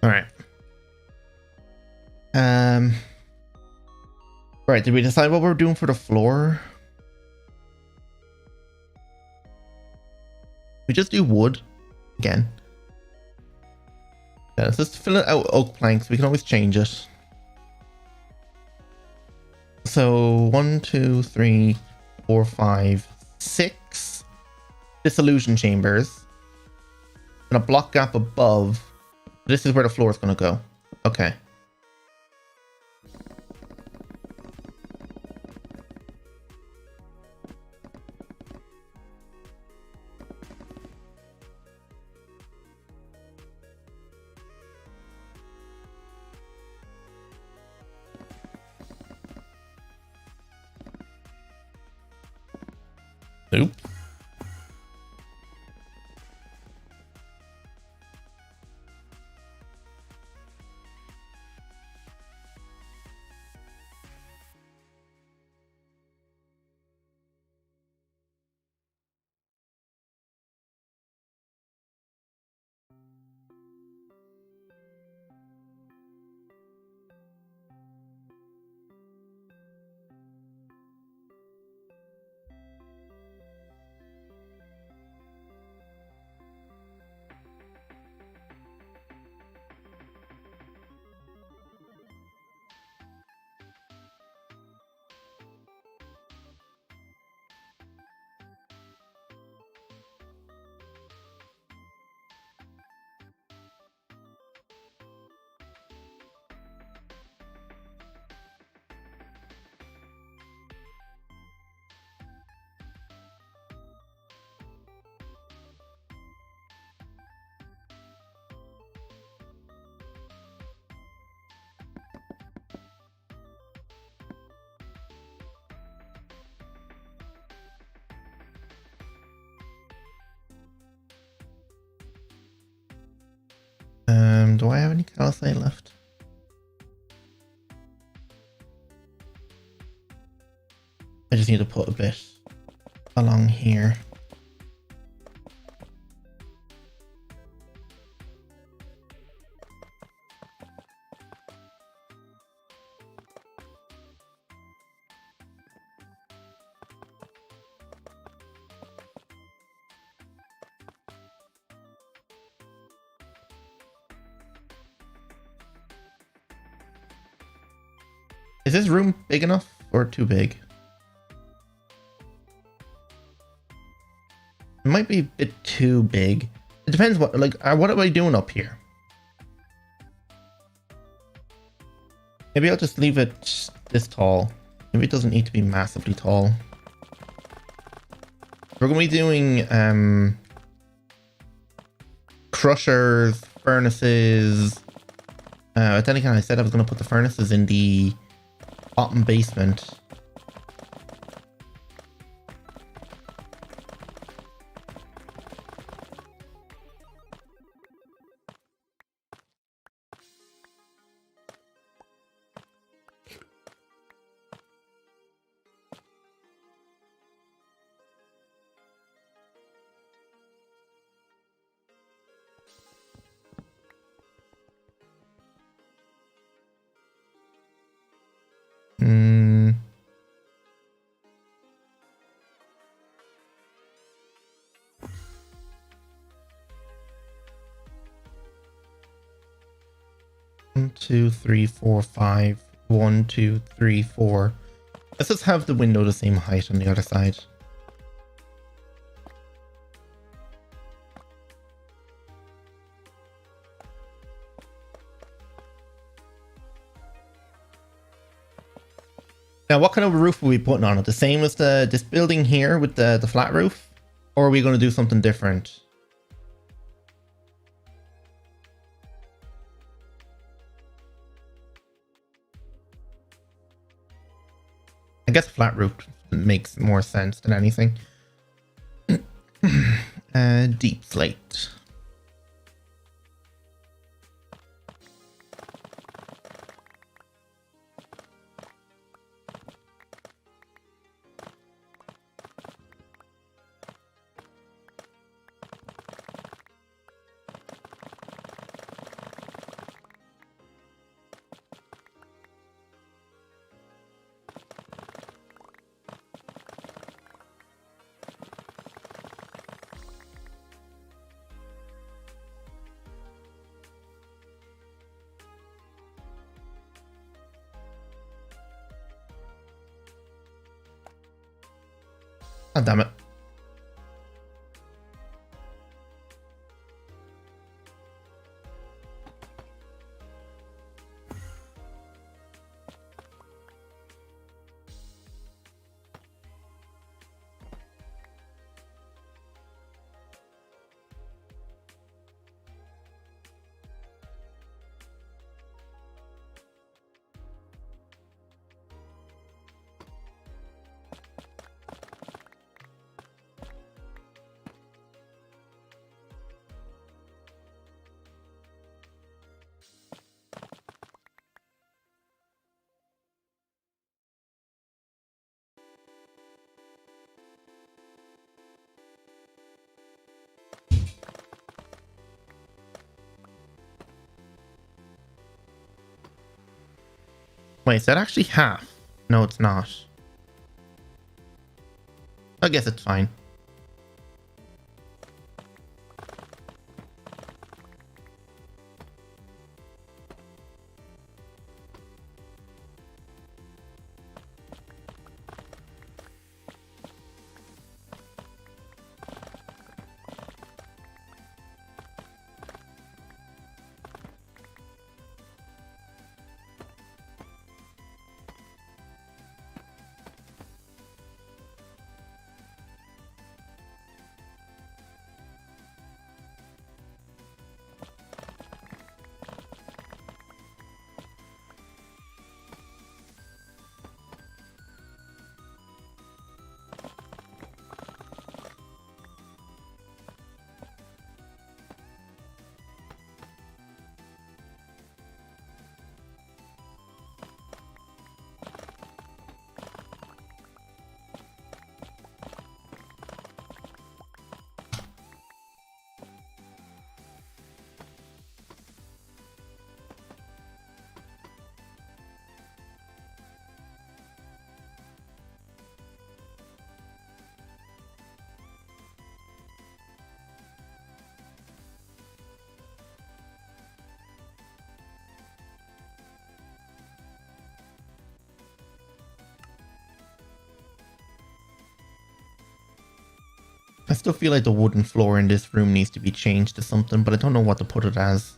All right. Right. Did we decide what we're doing for the floor? We just do wood again. Yeah, let's just fill it out with oak planks. We can always change it. So 1, 2, 3, 4, 5, 6 dissolution chambers and a block gap above. This is where the floor is going to go. Okay. Nope. Do I have any calcite left? I just need to put a bit along here. Is this room big enough or too big? It might be a bit too big. It depends what am I doing up here? Maybe I'll just leave it this tall. Maybe it doesn't need to be massively tall. We're going to be doing crushers, furnaces. Then again, I said I was going to put the furnaces in the bottom basement. One, two, three, four, 5. 1, 2, 3, 4. Let's just have the window the same height on the other side. Now, what kind of roof are we putting on it? The same as this building here with the flat roof? Or are we going to do something different? I guess flat roof makes more sense than anything. Deep slate. God damn it. Wait, is that actually half? No, it's not. I guess it's fine. I still feel like the wooden floor in this room needs to be changed to something, but I don't know what to put it as.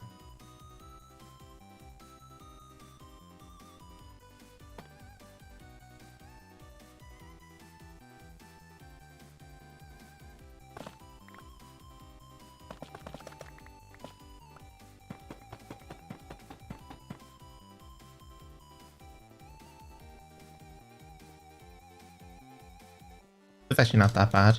It's actually not that bad.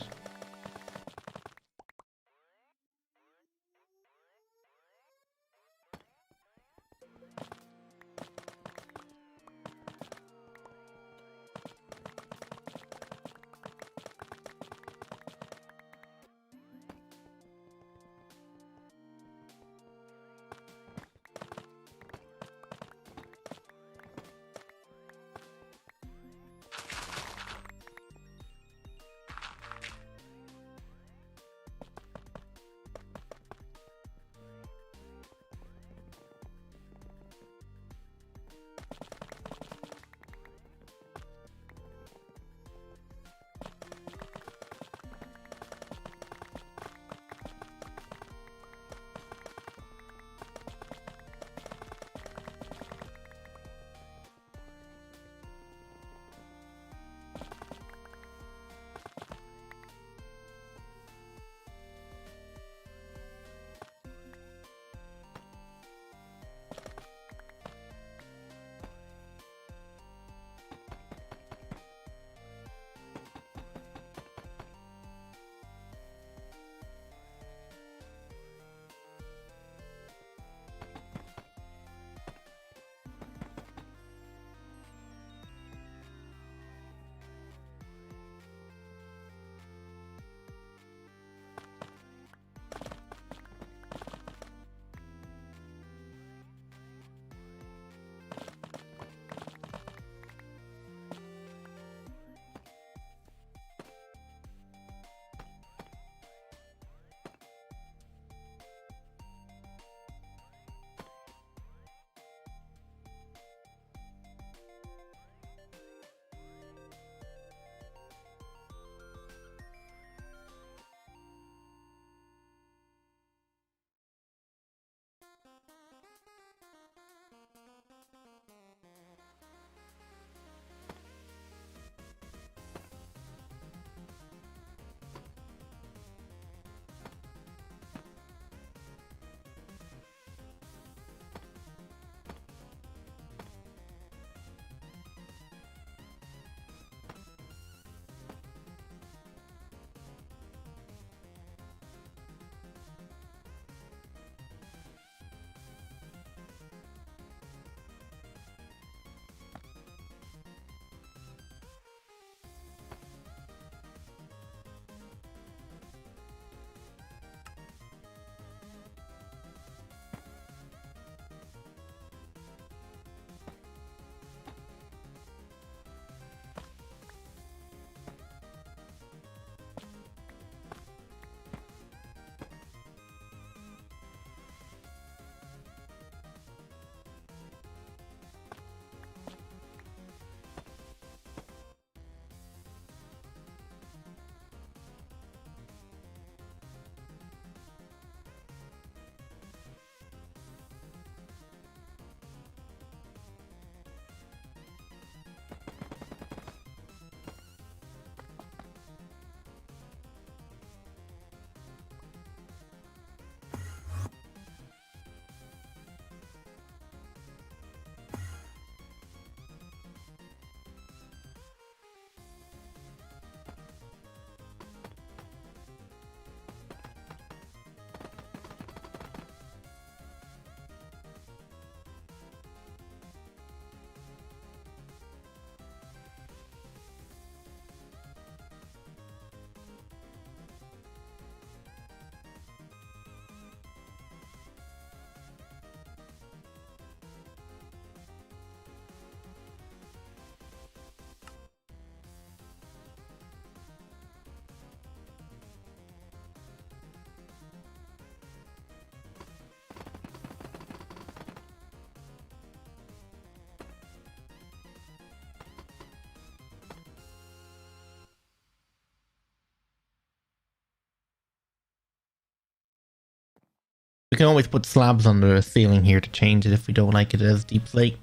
We can always put slabs on the ceiling here to change it if we don't like it as deep slate.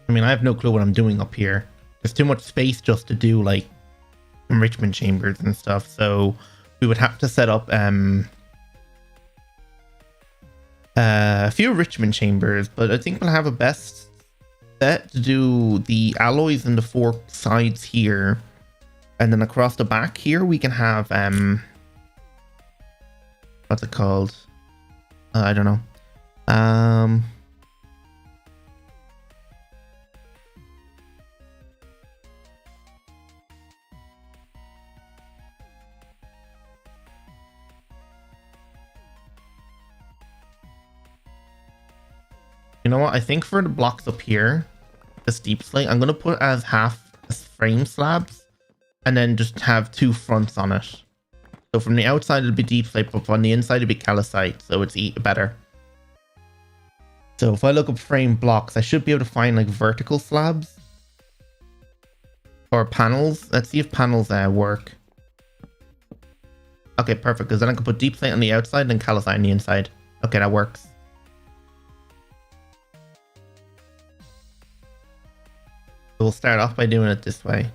I mean, I have no clue what I'm doing up here. There's too much space just to do like enrichment chambers and stuff, so we would have to set up a few enrichment chambers, but I think we'll have a best bet to do the alloys in the 4 sides here, and then across the back here we can have what's it called? I don't know. You know what? I think for the blocks up here, this deep slate, I'm gonna put as half frame slabs, and then just have 2 fronts on it. So from the outside it'll be deep slate, but on the inside it'll be calcite, so it's better. So if I look up frame blocks, I should be able to find like vertical slabs or panels. Let's see if panels work. Okay, perfect, because then I can put deep slate on the outside and then calcite on the inside. Okay, that works. We'll start off by doing it this way.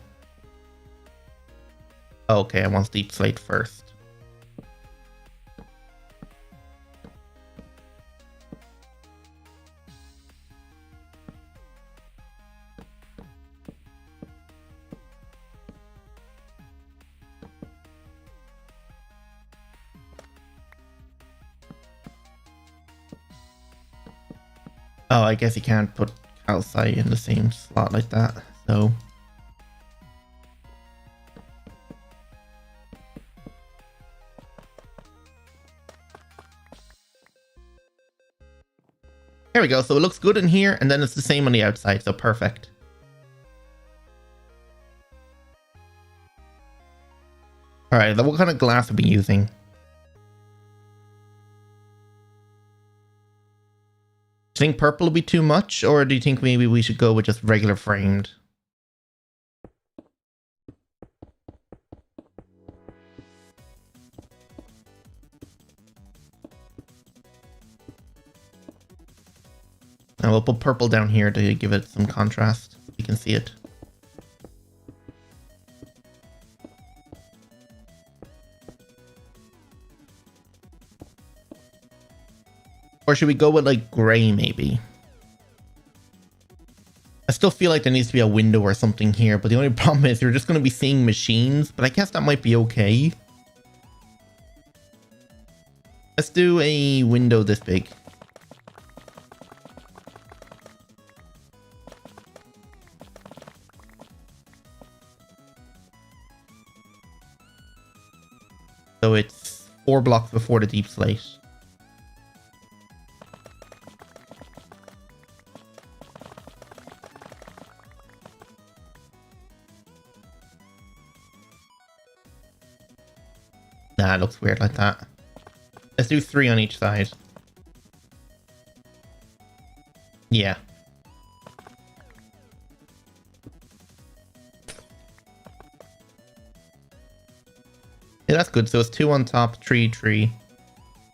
Okay, I want deep slate first. Oh, I guess you can't put calcite in the same slot like that, so there we go. So it looks good in here, and then it's the same on the outside, so perfect. All right, then what kind of glass are we using? Do you think purple will be too much, or do you think maybe we should go with just regular framed? And we'll put purple down here to give it some contrast. You can see it. Or should we go with like gray maybe? I still feel like there needs to be a window or something here, but the only problem is you're just going to be seeing machines, but I guess that might be okay. Let's do a window this big. So it's 4 blocks before the deep slate. Nah, it looks weird like that. Let's do 3 on each side. Yeah. Yeah, that's good. So it's 2 on top, 3, 3.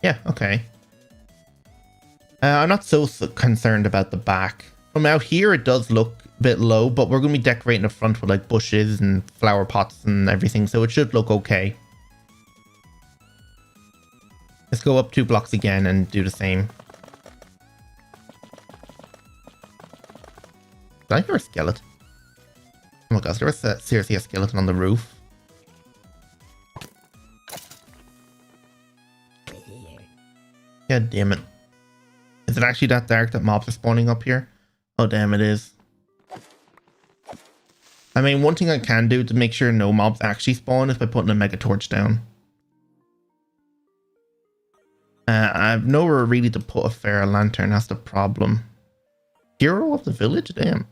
Yeah, okay. I'm not so concerned about the back. From out here, it does look a bit low, but we're going to be decorating the front with like bushes and flower pots and everything, so it should look okay. Let's go up 2 blocks again and do the same. Did I hear a skeleton? Oh my gosh, there was seriously a skeleton on the roof. God damn it. Is it actually that dark that mobs are spawning up here? Oh damn, it is. I mean, one thing I can do to make sure no mobs actually spawn is by putting a mega torch down. I have nowhere really to put a fair lantern, that's the problem. Hero of the village? Damn.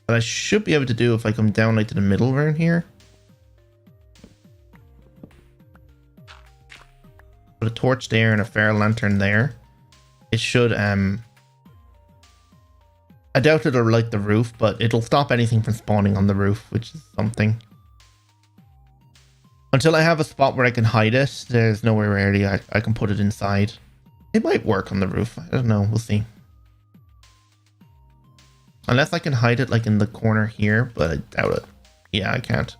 But I should be able to do if I come down like to the middle around here. Put a torch there and a fair lantern there. It should, I doubt it'll light the roof, but it'll stop anything from spawning on the roof, which is something. Until I have a spot where I can hide it, there's nowhere really I can put it inside. It might work on the roof. I don't know. We'll see. Unless I can hide it like in the corner here, but I doubt it. Yeah, I can't.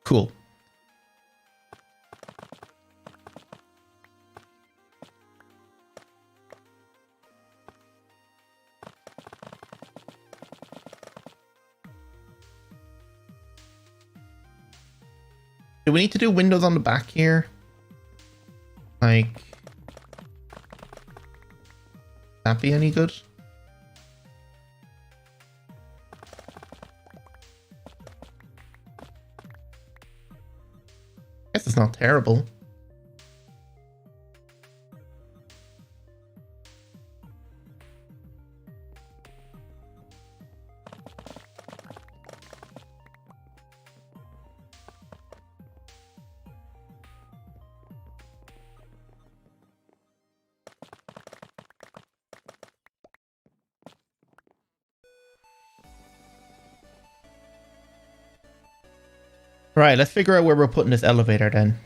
Cool. Do we need to do windows on the back here? Like, that be any good? Guess it's not terrible. Right, let's figure out where we're putting this elevator then.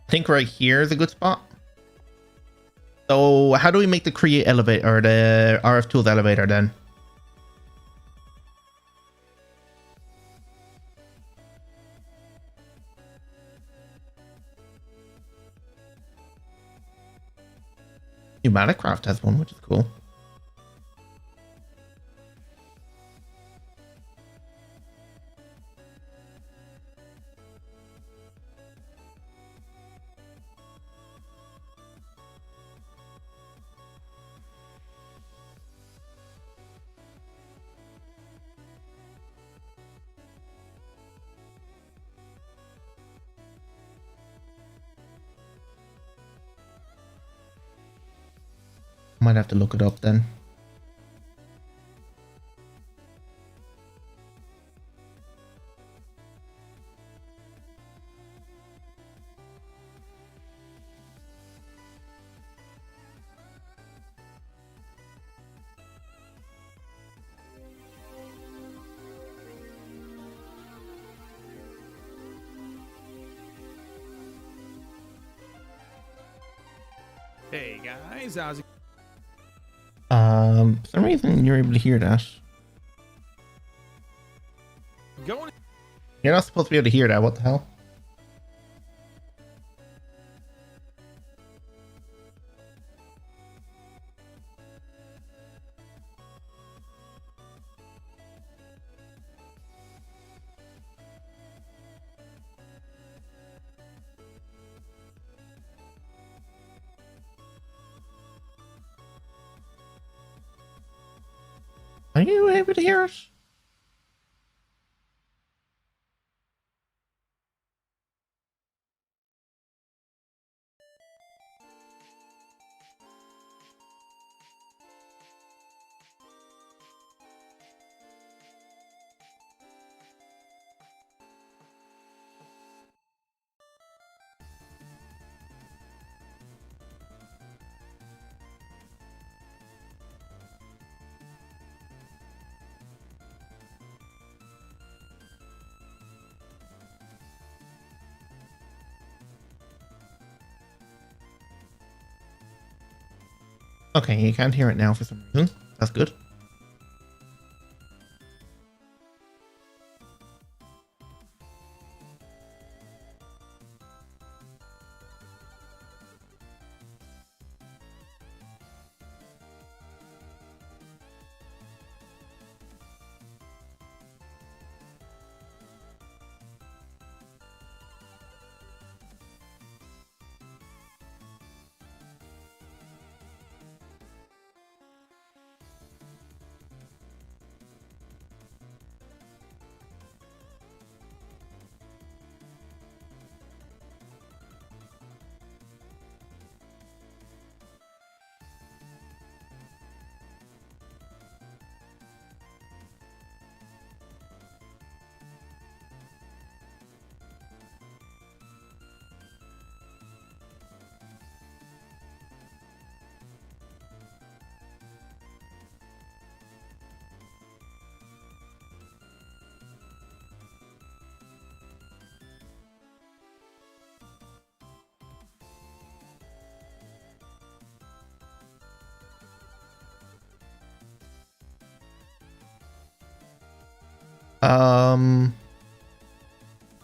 I think right here is a good spot. So how do we make the create elevator or the RF tools elevator then? Pneumaticraft has one, which is cool. Might have to look it up then. Hey guys, how's it? For some reason you're able to hear that. Going. You're not supposed to be able to hear that. What the hell? Are you able to hear us? Okay, you can't hear it now for some reason. That's good. I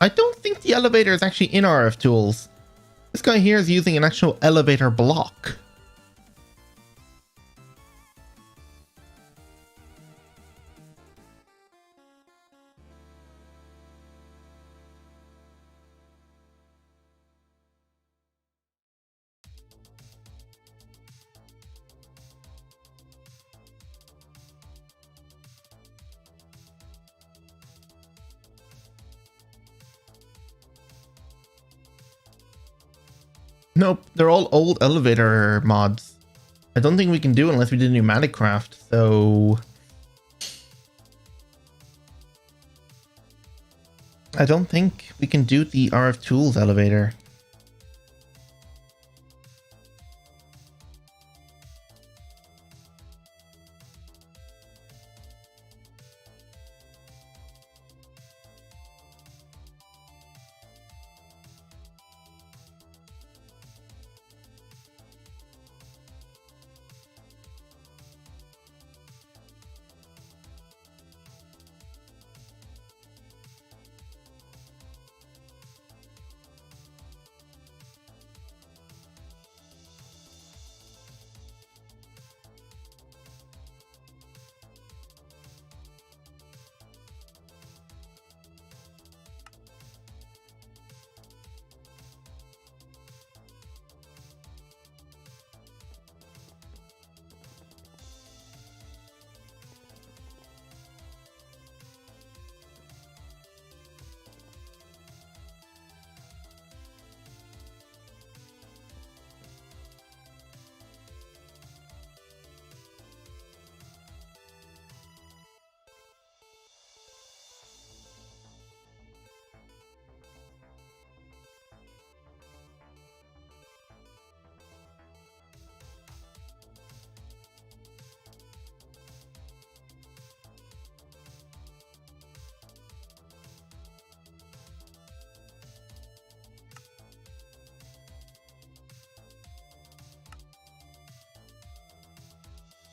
don't think the elevator is actually in RF tools. This guy here is using an actual elevator block. Nope, they're all old elevator mods. I don't think we can do it unless we did pneumatic craft, so... I don't think we can do the RF tools elevator.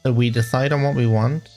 So we decide on what we want.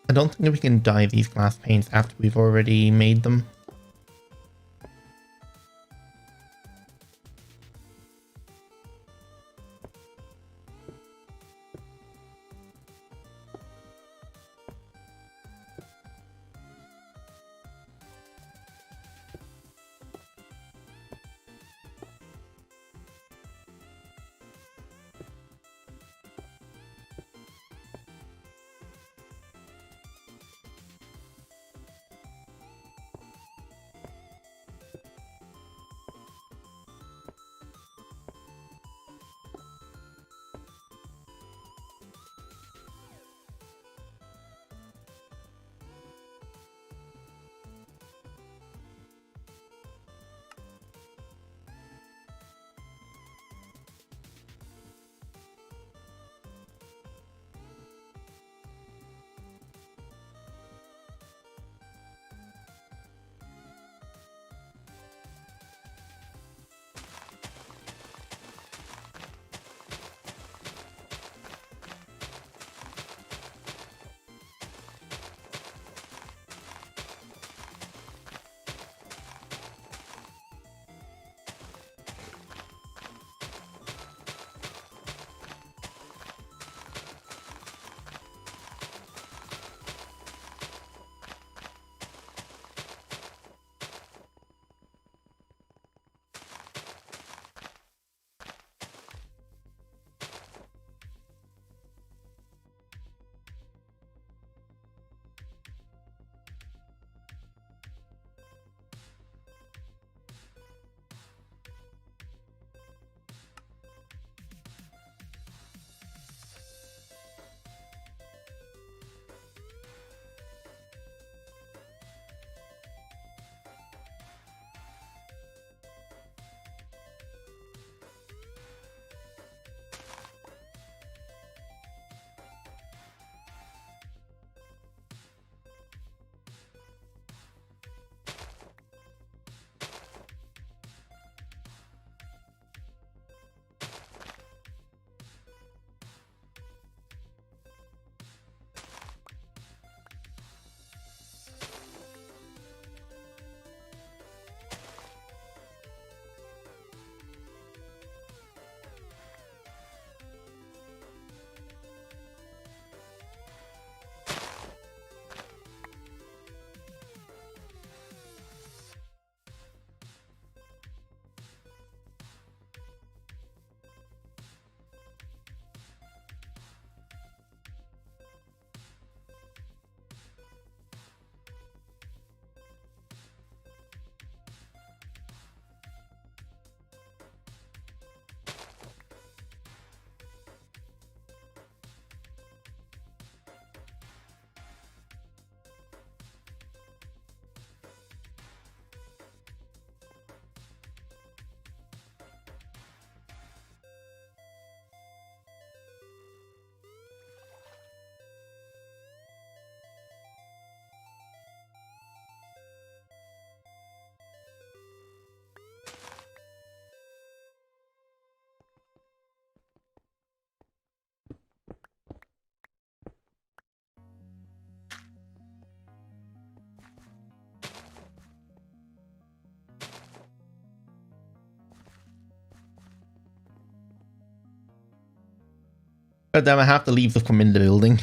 I don't think we can dye these glass paints after we've already made them. God damn, I have to leave to come in the building.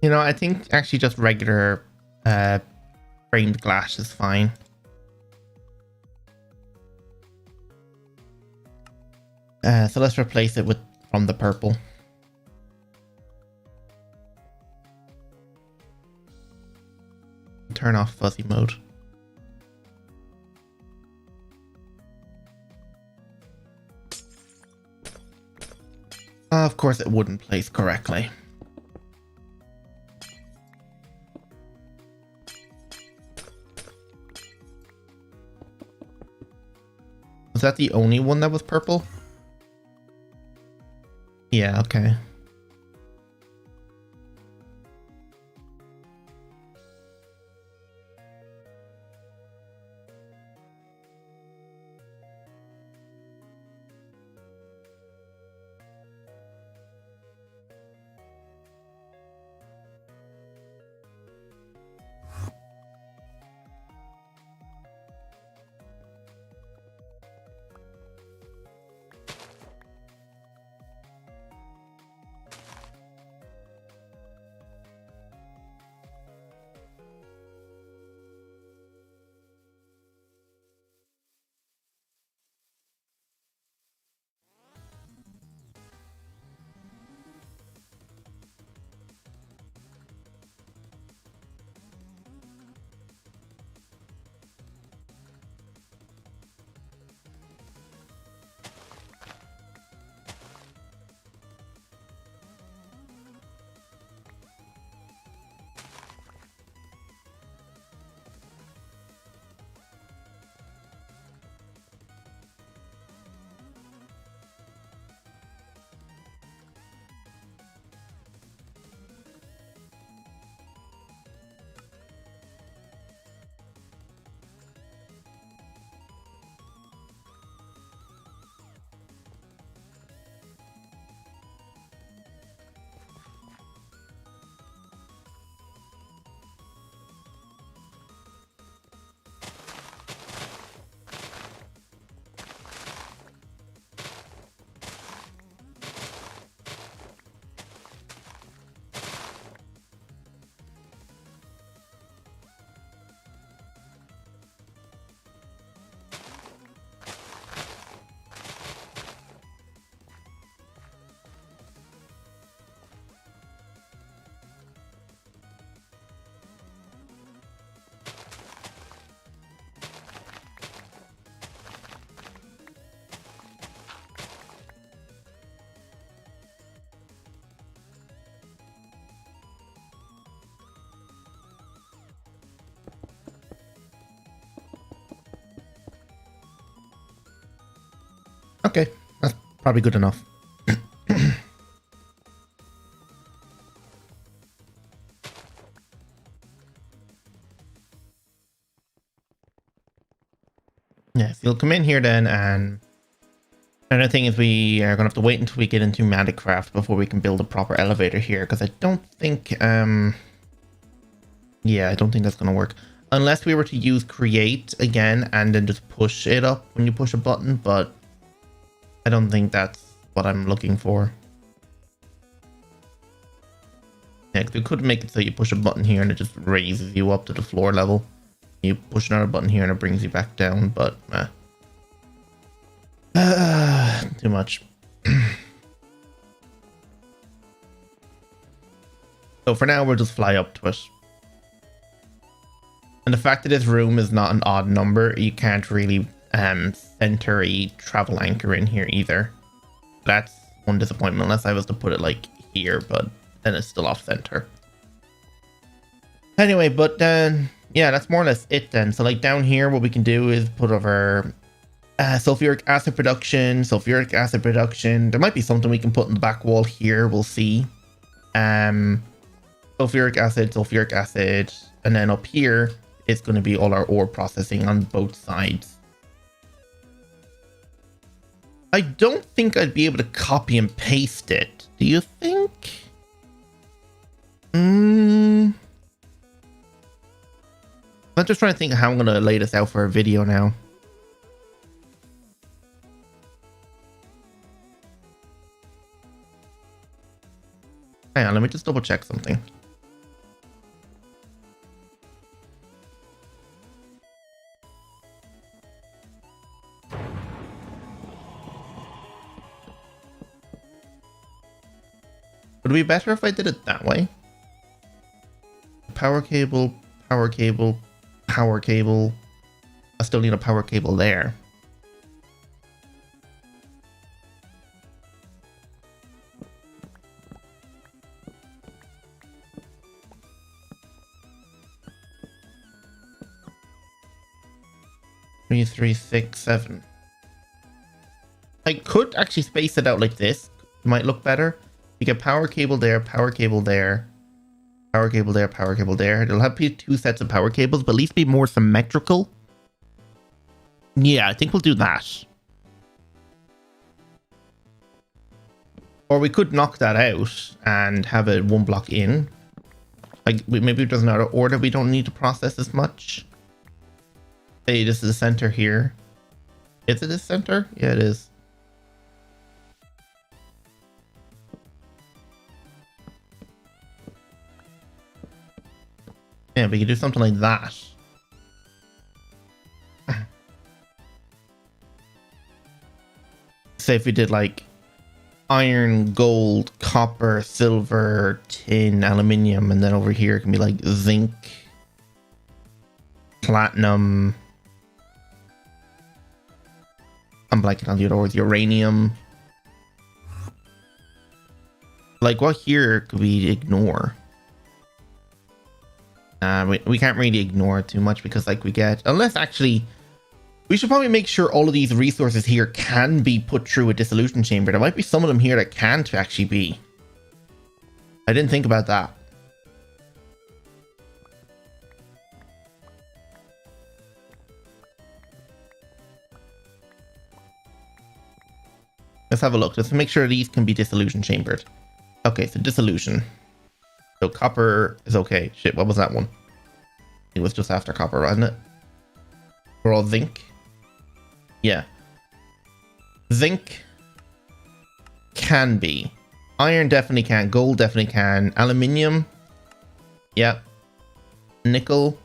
You know, I think actually just regular framed glass is fine. So let's replace it with from the purple. Turn off fuzzy mode. Of course it wouldn't place correctly. Was that the only one that was purple? Yeah, okay. Okay, that's probably good enough. Yes, you'll come in here then, and another thing is we are gonna have to wait until we get into Manticraft before we can build a proper elevator here, because I don't think yeah, I don't think that's gonna work. Unless we were to use create again and then just push it up when you push a button, but I don't think that's what I'm looking for. Yeah, 'cause we could make it so you push a button here and it just raises you up to the floor level. You push another button here and it brings you back down, but too much. So for now, we'll just fly up to it. And the fact that this room is not an odd number, you can't really center a travel anchor in here either. That's one disappointment, unless I was to put it like here, but then it's still off center. Anyway, but then yeah, that's more or less it then. So like down here, what we can do is put our Sulfuric acid production, sulfuric acid production. There might be something we can put in the back wall here. We'll see. Sulfuric acid. And then up here, it's going to be all our ore processing on both sides. I don't think I'd be able to copy and paste it. Do you think? I'm just trying to think of how I'm going to lay this out for a video now. Hang on, let me just double check something. Would it be better if I did it that way? Power cable, power cable, power cable. I still need a power cable there. Three, 3, 6, 7. I could actually space it out like this. It might look better. You get power cable there, power cable there, power cable there, power cable there. It'll have two sets of power cables, but at least be more symmetrical. Yeah, I think we'll do that. Or we could knock that out and have it one block in. Like maybe it doesn't out of order. We don't need to process as much. Hey, this is the center here. Is it the center? Yeah, it is. Yeah, we could do something like that. Say if we did like iron, gold, copper, silver, tin, aluminium, and then over here it can be like zinc, platinum. I'm blanking on the other words. Uranium. Like what here could we ignore? We can't really ignore it too much because like we get, unless actually, we should probably make sure all of these resources here can be put through a dissolution chamber. There might be some of them here that can't actually be. I didn't think about that. Let's have a look. Let's make sure these can be dissolution chambered. Okay, so dissolution. So copper is okay. Shit, what was that one? It was just after copper, wasn't it? We're all zinc. Yeah. Zinc can be. Iron definitely can. Gold definitely can. Aluminium. Yep. Nickel.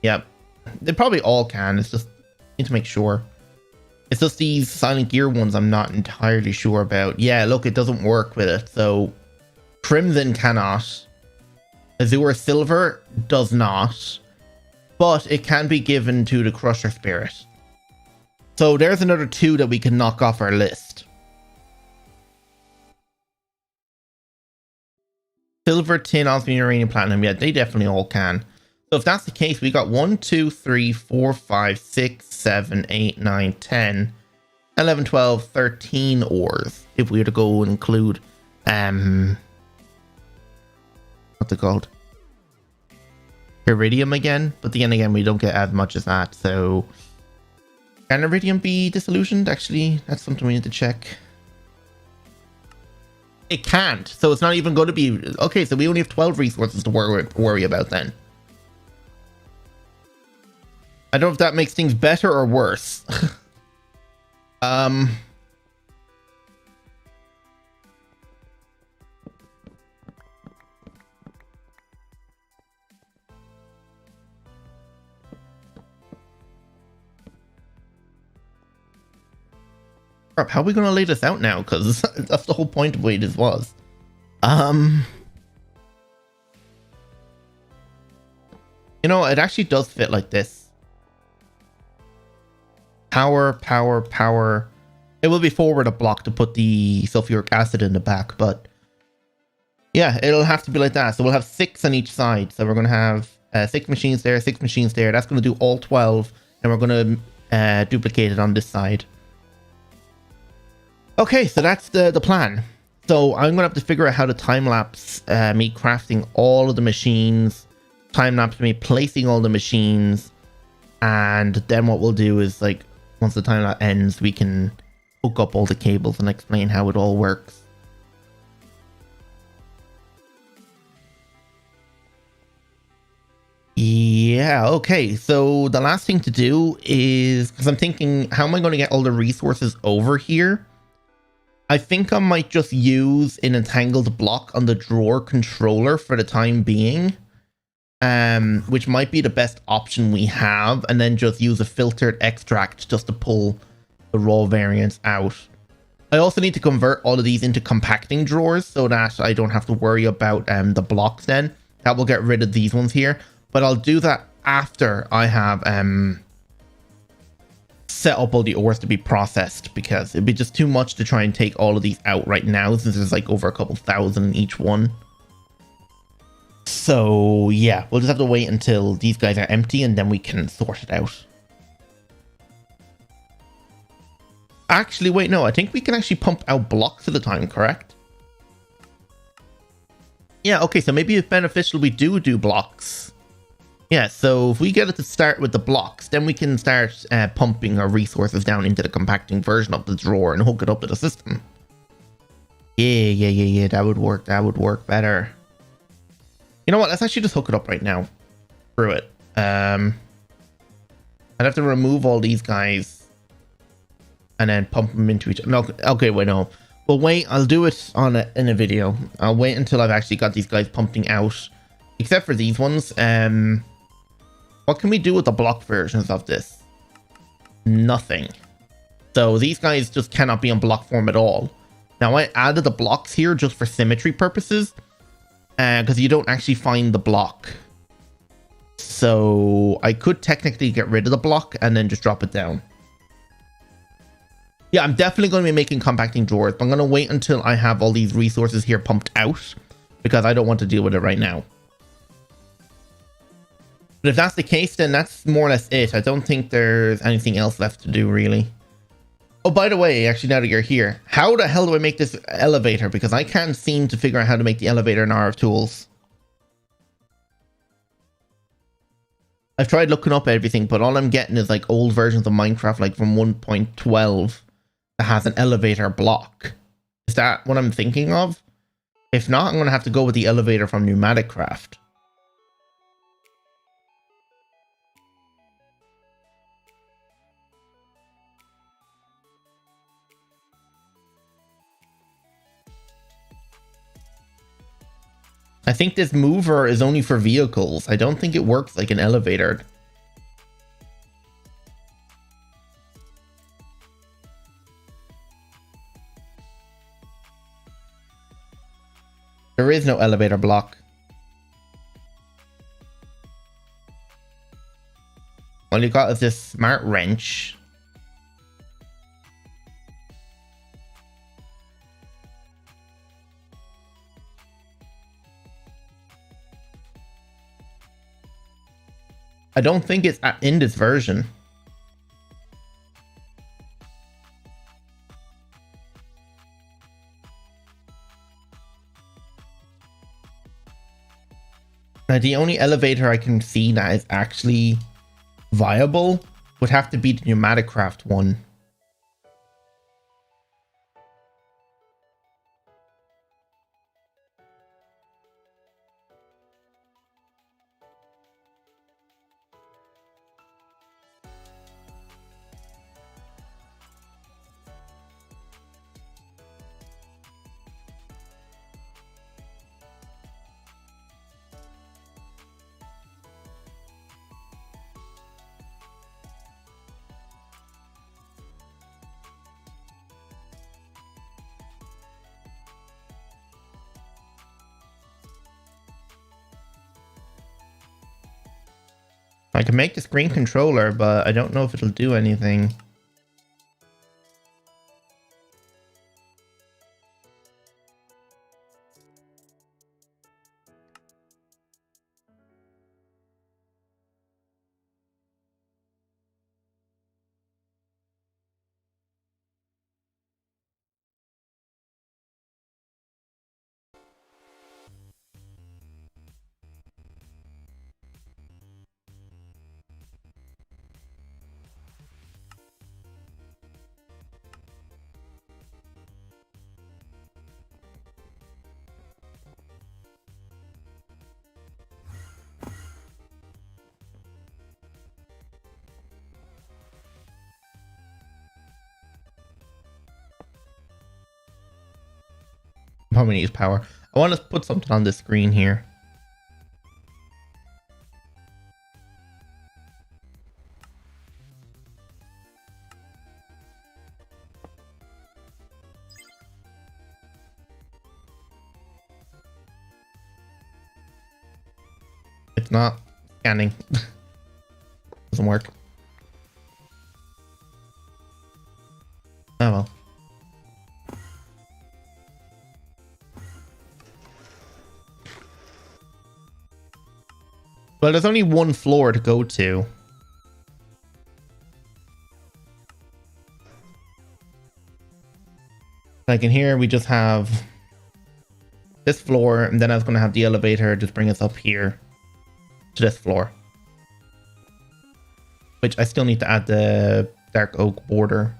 Yep. They probably all can. It's just need to make sure. It's just these Silent Gear ones I'm not entirely sure about. Yeah, look, it doesn't work with it. So Crimson cannot. Azure Silver does not. But it can be given to the Crusher Spirit. So there's another 2 that we can knock off our list. Silver, tin, osmium, uranium, platinum. Yeah, they definitely all can. So if that's the case, we got 1, 2, 3, 4, 5, 6, 7, 8, 9, 10, 11, 12, 13 ores. If we were to go and include, what's it called? Iridium again. But then again, we don't get as much as that. So can iridium be dissolutioned? Actually, that's something we need to check. It can't. So it's not even going to be... Okay, so we only have 12 resources to worry about then. I don't know if that makes things better or worse. How are we going to lay this out now? Because that's the whole point of the way this was. You know, it actually does fit like this. Power, power, power. It will be forward a block to put the sulfuric acid in the back, but yeah, it'll have to be like that. So we'll have 6 on each side. So we're going to have 6 machines there, 6 machines there. That's going to do all 12. And we're going to duplicated on this side. Okay, so that's the plan. So I'm gonna have to figure out how to time lapse me crafting all of the machines, time lapse me placing all the machines, and then what we'll do is, like, once the time lapse ends, we can hook up all the cables and explain how it all works. Yeah, okay, so the last thing to do is, because I'm thinking, how am I going to get all the resources over here? I think I might just use an entangled block on the drawer controller for the time being, which might be the best option we have, and then just use a filtered extract just to pull the raw variants out. I also need to convert all of these into compacting drawers so that I don't have to worry about the blocks then. That will get rid of these ones here. But I'll do that after I have set up all the ores to be processed, because it'd be just too much to try and take all of these out right now, since there's like over a couple thousand in each one. So yeah, we'll just have to wait until these guys are empty and then we can sort it out. Actually, wait, no, I think we can actually pump out blocks at a time, correct? Yeah, okay, so maybe it's beneficial we do blocks. Yeah, so if we get it to start with the blocks, then we can start pumping our resources down into the compacting version of the drawer and hook it up to the system. Yeah, that would work better. You know what, let's actually just hook it up right now. Screw it. I'd have to remove all these guys and then pump them into each other. No, okay, wait, no. Well, wait, I'll do it in a video. I'll wait until I've actually got these guys pumping out. Except for these ones. What can we do with the block versions of this? Nothing. So these guys just cannot be on block form at all. Now I added the blocks here just for symmetry purposes, because you don't actually find the block. So I could technically get rid of the block and then just drop it down. Yeah, I'm definitely going to be making compacting drawers, but I'm going to wait until I have all these resources here pumped out, because I don't want to deal with it right now. But if that's the case, then that's more or less it. I don't think there's anything else left to do, really. Oh, by the way, actually, now that you're here, how the hell do I make this elevator? Because I can't seem to figure out how to make the elevator in RF Tools. I've tried looking up everything, but all I'm getting is like old versions of Minecraft, like from 1.12, that has an elevator block. Is that what I'm thinking of? If not, I'm going to have to go with the elevator from Pneumatic Craft. I think this mover is only for vehicles. I don't think it works like an elevator. There is no elevator block. All you got is this smart wrench. I don't think it's in this version. Now, the only elevator I can see that is actually viable would have to be the Pneumatic Craft one. I can make the screen controller, but I don't know if it'll do anything. probably needs power. I want to put something on the screen here. It's not scanning. Doesn't work. Oh well. Well, there's only one floor to go to. Like in here, we just have this floor, and then I was going to have the elevator just bring us up here to this floor. Which I still need to add the dark oak border.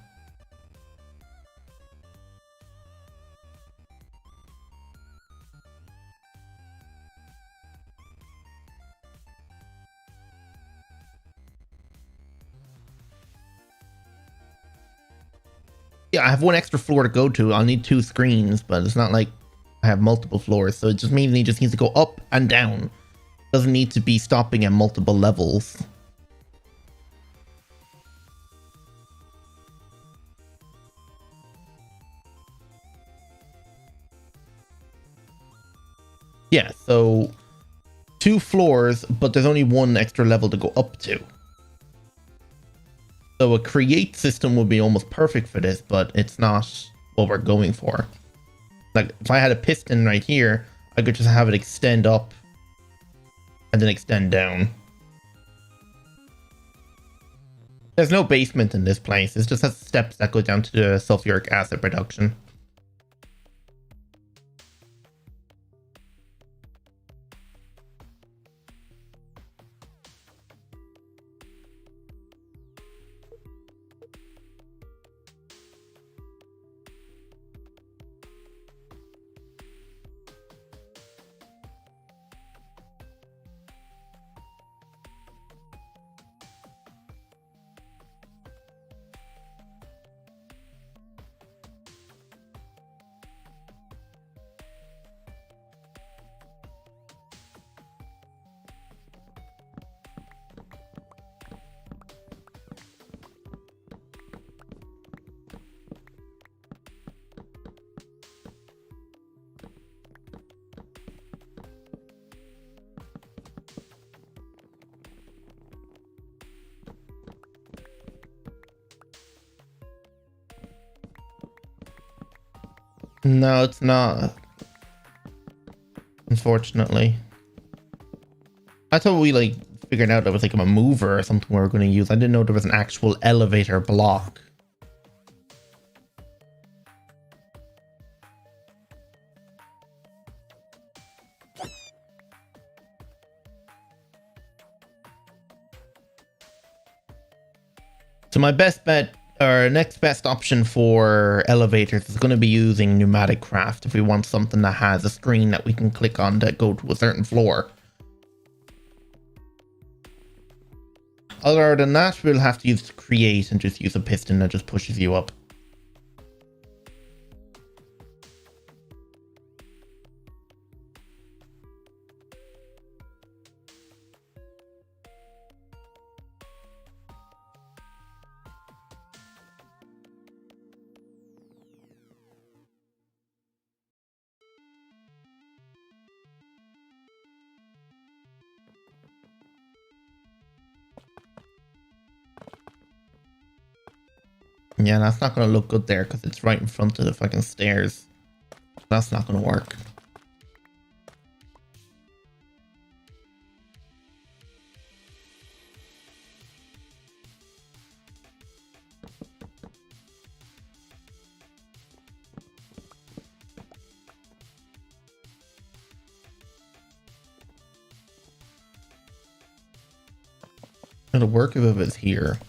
Yeah, I have one extra floor to go to. I'll need 2 screens, but it's not like I have multiple floors. So it just means he just needs to go up and down. Doesn't need to be stopping at multiple levels. Yeah, so 2 floors, but there's only 1 extra level to go up to. So a create system would be almost perfect for this, but it's not what we're going for. Like if I had a piston right here, I could just have it extend up and then extend down. There's no basement in this place. It just has steps that go down to the sulfuric acid production. No, it's not. Unfortunately. I thought we like figured out it was like a mover or something we were going to use. I didn't know there was an actual elevator block. So my best bet, or next best option for elevators is going to be using pneumatic craft if we want something that has a screen that we can click on to go to a certain floor. Other than that, we'll have to use create and just use a piston that just pushes you up. Yeah, that's not going to look good there because it's right in front of the fucking stairs. That's not going to work. It'll work if it's here.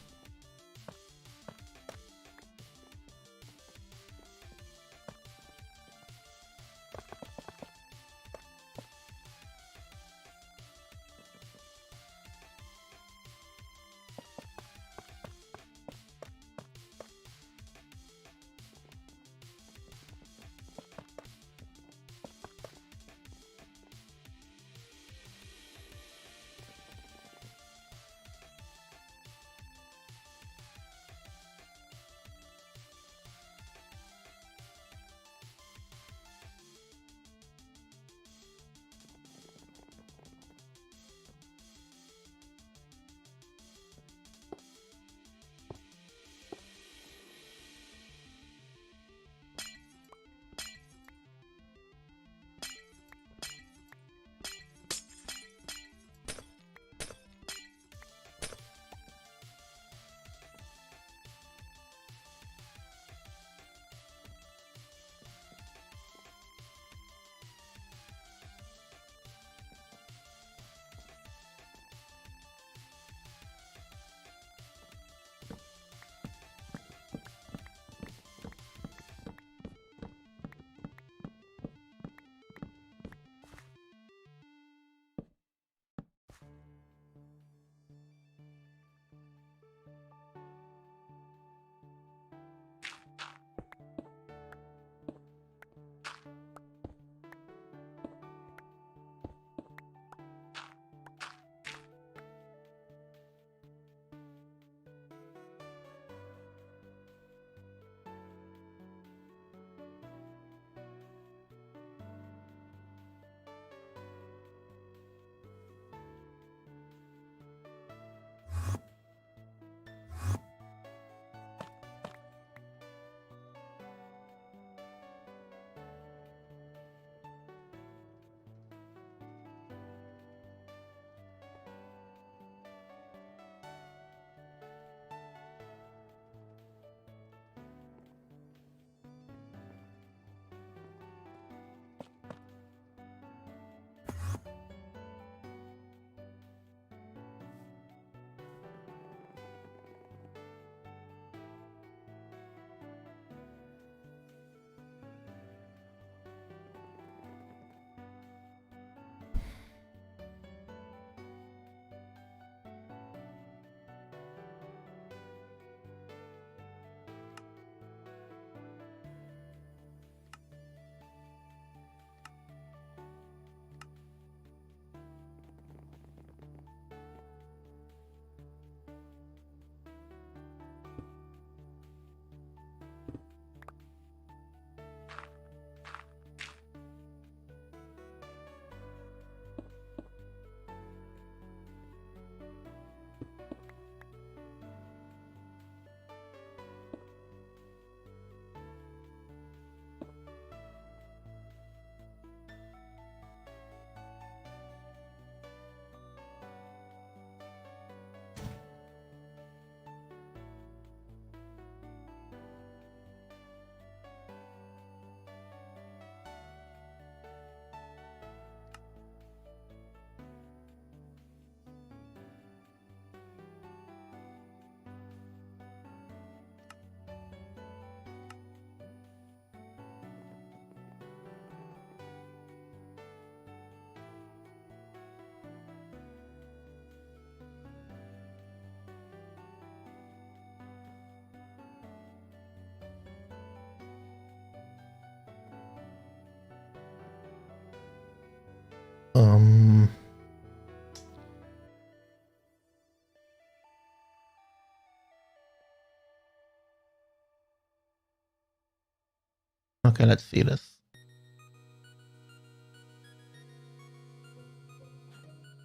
Um. Okay, let's see this.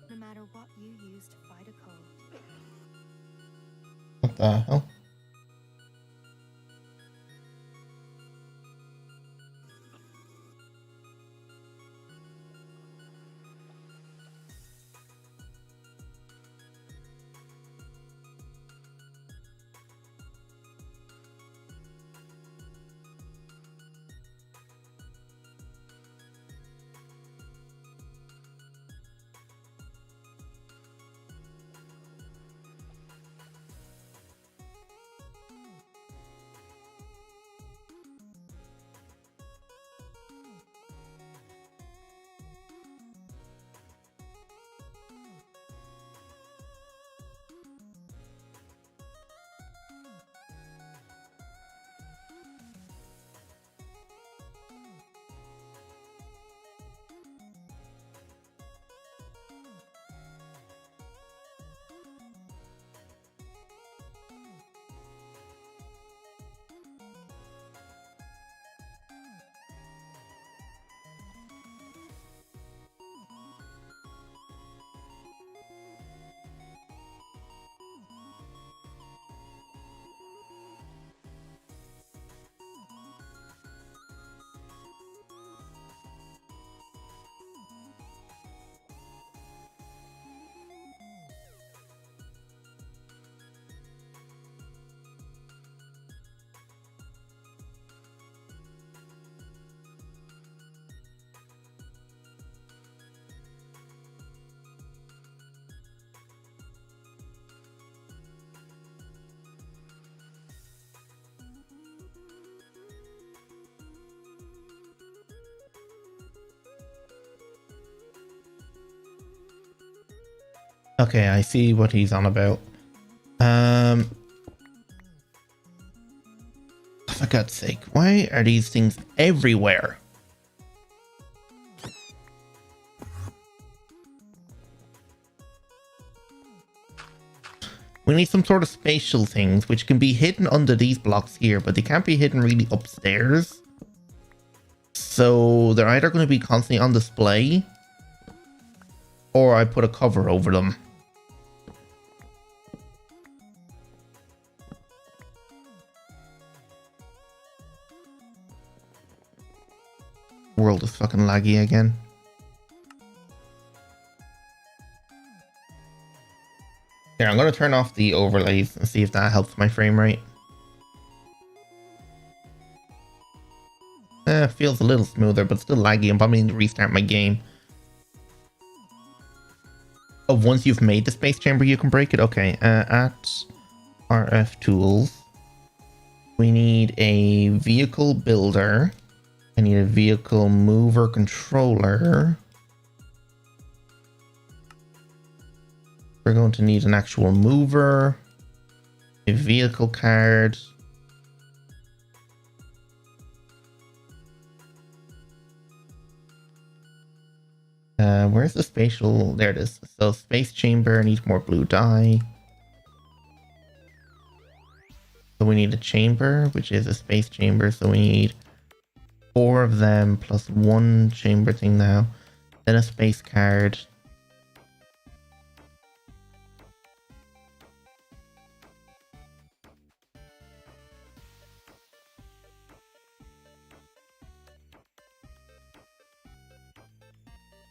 No matter what you use to fight a cold. What the hell? Okay, I see what he's on about. For God's sake, why are these things everywhere? We need some sort of spatial things which can be hidden under these blocks here, but they can't be hidden really upstairs. So they're either going to be constantly on display, or I put a cover over them. World is fucking laggy again. Here, I'm going to turn off the overlays and see if that helps my frame rate. Feels a little smoother, but still laggy. I'm probably need to restart my game. Oh, once you've made the space chamber, you can break it? Okay, at RF tools, we need a vehicle builder. I need a vehicle mover controller. We're going to need an actual mover, a vehicle card. Where's the spatial? There it is. So space chamber needs more blue dye. So we need a chamber, which is a space chamber. So we need 4 of them plus 1 chamber thing now. Then a space card.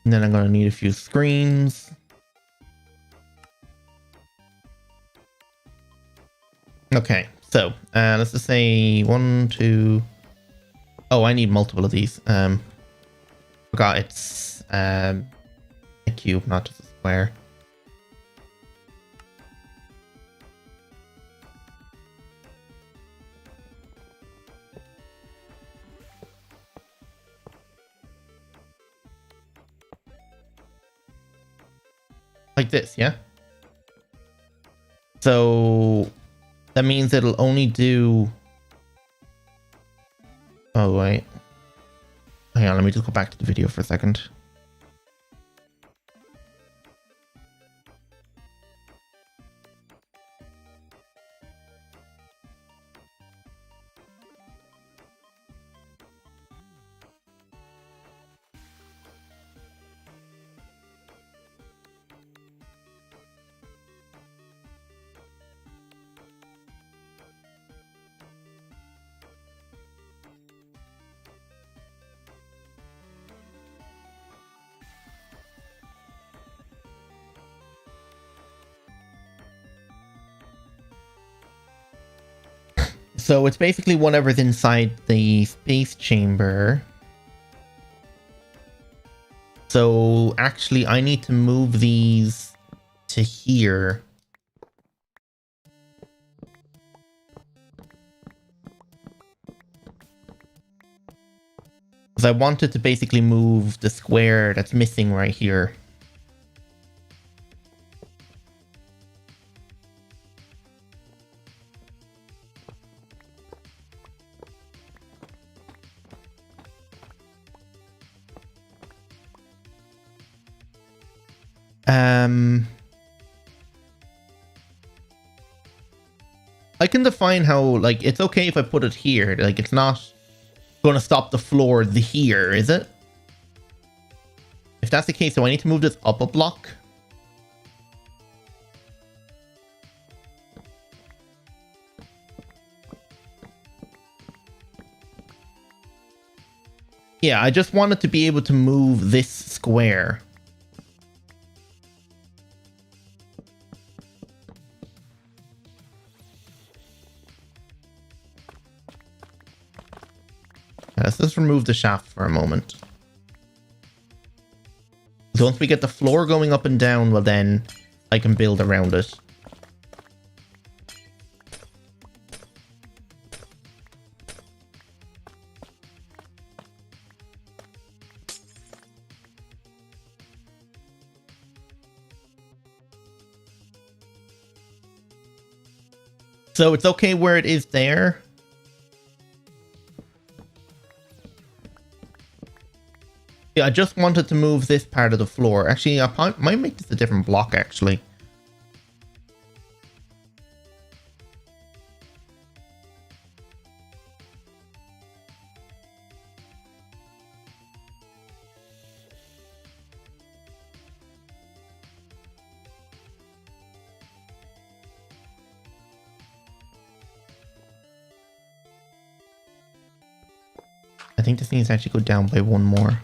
And then I'm going to need a few screens. Okay, so let's just say 1, 2. Oh, I need multiple of these. Forgot it's a cube, not just a square. Like this, yeah? So that means it'll only do... Oh, wait. Hang on, let me just go back to the video for a second. So it's basically whatever's inside the space chamber. So actually I need to move these to here. Because I wanted to basically move the square that's missing right here. I can define how, like, it's okay if I put it here. Like, it's not going to stop the floor here, is it? If that's the case, so I need to move this up a block. Yeah, I just wanted to be able to move this square. Let's just remove the shaft for a moment. So once we get the floor going up and down, well then I can build around it. So it's okay where it is there. Yeah, I just wanted to move this part of the floor. Actually, I might make this a different block, actually. I think this needs to actually go down by one more.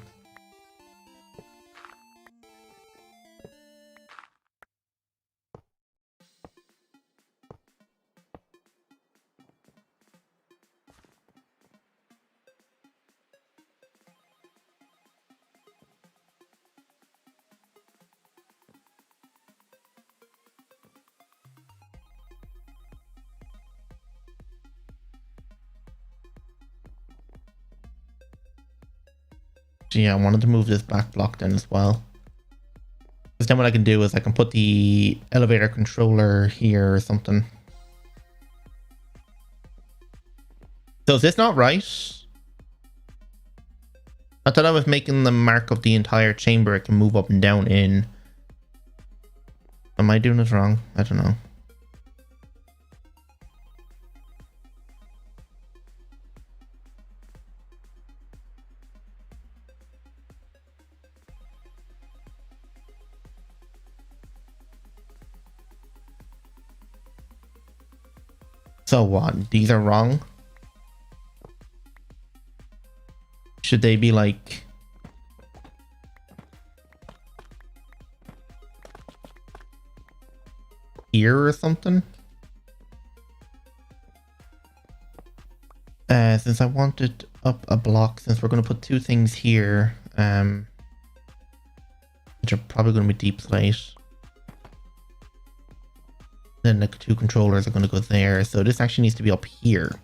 Yeah, I wanted to move this back block then as well. Because then what I can do is I can put the elevator controller here or something. So is this not right? I thought I was making the mark of the entire chamber it can move up and down in. Am I doing it wrong? I don't know. So what? These are wrong? Should they be like... here or something? Since I wanted up a block, since we're going to put two things here, which are probably going to be deep slate. Then the two controllers are going to go there. So this actually needs to be up here.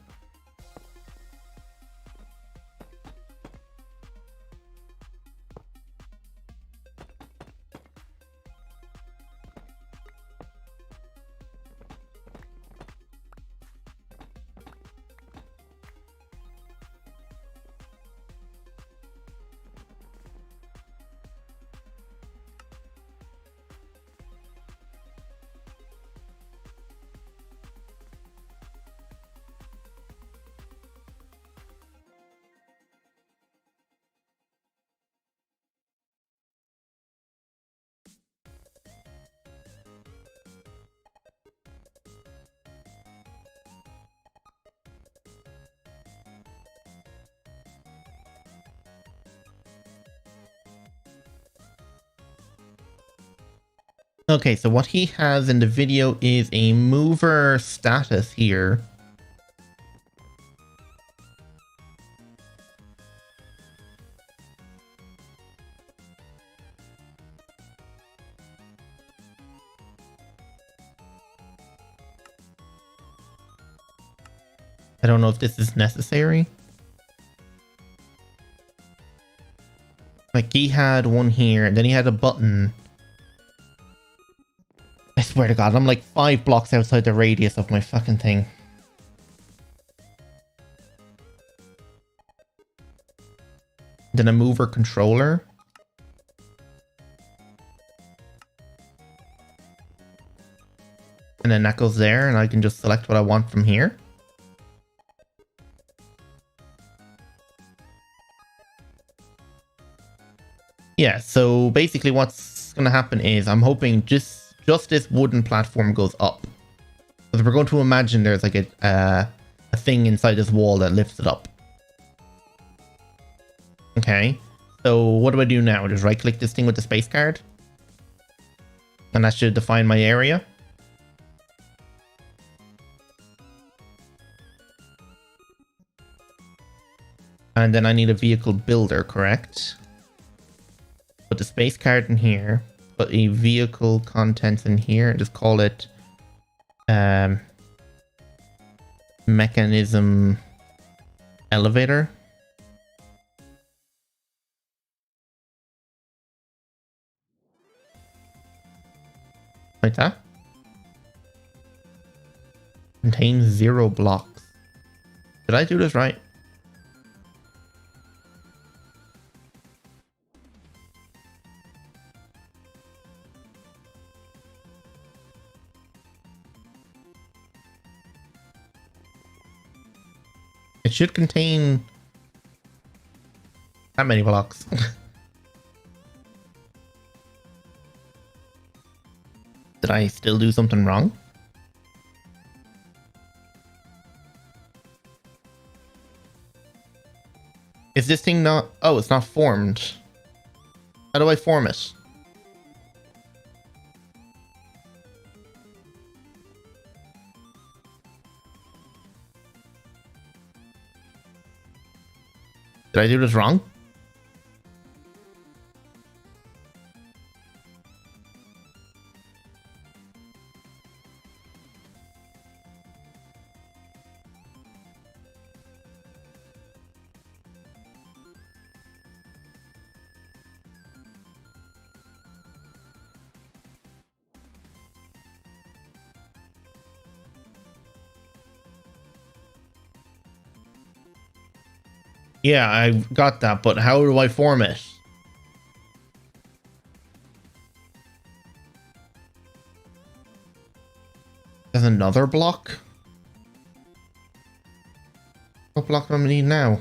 Okay, so what he has in the video is a mover status here. I don't know if this is necessary. Like he had one here and then he had a button. I swear to God, I'm like 5 blocks outside the radius of my fucking thing. Then a mover controller. And then that goes there and I can just select what I want from here. Yeah, so basically what's going to happen is I'm hoping just this wooden platform goes up. Because we're going to imagine there's like a thing inside this wall that lifts it up. Okay, so what do I do now? Just right click this thing with the space card. And that should define my area. And then I need a vehicle builder, correct? Put the space card in here. Put a vehicle contents in here and just call it mechanism elevator. Like that. Contains 0 blocks. Did I do this right? It should contain that many blocks. Did I still do something wrong? Is this thing not... Oh, it's not formed. How do I form it? Did I do this wrong? Yeah, I got that, but how do I form it? There's another block? What block do I need now?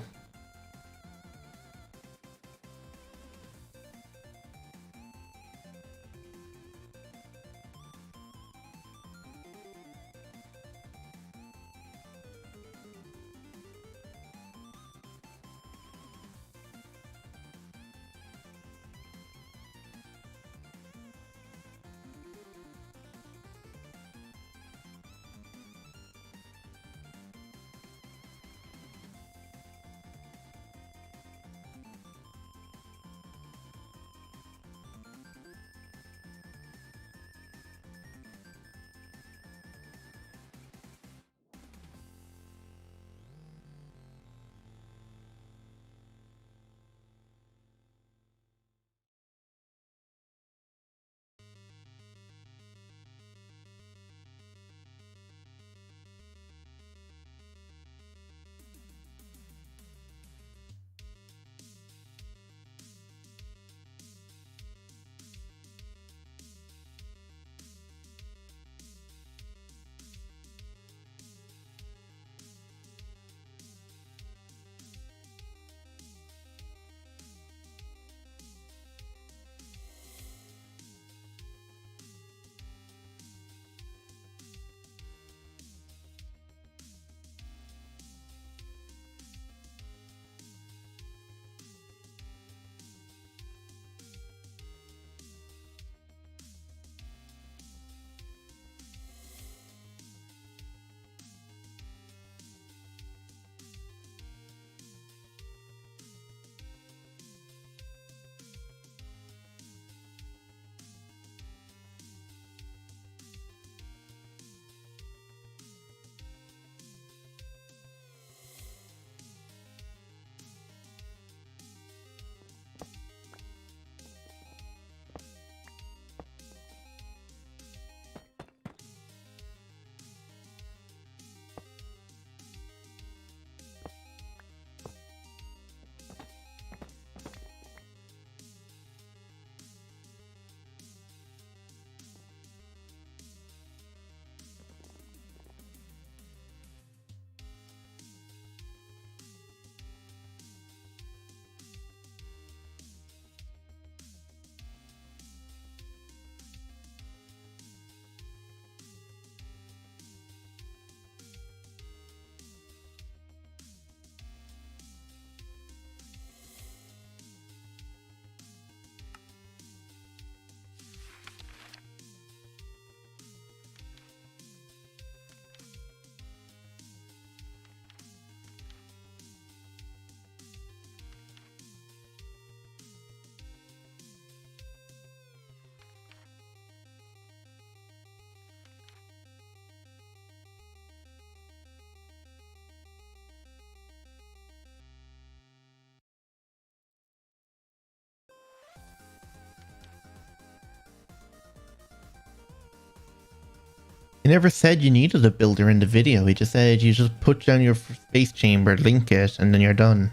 He never said you needed a builder in the video. He just said you just put down your space chamber, link it, and then you're done.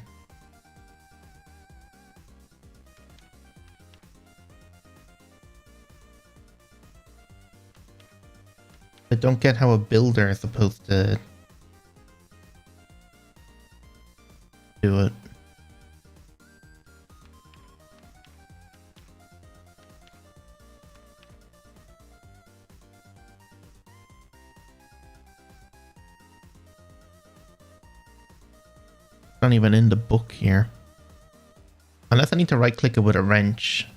I don't get how a builder is supposed to do it. Not even in the book here. Unless I need to right click it with a wrench.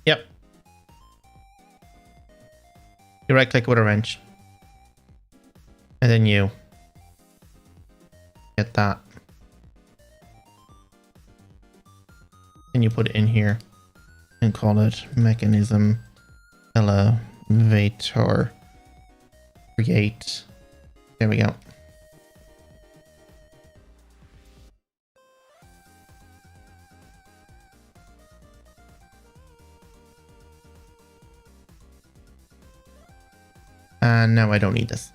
Yep. You right click with a wrench. And then you get that. And you put it in here and call it mechanism elevator create. There we go. And now I don't need this.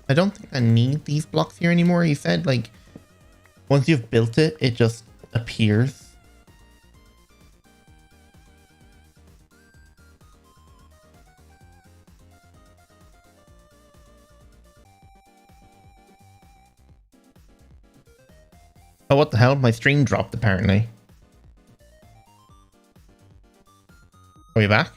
I don't think I need these blocks here anymore. He said, like, once you've built it, it just appears. Oh, what the hell? My stream dropped, apparently. Are you back?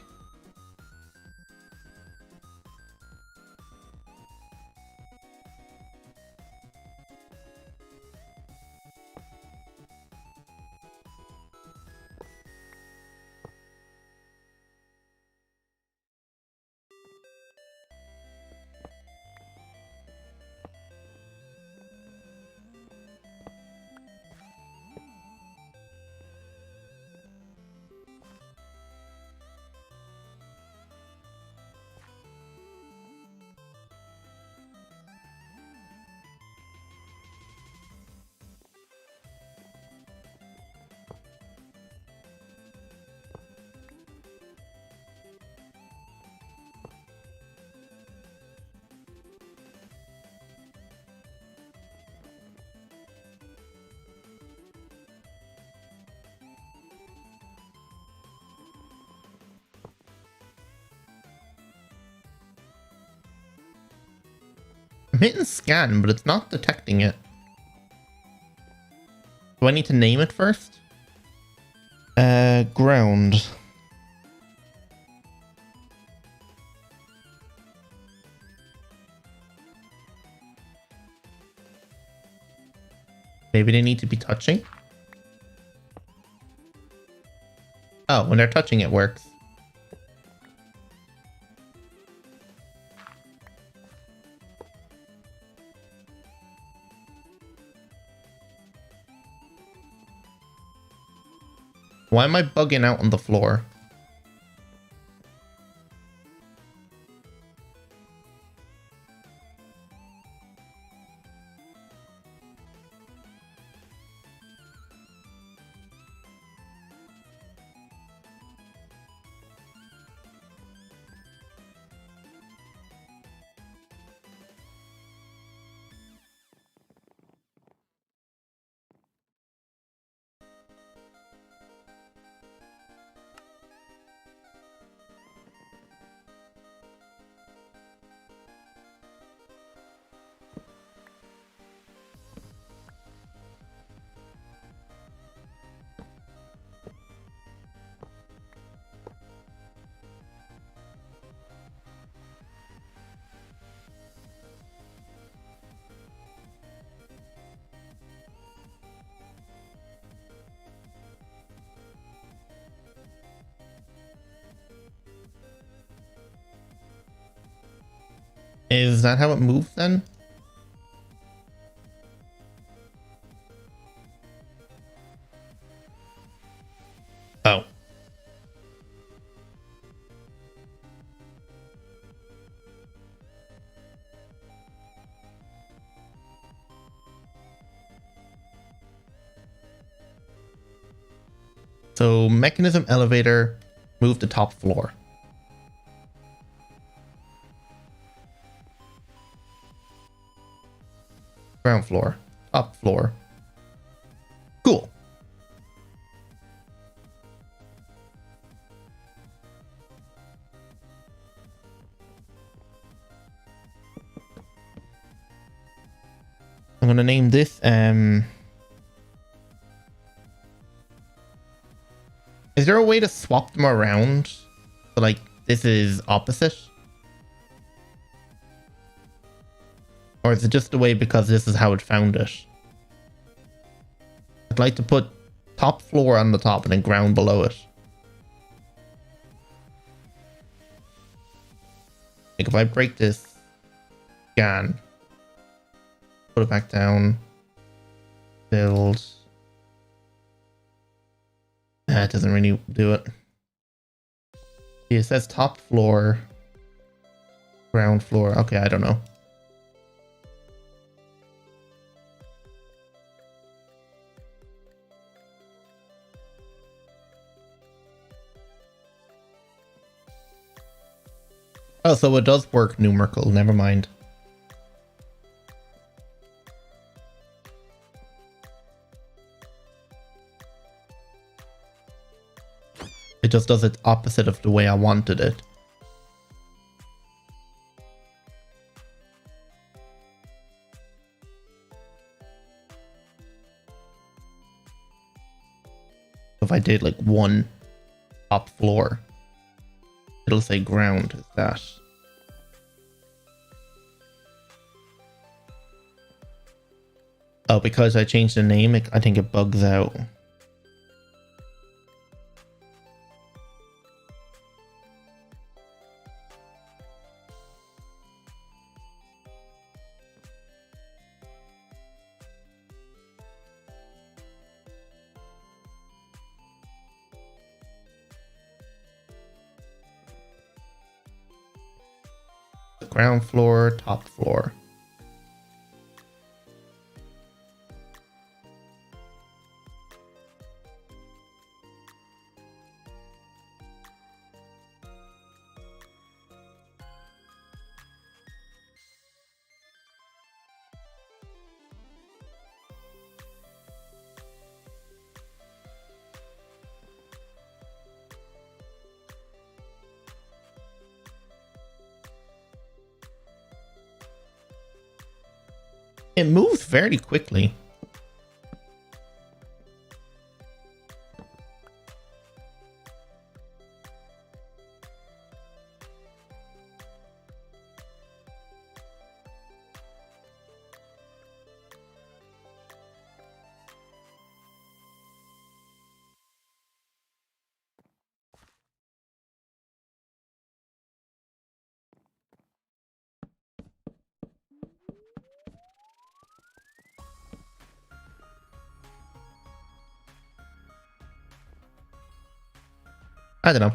I'm hitting scan, but it's not detecting it. Do I need to name it first? Ground. Maybe they need to be touching. Oh, when they're touching, it works. Why am I bugging out on the floor? Is that how it moves then? Oh. So mechanism elevator, move to top floor. Ground floor, top floor. Cool. I'm gonna name this is there a way to swap them around? So like this is opposite? Or is it just a way because this is how it found it? I'd like to put top floor on the top and then ground below it. Like if I break this scan, put it back down, build. It doesn't really do it. It says top floor, ground floor. Okay, I don't know. Oh, so it does work numerical. Never mind. It just does it opposite of the way I wanted it. If I did like one top floor, it'll say ground is that. Oh, because I changed the name, I think it bugs out. Ground floor, top floor. It moves very quickly. I don't know.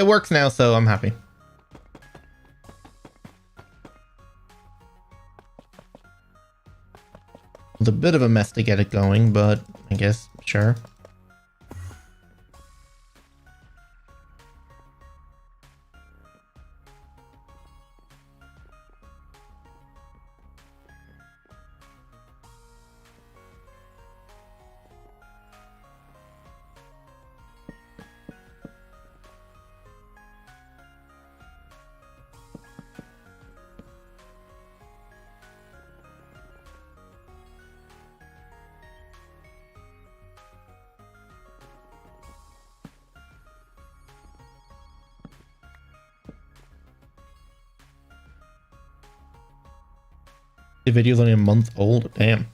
It works now, so I'm happy. It's a bit of a mess to get it going, but I guess, sure. The video's only a month old. Damn.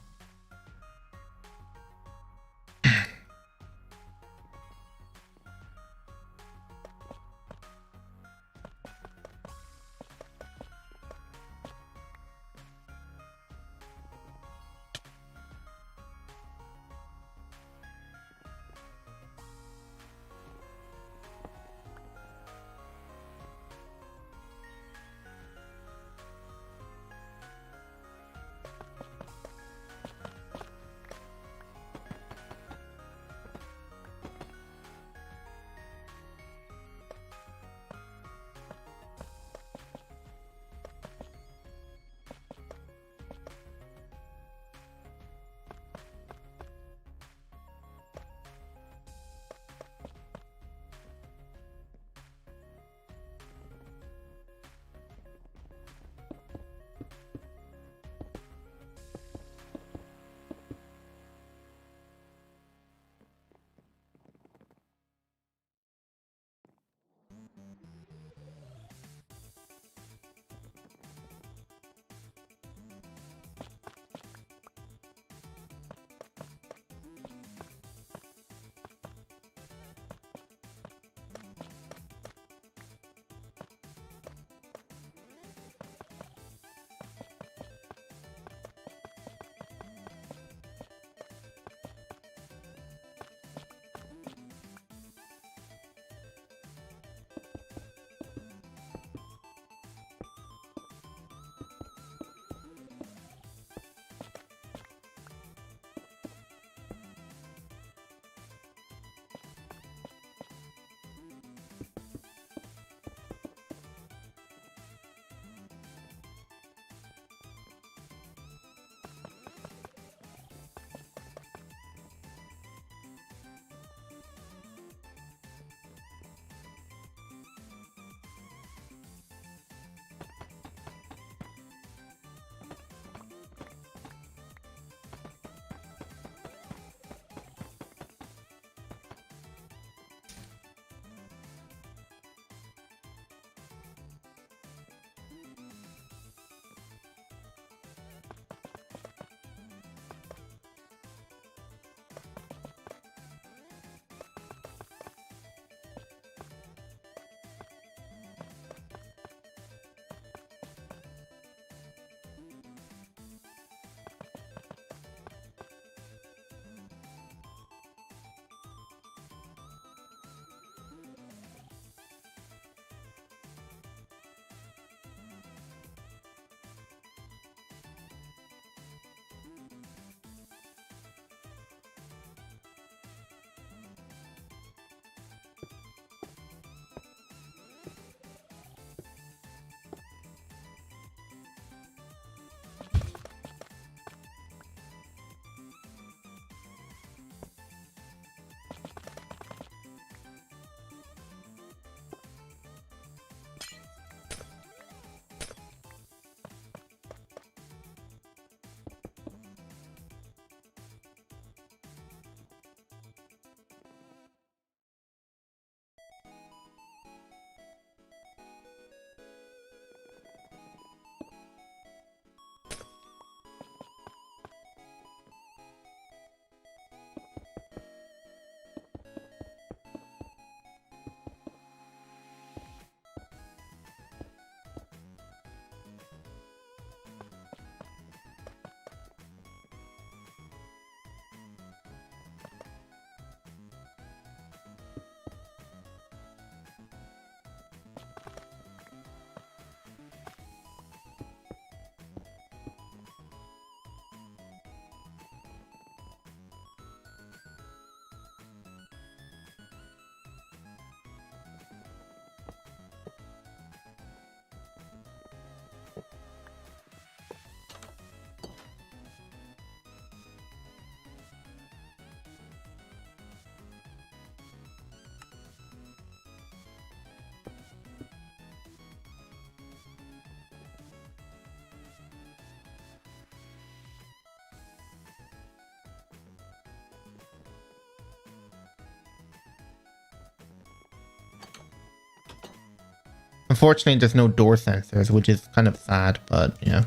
Unfortunately, there's no door sensors, which is kind of sad, but yeah.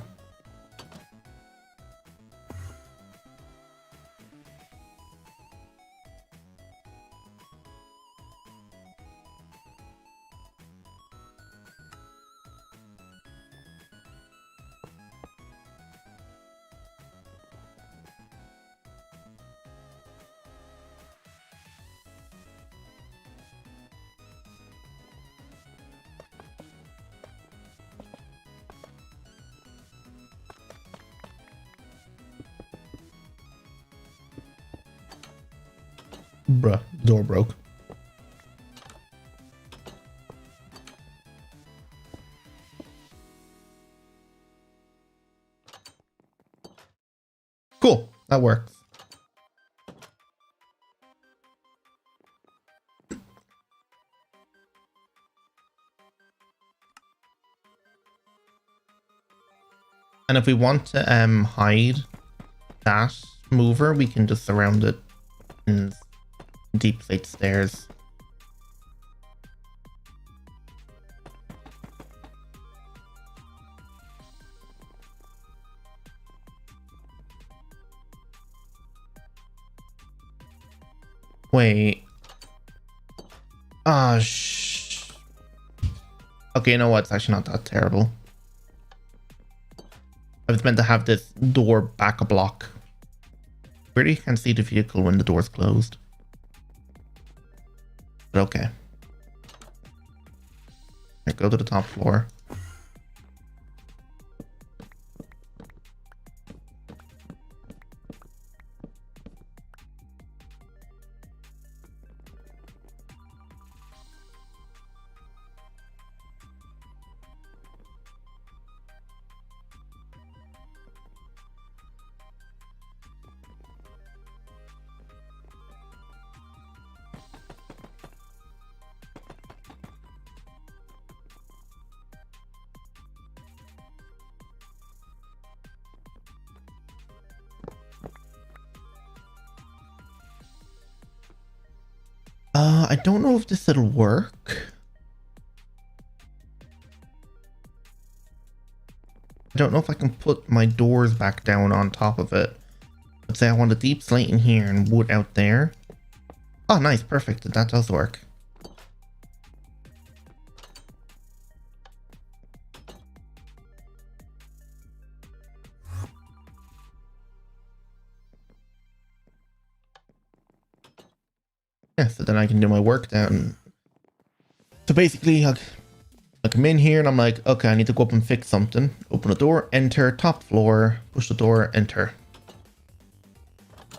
Bruh, door broke. Cool, that works. And if we want to hide that mover, we can just surround it in deep plate stairs. Wait. Ah, okay, you know what? It's actually not that terrible. I was meant to have this door back a block. Really can't see the vehicle when the door's closed. But okay. Right, go to the top floor. I don't know if this will work. I don't know if I can put my doors back down on top of it. Let's say I want a deep slate in here and wood out there. Oh, nice. Perfect. That does work. Yeah, so then I can do my work down. So basically, I come in here and I'm like, okay, I need to go up and fix something. Open the door, enter, top floor, push the door, enter.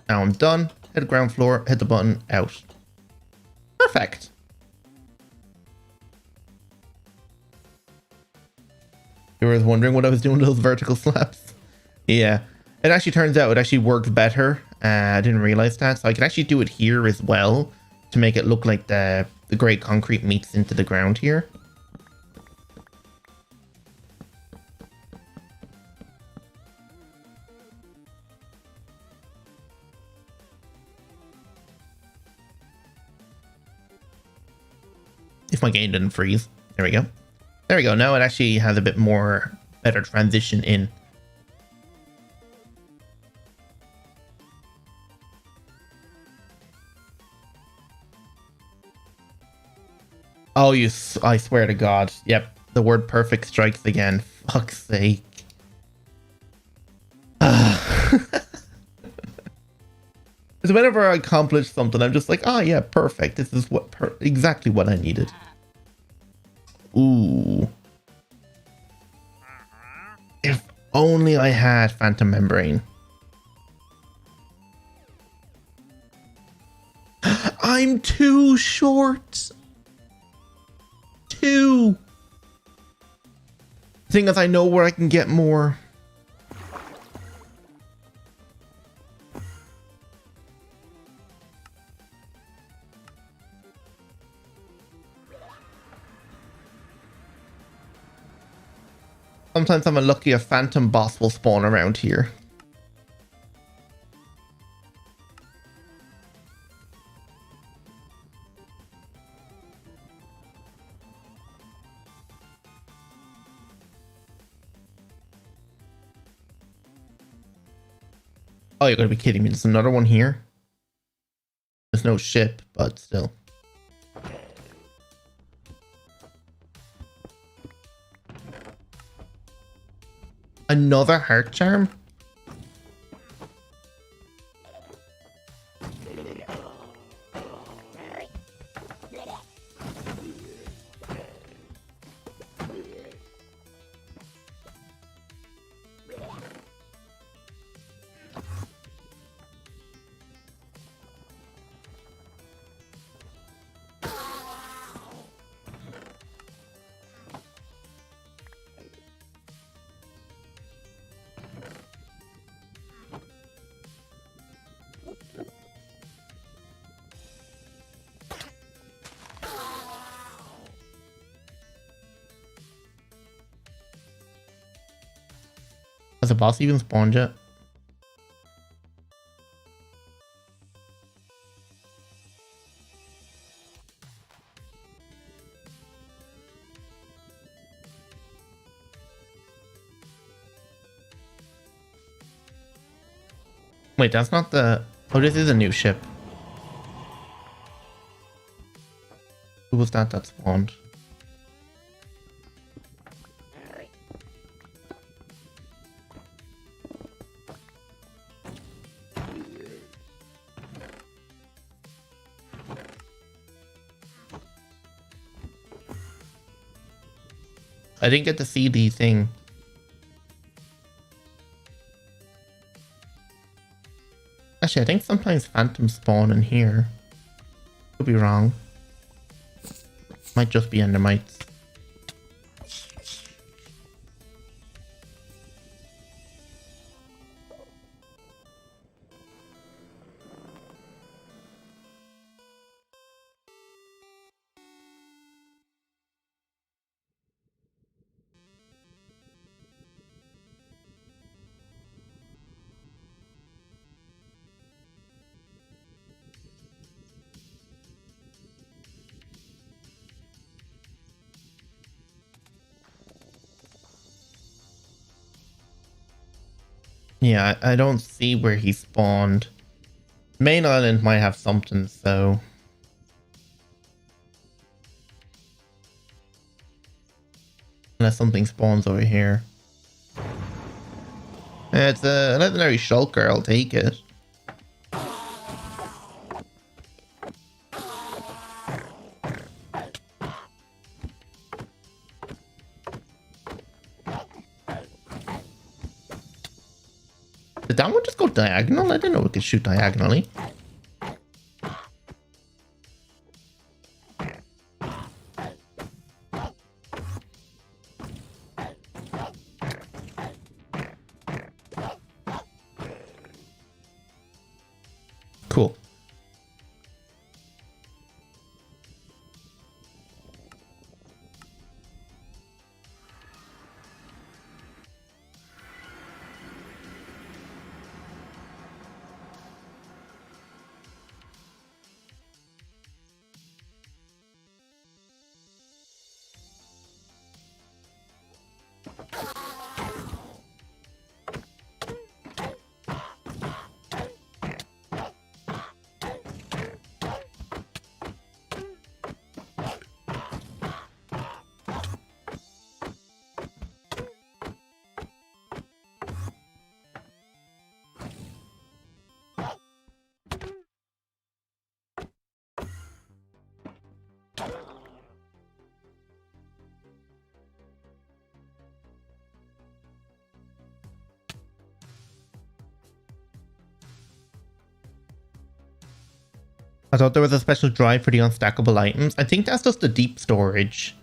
Now I'm done. Hit the ground floor, hit the button, out. Perfect. You were wondering what I was doing with those vertical slaps? Yeah, it actually turns out it actually works better. I didn't realize that. So I can actually do it here as well to make it look like the grey concrete meets into the ground here. If my game didn't freeze. There we go. There we go. Now it actually has a bit more better transition in. Oh, I swear to God. Yep. The word perfect strikes again. Fuck's sake. So whenever I accomplish something, I'm just like, oh yeah, perfect. This is what exactly what I needed. Ooh. If only I had Phantom Membrane. I'm too short. The thing is, I know where I can get more. Sometimes I'm unlucky, a phantom boss will spawn around here. Oh, you're gonna be kidding me. There's another one here. There's no ship, but still. Another heart charm? Has the boss even spawned yet? Wait, that's not the... Oh, this is a new ship. Who was that spawned? I didn't get to see the thing. Actually, I think sometimes phantoms spawn in here. Could be wrong. Might just be endermites. Yeah, I don't see where he spawned. Main island might have something, so... Unless something spawns over here. It's a legendary shulker, I'll take it. Did that one just go diagonal? I didn't know it could shoot diagonally. Cool. I thought there was a special drive for the unstackable items. I think that's just the deep storage.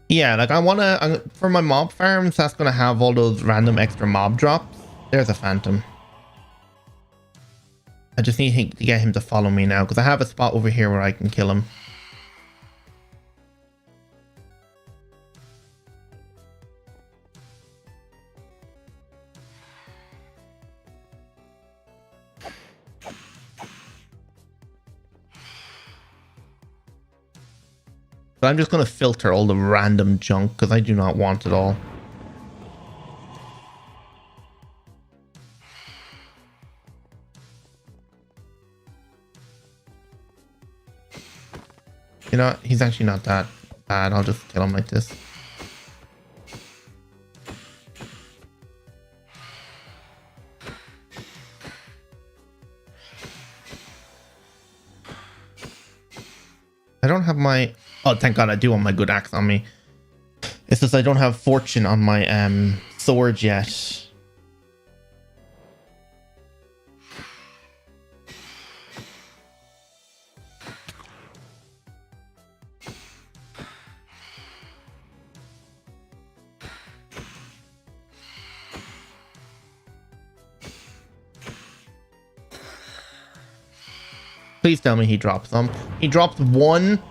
Yeah, like I want to, for my mob farms, that's going to have all those random extra mob drops. There's a phantom. I just need to get him to follow me now, because I have a spot over here where I can kill him. So I'm just going to filter all the random junk because I do not want it all. You know, he's actually not that bad. I'll just kill him like this. I don't have my... Oh, thank God I do want my good axe on me. It's just I don't have fortune on my sword yet. Please tell me he drops some. He dropped one.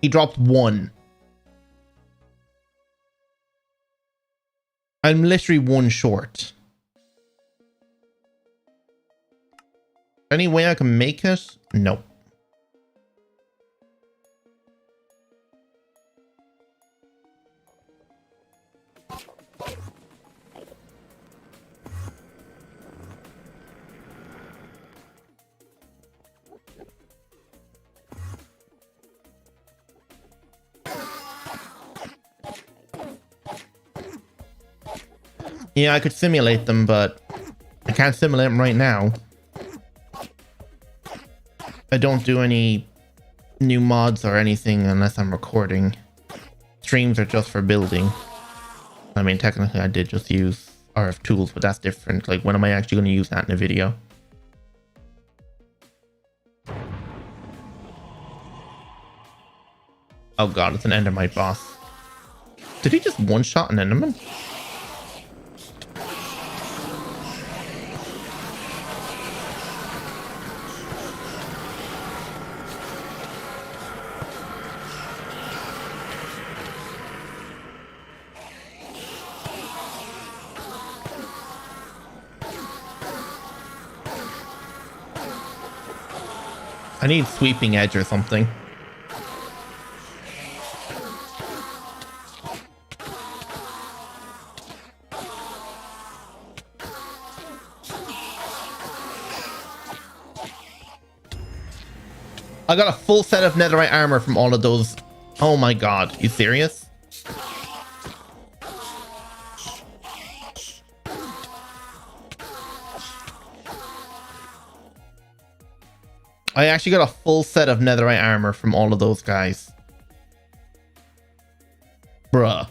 He dropped one. I'm literally one short. Any way I can make it? No. Yeah, I could simulate them, but I can't simulate them right now. I don't do any new mods or anything unless I'm recording. Streams are just for building. I mean, technically I did just use RF tools, but that's different. Like, when am I actually going to use that in a video? Oh god, it's an Endermite boss. Did he just one-shot an Enderman? I need sweeping edge or something. I got a full set of netherite armor from all of those. Oh my god, you serious? I actually got a full set of netherite armor from all of those guys. Bruh.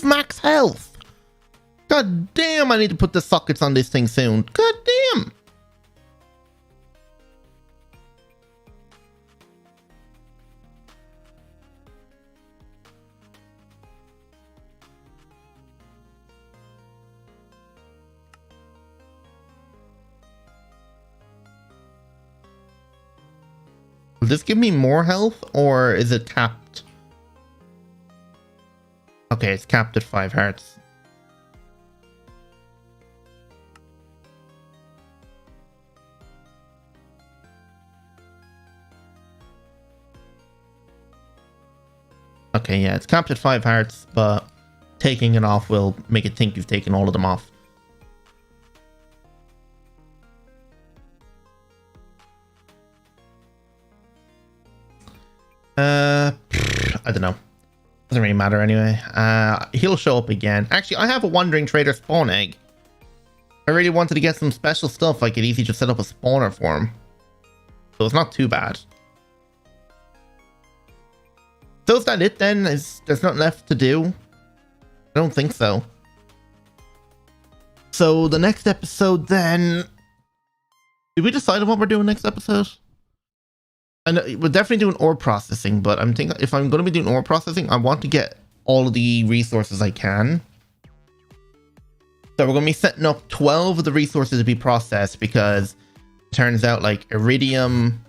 Max health. God damn, I need to put the sockets on this thing soon. God damn. Will this give me more health or is it capped? Okay, it's capped at 5 hearts. Okay, yeah, it's capped at 5 hearts, but taking it off will make it think you've taken all of them off. I don't know. Doesn't really matter anyway. He'll show up again. Actually, I have a Wandering Trader spawn egg. I really wanted to get some special stuff. I could easily just set up a spawner for him. So it's not too bad. So is that it then? There's nothing left to do? I don't think so. So the next episode then... Did we decide on what we're doing next episode? I know we're definitely doing ore processing, but I'm thinking if I'm going to be doing ore processing, I want to get all of the resources I can. So we're going to be setting up 12 of the resources to be processed because it turns out like iridium,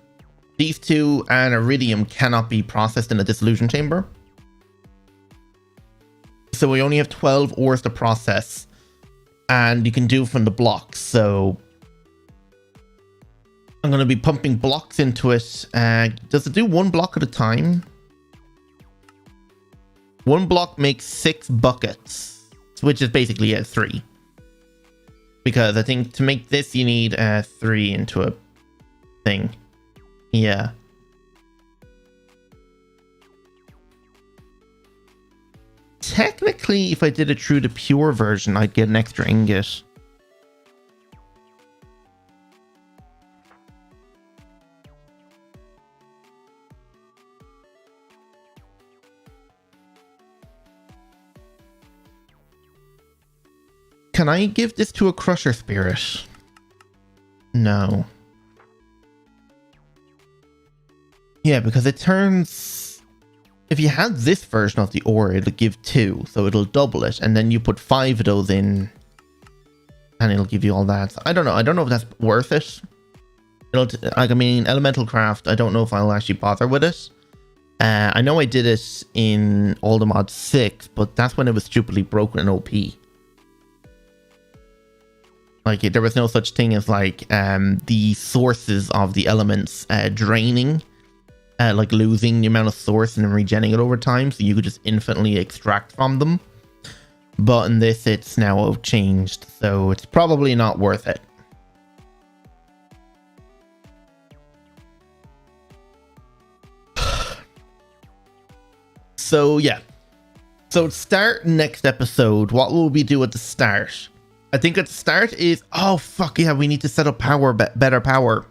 these two and iridium cannot be processed in a dissolution chamber. So we only have 12 ores to process and you can do it from the blocks. So I'm going to be pumping blocks into it. Does it do one block at a time? One block makes 6 buckets, which is basically 3. Because I think to make this, you need 3 into a thing. Yeah. Technically, if I did it through the pure version, I'd get an extra ingot. Can I give this to a crusher spirit? No. Yeah, because it turns... If you had this version of the ore, it'll give 2, so it'll double it, and then you put 5 of those in, and it'll give you all that. So I don't know. I don't know if that's worth it. Like, I mean, Elemental Craft, I don't know if I'll actually bother with it. I know I did it in Mod 6, but that's when it was stupidly broken and OP. Like, there was no such thing as, like, the sources of the elements draining. Like losing the amount of source and then regenning it over time, so you could just infinitely extract from them. But in this, it's now changed, so it's probably not worth it. So yeah. So start next episode. What will we do at the start? I think at the start is... Oh, fuck yeah, we need to set up power, better power.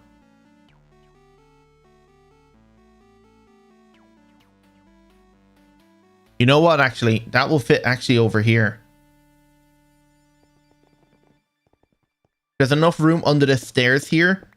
You know what, actually? That will fit actually over here. There's enough room under the stairs here.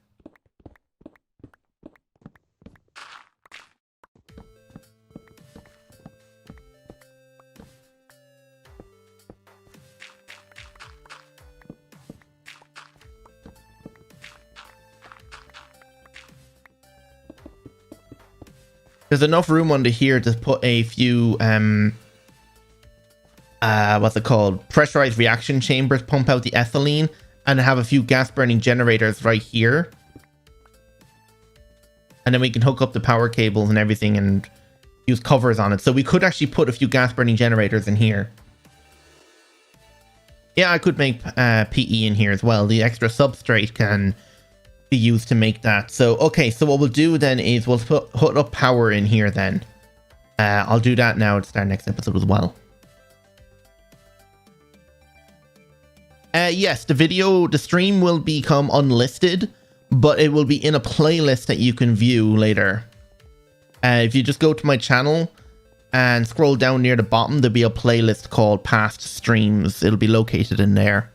There's enough room under here to put a few, what's it called? Pressurized reaction chambers, pump out the ethylene, and have a few gas burning generators right here. And then we can hook up the power cables and everything and use covers on it. So we could actually put a few gas burning generators in here. Yeah, I could make PE in here as well. The extra substrate can be used to make that. So okay, so what we'll do then is we'll hook up power in here then. I'll do that now to start next episode as well. Yes, the stream will become unlisted, but it will be in a playlist that you can view later. If you just go to my channel and scroll down near the bottom, there'll be a playlist called Past Streams. It'll be located in there.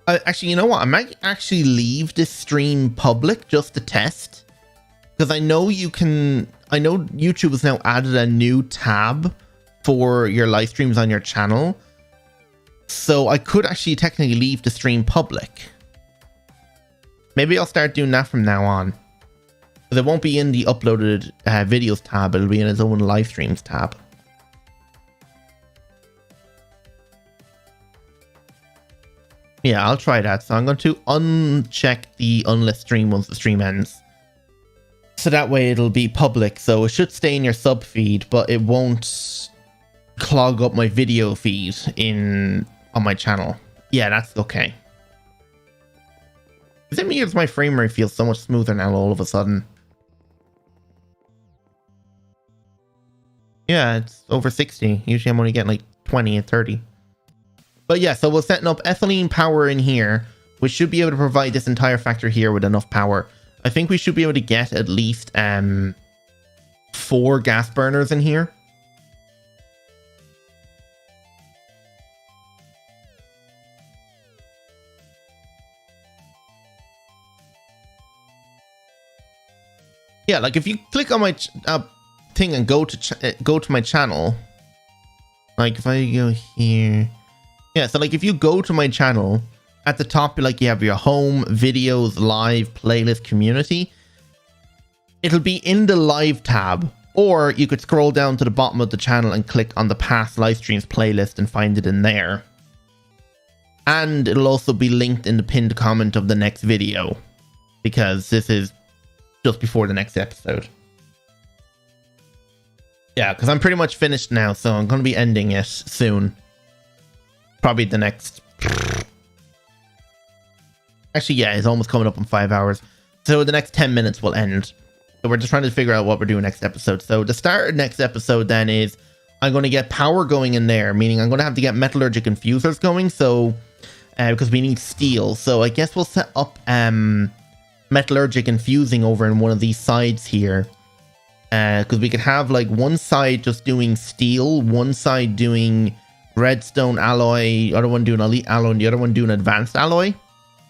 Actually, you know what? I might actually leave this stream public just to test. Because I know you can... I know YouTube has now added a new tab for your live streams on your channel. So I could actually technically leave the stream public. Maybe I'll start doing that from now on. Because it won't be in the uploaded videos tab. It'll be in its own live streams tab. Yeah, I'll try that. So I'm going to uncheck the unlist stream once the stream ends. So that way it'll be public. So it should stay in your sub feed, but it won't clog up my video feed on my channel. Yeah, that's okay. Is it me or does my frame rate feel so much smoother now all of a sudden? Yeah, it's over 60. Usually I'm only getting like 20 and 30. But yeah, so we're setting up ethylene power in here, which should be able to provide this entire factory here with enough power. I think we should be able to get at least 4 gas burners in here. Yeah, like if you click on my thing and go to my channel, like if I go here, yeah, so like if you go to my channel, at the top, like you have your home, videos, live, playlist, community. It'll be in the live tab, or you could scroll down to the bottom of the channel and click on the past live streams playlist and find it in there. And it'll also be linked in the pinned comment of the next video, because this is just before the next episode. Yeah, because I'm pretty much finished now, so I'm going to be ending it soon. Probably the next... Actually, yeah, it's almost coming up in 5 hours. So the next 10 minutes will end. So we're just trying to figure out what we're doing next episode. So the start of next episode then is I'm going to get power going in there, meaning I'm going to have to get metallurgic infusers going. So because we need steel. So I guess we'll set up metallurgic infusing over in one of these sides here. Because we could have like one side just doing steel, one side doing redstone alloy, other one doing elite alloy, and the other one doing advanced alloy.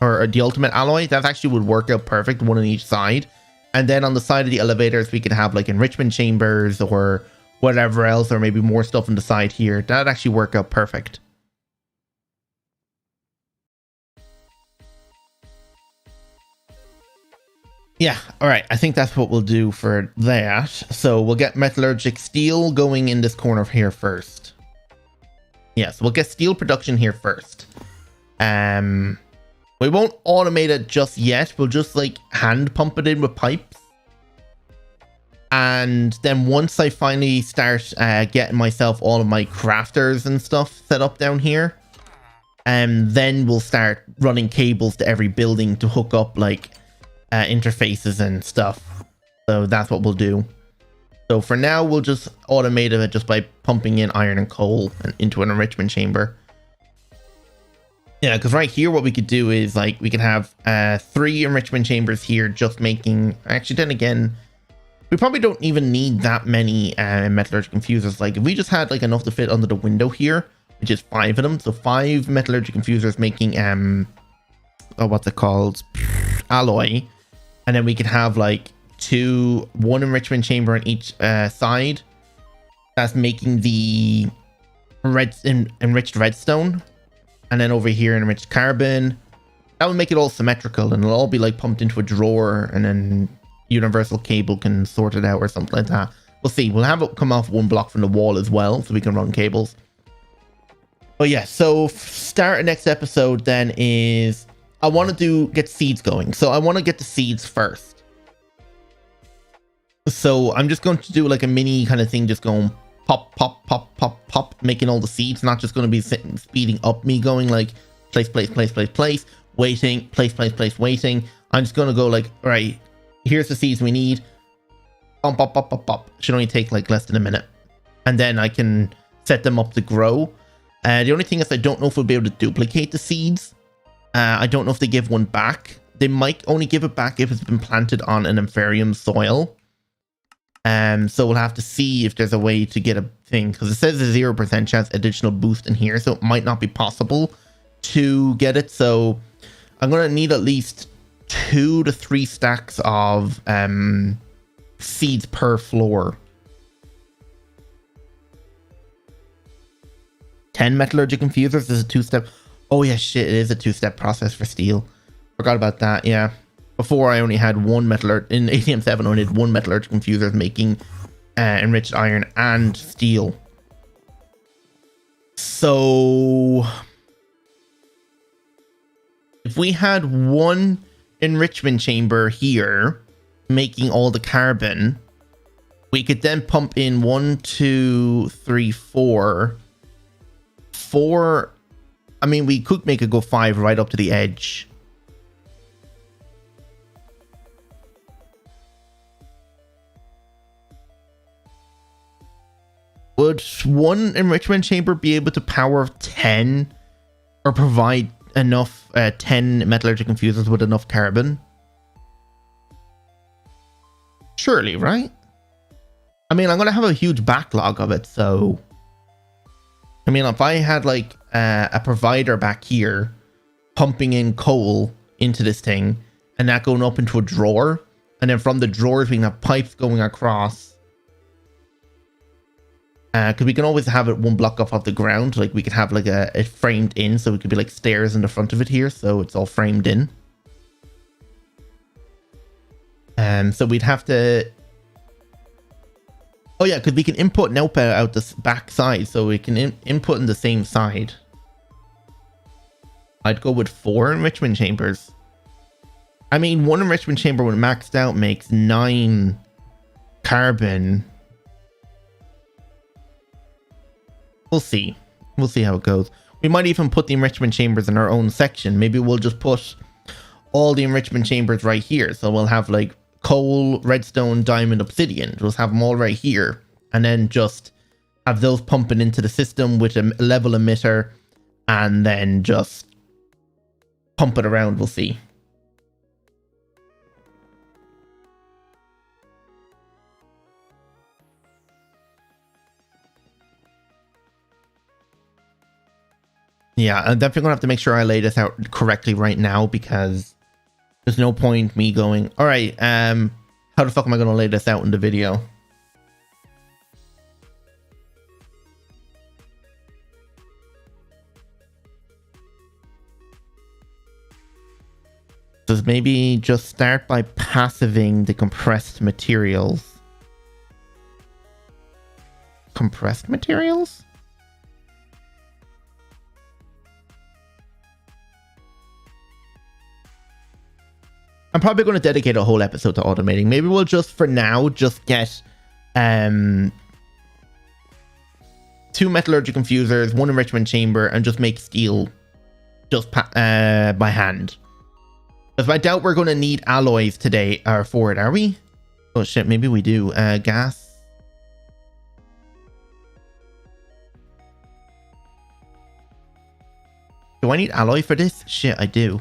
Or the ultimate alloy. That actually would work out perfect, one on each side. And then on the side of the elevators, we could have like enrichment chambers or whatever else, or maybe more stuff on the side here. That'd actually work out perfect. Yeah, all right. I think that's what we'll do for that. So we'll get metallurgic steel going in this corner here first. Yes, we'll get steel production here first. We won't automate it just yet. We'll just like hand pump it in with pipes. And then once I finally start getting myself all of my crafters and stuff set up down here, then we'll start running cables to every building to hook up like interfaces and stuff. So that's what we'll do. So for now, we'll just automate it just by pumping in iron and coal and into an enrichment chamber. Yeah, because right here, what we could do is like we could have 3 enrichment chambers here, just making. Actually, then again, we probably don't even need that many metallurgic infusers. Like if we just had like enough to fit under the window here, which is 5 of them, so 5 metallurgic infusers making what's it called, alloy, and then we could have like 1 enrichment chamber on each side. That's making the enriched redstone. And then over here, enriched carbon. That will make it all symmetrical, and it'll all be like pumped into a drawer, and then universal cable can sort it out or something like that. We'll see. We'll have it come off 1 block from the wall as well, so we can run cables. But yeah, so start of next episode then is I want to get seeds going. So I want to get the seeds first. So I'm just going to do like a mini kind of thing, just going pop, pop, pop, pop, pop, making all the seeds. Not just going to be speeding up me going like place, place, place, place, place, waiting, place, place, place, waiting. I'm just going to go like, all right, here's the seeds we need. Pop, pop, pop, pop, pop. Should only take like less than a minute. And then I can set them up to grow. The only thing is I don't know if we'll be able to duplicate the seeds. I don't know if they give one back. They might only give it back if it's been planted on an inferium soil. So we'll have to see if there's a way to get a thing, because it says a 0% chance additional boost in here, so it might not be possible to get it. So I'm going to need at least 2 to 3 stacks of seeds per floor. 10 metallurgic infusers. This is a 2-step. Oh yeah, shit, it is a 2-step process for steel. Forgot about that. Yeah. Before I only had 1 metallurgic, in ATM 7 I only had 1 metallurgic infuser making enriched iron and steel. So if we had 1 enrichment chamber here making all the carbon, we could then pump in 1, 2, 3, 4. I mean, we could make it go 5 right up to the edge. Would one enrichment chamber be able to power 10 or provide enough 10 metallurgic infusers with enough carbon? Surely, right? I mean, I'm going to have a huge backlog of it, so... I mean, if I had like a provider back here pumping in coal into this thing and that going up into a drawer, and then from the drawers we can have pipes going across. Because we can always have it one block off the ground. Like we could have like it framed in, so it could be like stairs in the front of it here, so it's all framed in. So we'd have to... Oh yeah, because we can input and output out this back side, so we can input in the same side. I'd go with 4 enrichment chambers. I mean, 1 enrichment chamber when maxed out makes 9 carbon. We'll see. We'll see how it goes. We might even put the enrichment chambers in our own section. Maybe we'll just put all the enrichment chambers right here. So we'll have like coal, redstone, diamond, obsidian. We'll have them all right here. And then just have those pumping into the system with a level emitter. And then just pump it around. We'll see. Yeah, I'm definitely gonna have to make sure I lay this out correctly right now, because there's no point me going, all right, how the fuck am I gonna lay this out in the video? So maybe just start by passiving the compressed materials. Compressed materials? I'm probably going to dedicate a whole episode to automating. Maybe we'll just, for now, just get 2 metallurgic infusers, 1 enrichment chamber, and just make steel just by hand. Because I doubt we're going to need alloys today or for it, are we? Oh shit, maybe we do. Gas. Do I need alloy for this? Shit, I do.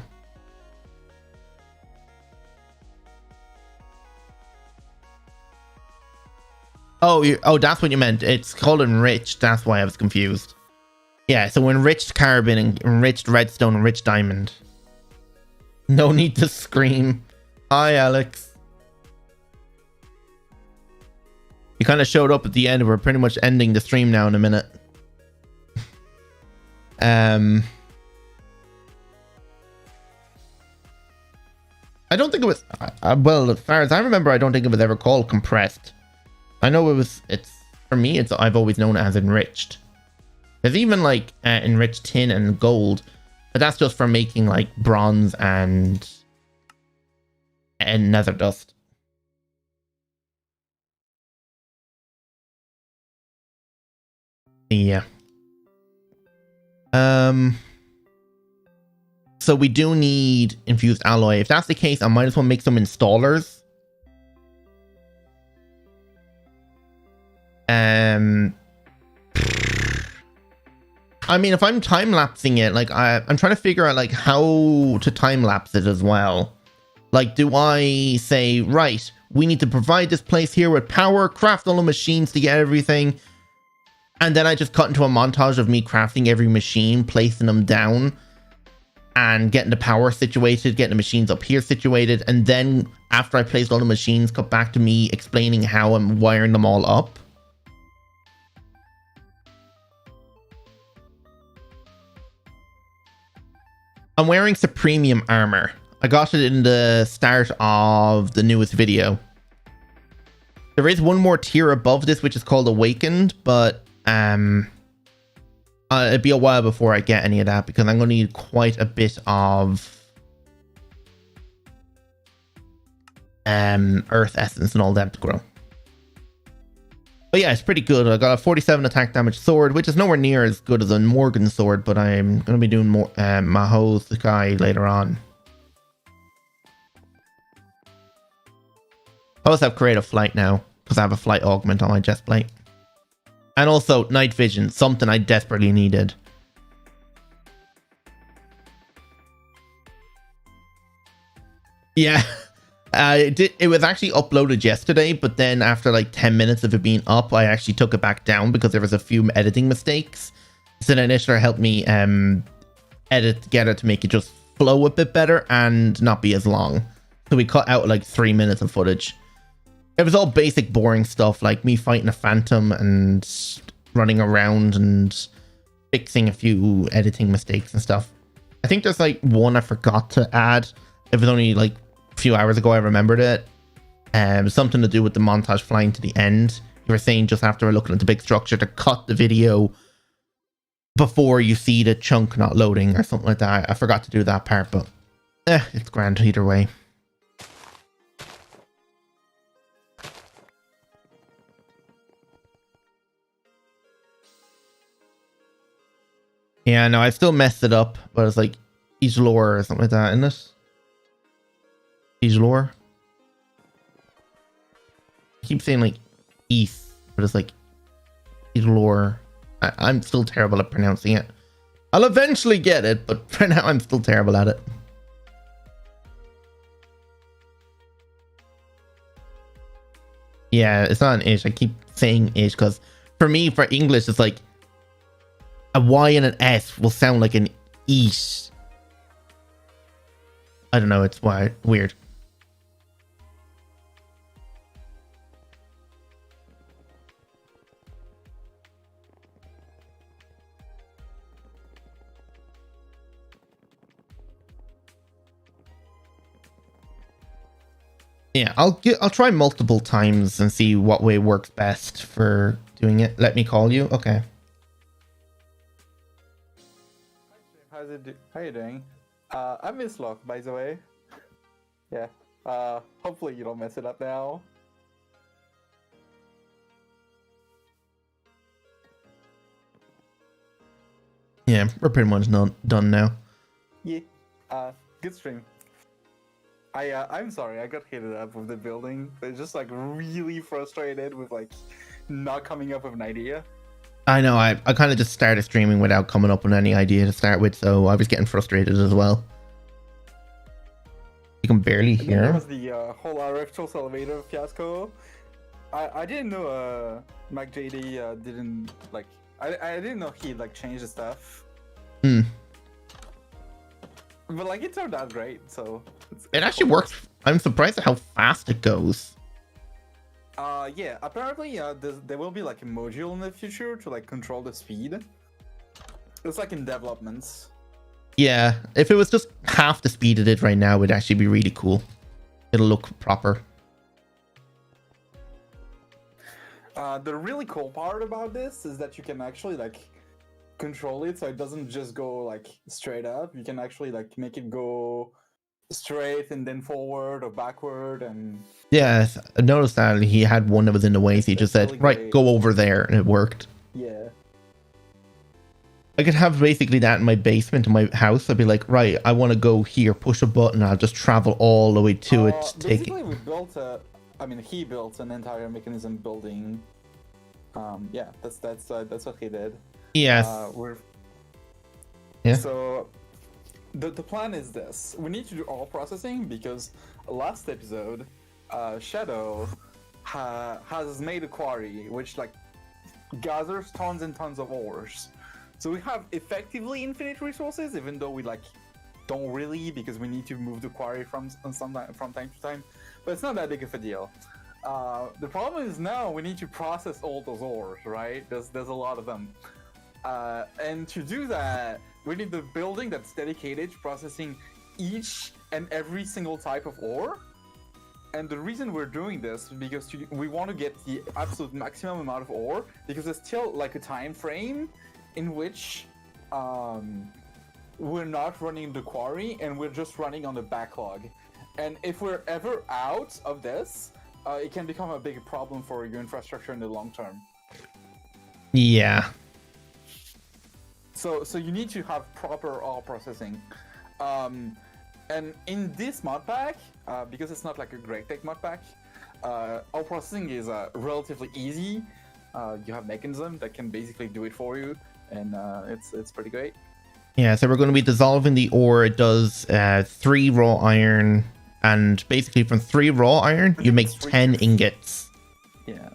Oh, that's what you meant. It's called enriched. That's why I was confused. Yeah, so enriched carbon, and enriched redstone, enriched diamond. No need to scream. Hi, Alex. You kind of showed up at the end. We're pretty much ending the stream now in a minute. I don't think it was... well, as far as I remember, I don't think it was ever called compressed. I know it was, for me, I've always known it as enriched. There's even like enriched tin and gold, but that's just for making like bronze and nether dust. Yeah. So we do need infused alloy. If that's the case, I might as well make some installers. I mean, if I'm time-lapsing it, like I'm trying to figure out like how to time-lapse it as well. Like, do I say, right, we need to provide this place here with power, craft all the machines to get everything, and then I just cut into a montage of me crafting every machine, placing them down, and getting the power situated, getting the machines up here situated, and then after I placed all the machines, cut back to me explaining how I'm wiring them all up. I'm wearing Supremium armor. I got it in the start of the newest video. There is one more tier above this, which is called Awakened, but it'd be a while before I get any of that, because I'm going to need quite a bit of Earth Essence and all that to grow. But yeah, it's pretty good. I got a 47 attack damage sword, which is nowhere near as good as a Morgan sword, but I'm going to be doing more Maho's guy later on. I also have creative flight now, because I have a flight augment on my chest plate. And also night vision, something I desperately needed. Yeah. It was actually uploaded yesterday, but then after like 10 minutes of it being up, I actually took it back down because there was a few editing mistakes. So then Ishtar helped me edit together to make it just flow a bit better and not be as long. So we cut out like 3 minutes of footage. It was all basic boring stuff like me fighting a phantom and running around and fixing a few editing mistakes and stuff. I think there's like one I forgot to add. It was only like a few hours ago I remembered it. Something to do with the montage flying to the end. You were saying just after looking at the big structure to cut the video before you see the chunk not loading or something like that. I forgot to do that part, but it's grand either way. Yeah, no, I still messed it up, but it's like GOXLR or something like that, isn't it? GOXLR? I keep saying like ETH, but it's like GOXLR. I'm still terrible at pronouncing it. I'll eventually get it, but for now I'm still terrible at it. Yeah, it's not an ish. I keep saying ish because for me, for English, it's like a Y and an S will sound like an eat. I don't know, it's weird. Yeah, I'll try multiple times and see what way works best for doing it. Let me call you. Okay. How you doing? I'm Miss Lock, by the way. Yeah. Hopefully you don't mess it up now. Yeah, we're pretty much done now. Yeah. Good stream. I'm sorry, I got hit up with the building. They're just like really frustrated with like not coming up with an idea. I know, I kind of just started streaming without coming up with any idea to start with, so I was getting frustrated as well. You can barely hear. There was the whole RF elevator fiasco. I didn't know Mac JD didn't like. I didn't know he like changed the stuff. Hmm. But like it turned out great, so it actually worked. I'm surprised at how fast it goes. Yeah, apparently there will be like a module in the future to like control the speed. It's like in developments. Yeah, if it was just half the speed it is right now, it'd actually be really cool. It'll look proper. The really cool part about this is that you can actually like control it so it doesn't just go like straight up. You can actually like make it go straight and then forward or backward. And yeah, I noticed that he had one that was in the way, so he just said, really right, great. go over there, and it worked. Yeah, I could have basically that in my basement in my house. I'd be like, right, I want to go here, push a button, I'll just travel all the way to it. Basically, we built he built an entire mechanism building. Yeah, that's what he did. Yes. Yeah. So the plan is this: we need to do all processing because last episode, Shadow has made a quarry which like gathers tons and tons of ores. So we have effectively infinite resources, even though we like don't really, because we need to move the quarry from time to time. But it's not that big of a deal. The problem is now we need to process all those ores, right? There's a lot of them. And to do that, we need the building that's dedicated to processing each and every single type of ore. And the reason we're doing this is because we want to get the absolute maximum amount of ore, because there's still like a time frame in which we're not running the quarry and we're just running on the backlog. And if we're ever out of this, it can become a big problem for your infrastructure in the long term. Yeah. So you need to have proper ore processing. And in this mod pack, because it's not like a great tech mod pack, ore processing is relatively easy. you have mechanism that can basically do it for you, and it's pretty great. Yeah, so we're going to be dissolving the ore. It does 3 raw iron, and basically from 3 raw iron, you make 10 ingots. Yeah.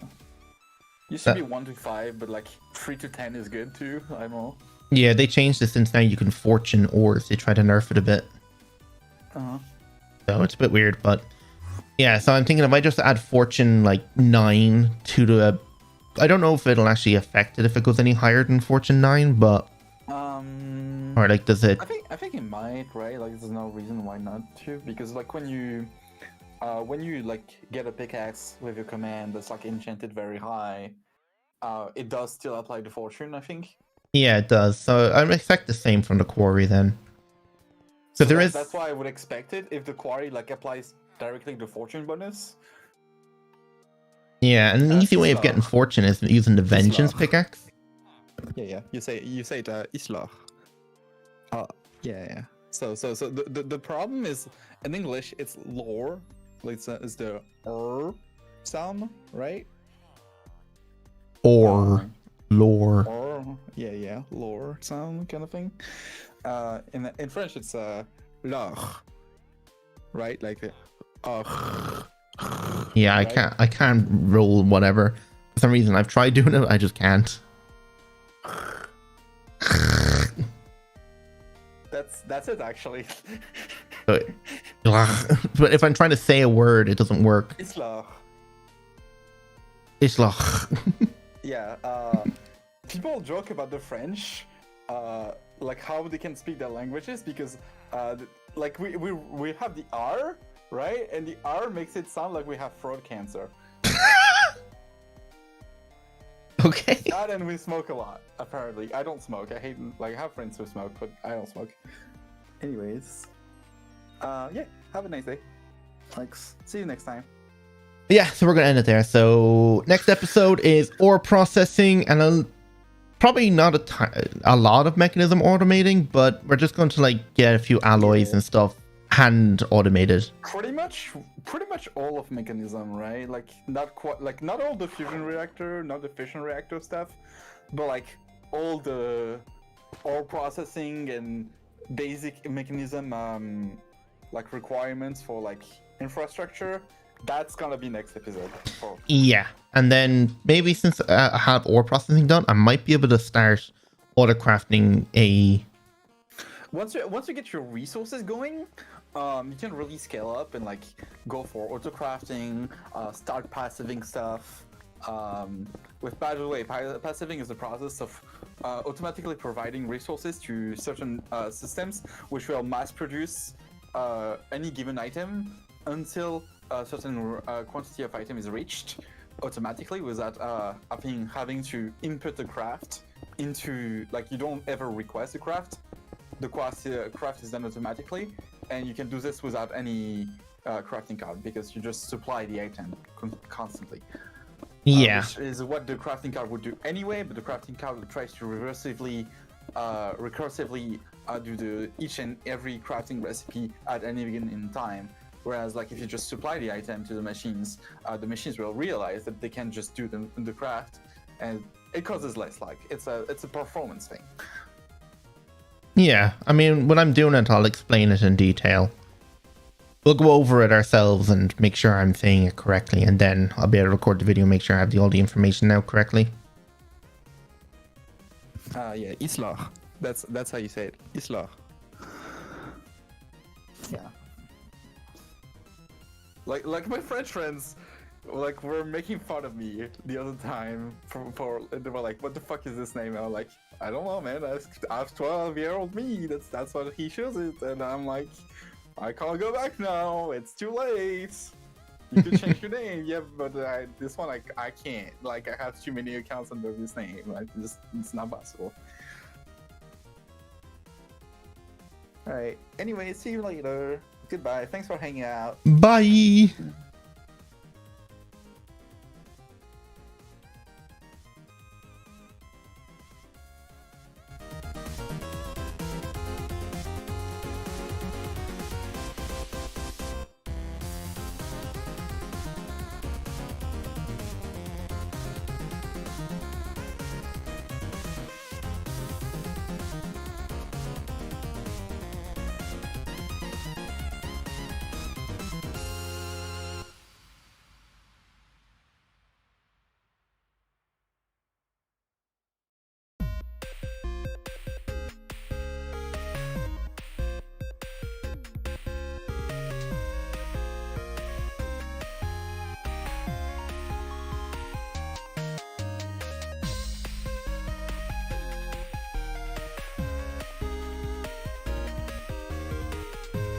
Used to be 1 to 5, but like 3 to 10 is good too. I don't know. Yeah, they changed it since now you can fortune ores. They tried to nerf it a bit. So it's a bit weird, but yeah, so I'm thinking if I just add fortune like 9 to the... I don't know if it'll actually affect it if it goes any higher than fortune 9, but... Or like, does it... I think it might, right? Like, there's no reason why not to, because like when you like get a pickaxe with your command that's like enchanted very high, it does still apply to fortune, I think. Yeah, it does. So I expect the same from the quarry then. So there is... That's why I would expect it if the quarry like applies directly to fortune bonus. Yeah, and an easy way of getting fortune is using the vengeance pickaxe. Yeah. You say it Islah. Yeah. So the problem is in English it's lore, like it's the sound, right? Or lore. Or yeah, lore sound kind of thing. In French it's l'or, right? Like the Yeah, right? I can't roll whatever. For some reason I've tried doing it, I just can't. That's it actually. But if I'm trying to say a word, it doesn't work. Islah. Yeah. People joke about the French, like how they can speak their languages because, like we have the R, right, and the R makes it sound like we have throat cancer. Okay. That and we smoke a lot. Apparently, I don't smoke. I hate I have friends who smoke, but I don't smoke. Anyways, yeah. Have a nice day. Thanks. See you next time. Yeah, so we're gonna end it there. So next episode is ore processing, and probably not a lot of mechanism automating, but we're just going to like get a few alloys and stuff hand automated. Pretty much all of mechanism, right? Like not quite, like not all the fusion reactor, not the fission reactor stuff, but like all the ore processing and basic mechanism like requirements for like infrastructure. That's gonna be next episode. Yeah, and then maybe since I have ore processing done, I might be able to start auto crafting a... Once you get your resources going, you can really scale up and like go for auto crafting, start passiving stuff. By the way, passiving is the process of automatically providing resources to certain systems, which will mass produce any given item until a certain quantity of item is reached automatically without having to input the craft into, like, you don't ever request a craft. The craft is done automatically, and you can do this without any crafting card because you just supply the item constantly. Yeah. Which is what the crafting card would do anyway, but the crafting card tries to recursively do each and every crafting recipe at any given time. Whereas, like, if you just supply the item to the machines will realize that they can just do the craft, and it causes less lag. It's a performance thing. Yeah, I mean, when I'm doing it, I'll explain it in detail. We'll go over it ourselves and make sure I'm saying it correctly, and then I'll be able to record the video and make sure I have all the information now correctly. Yeah, Islah. That's how you say it. Islah. Yeah. Like my French friends, like, were making fun of me the other time for they were like, "What the fuck is this name?" And I'm like, "I don't know, man. Ask 12-year-old me. That's what he chooses." And I'm like, "I can't go back now. It's too late. You could change your name." Yeah, but this one I can't. Like, I have too many accounts under this name. Like, it's not possible. All right. Anyway, see you later. Goodbye. Thanks for hanging out. Bye!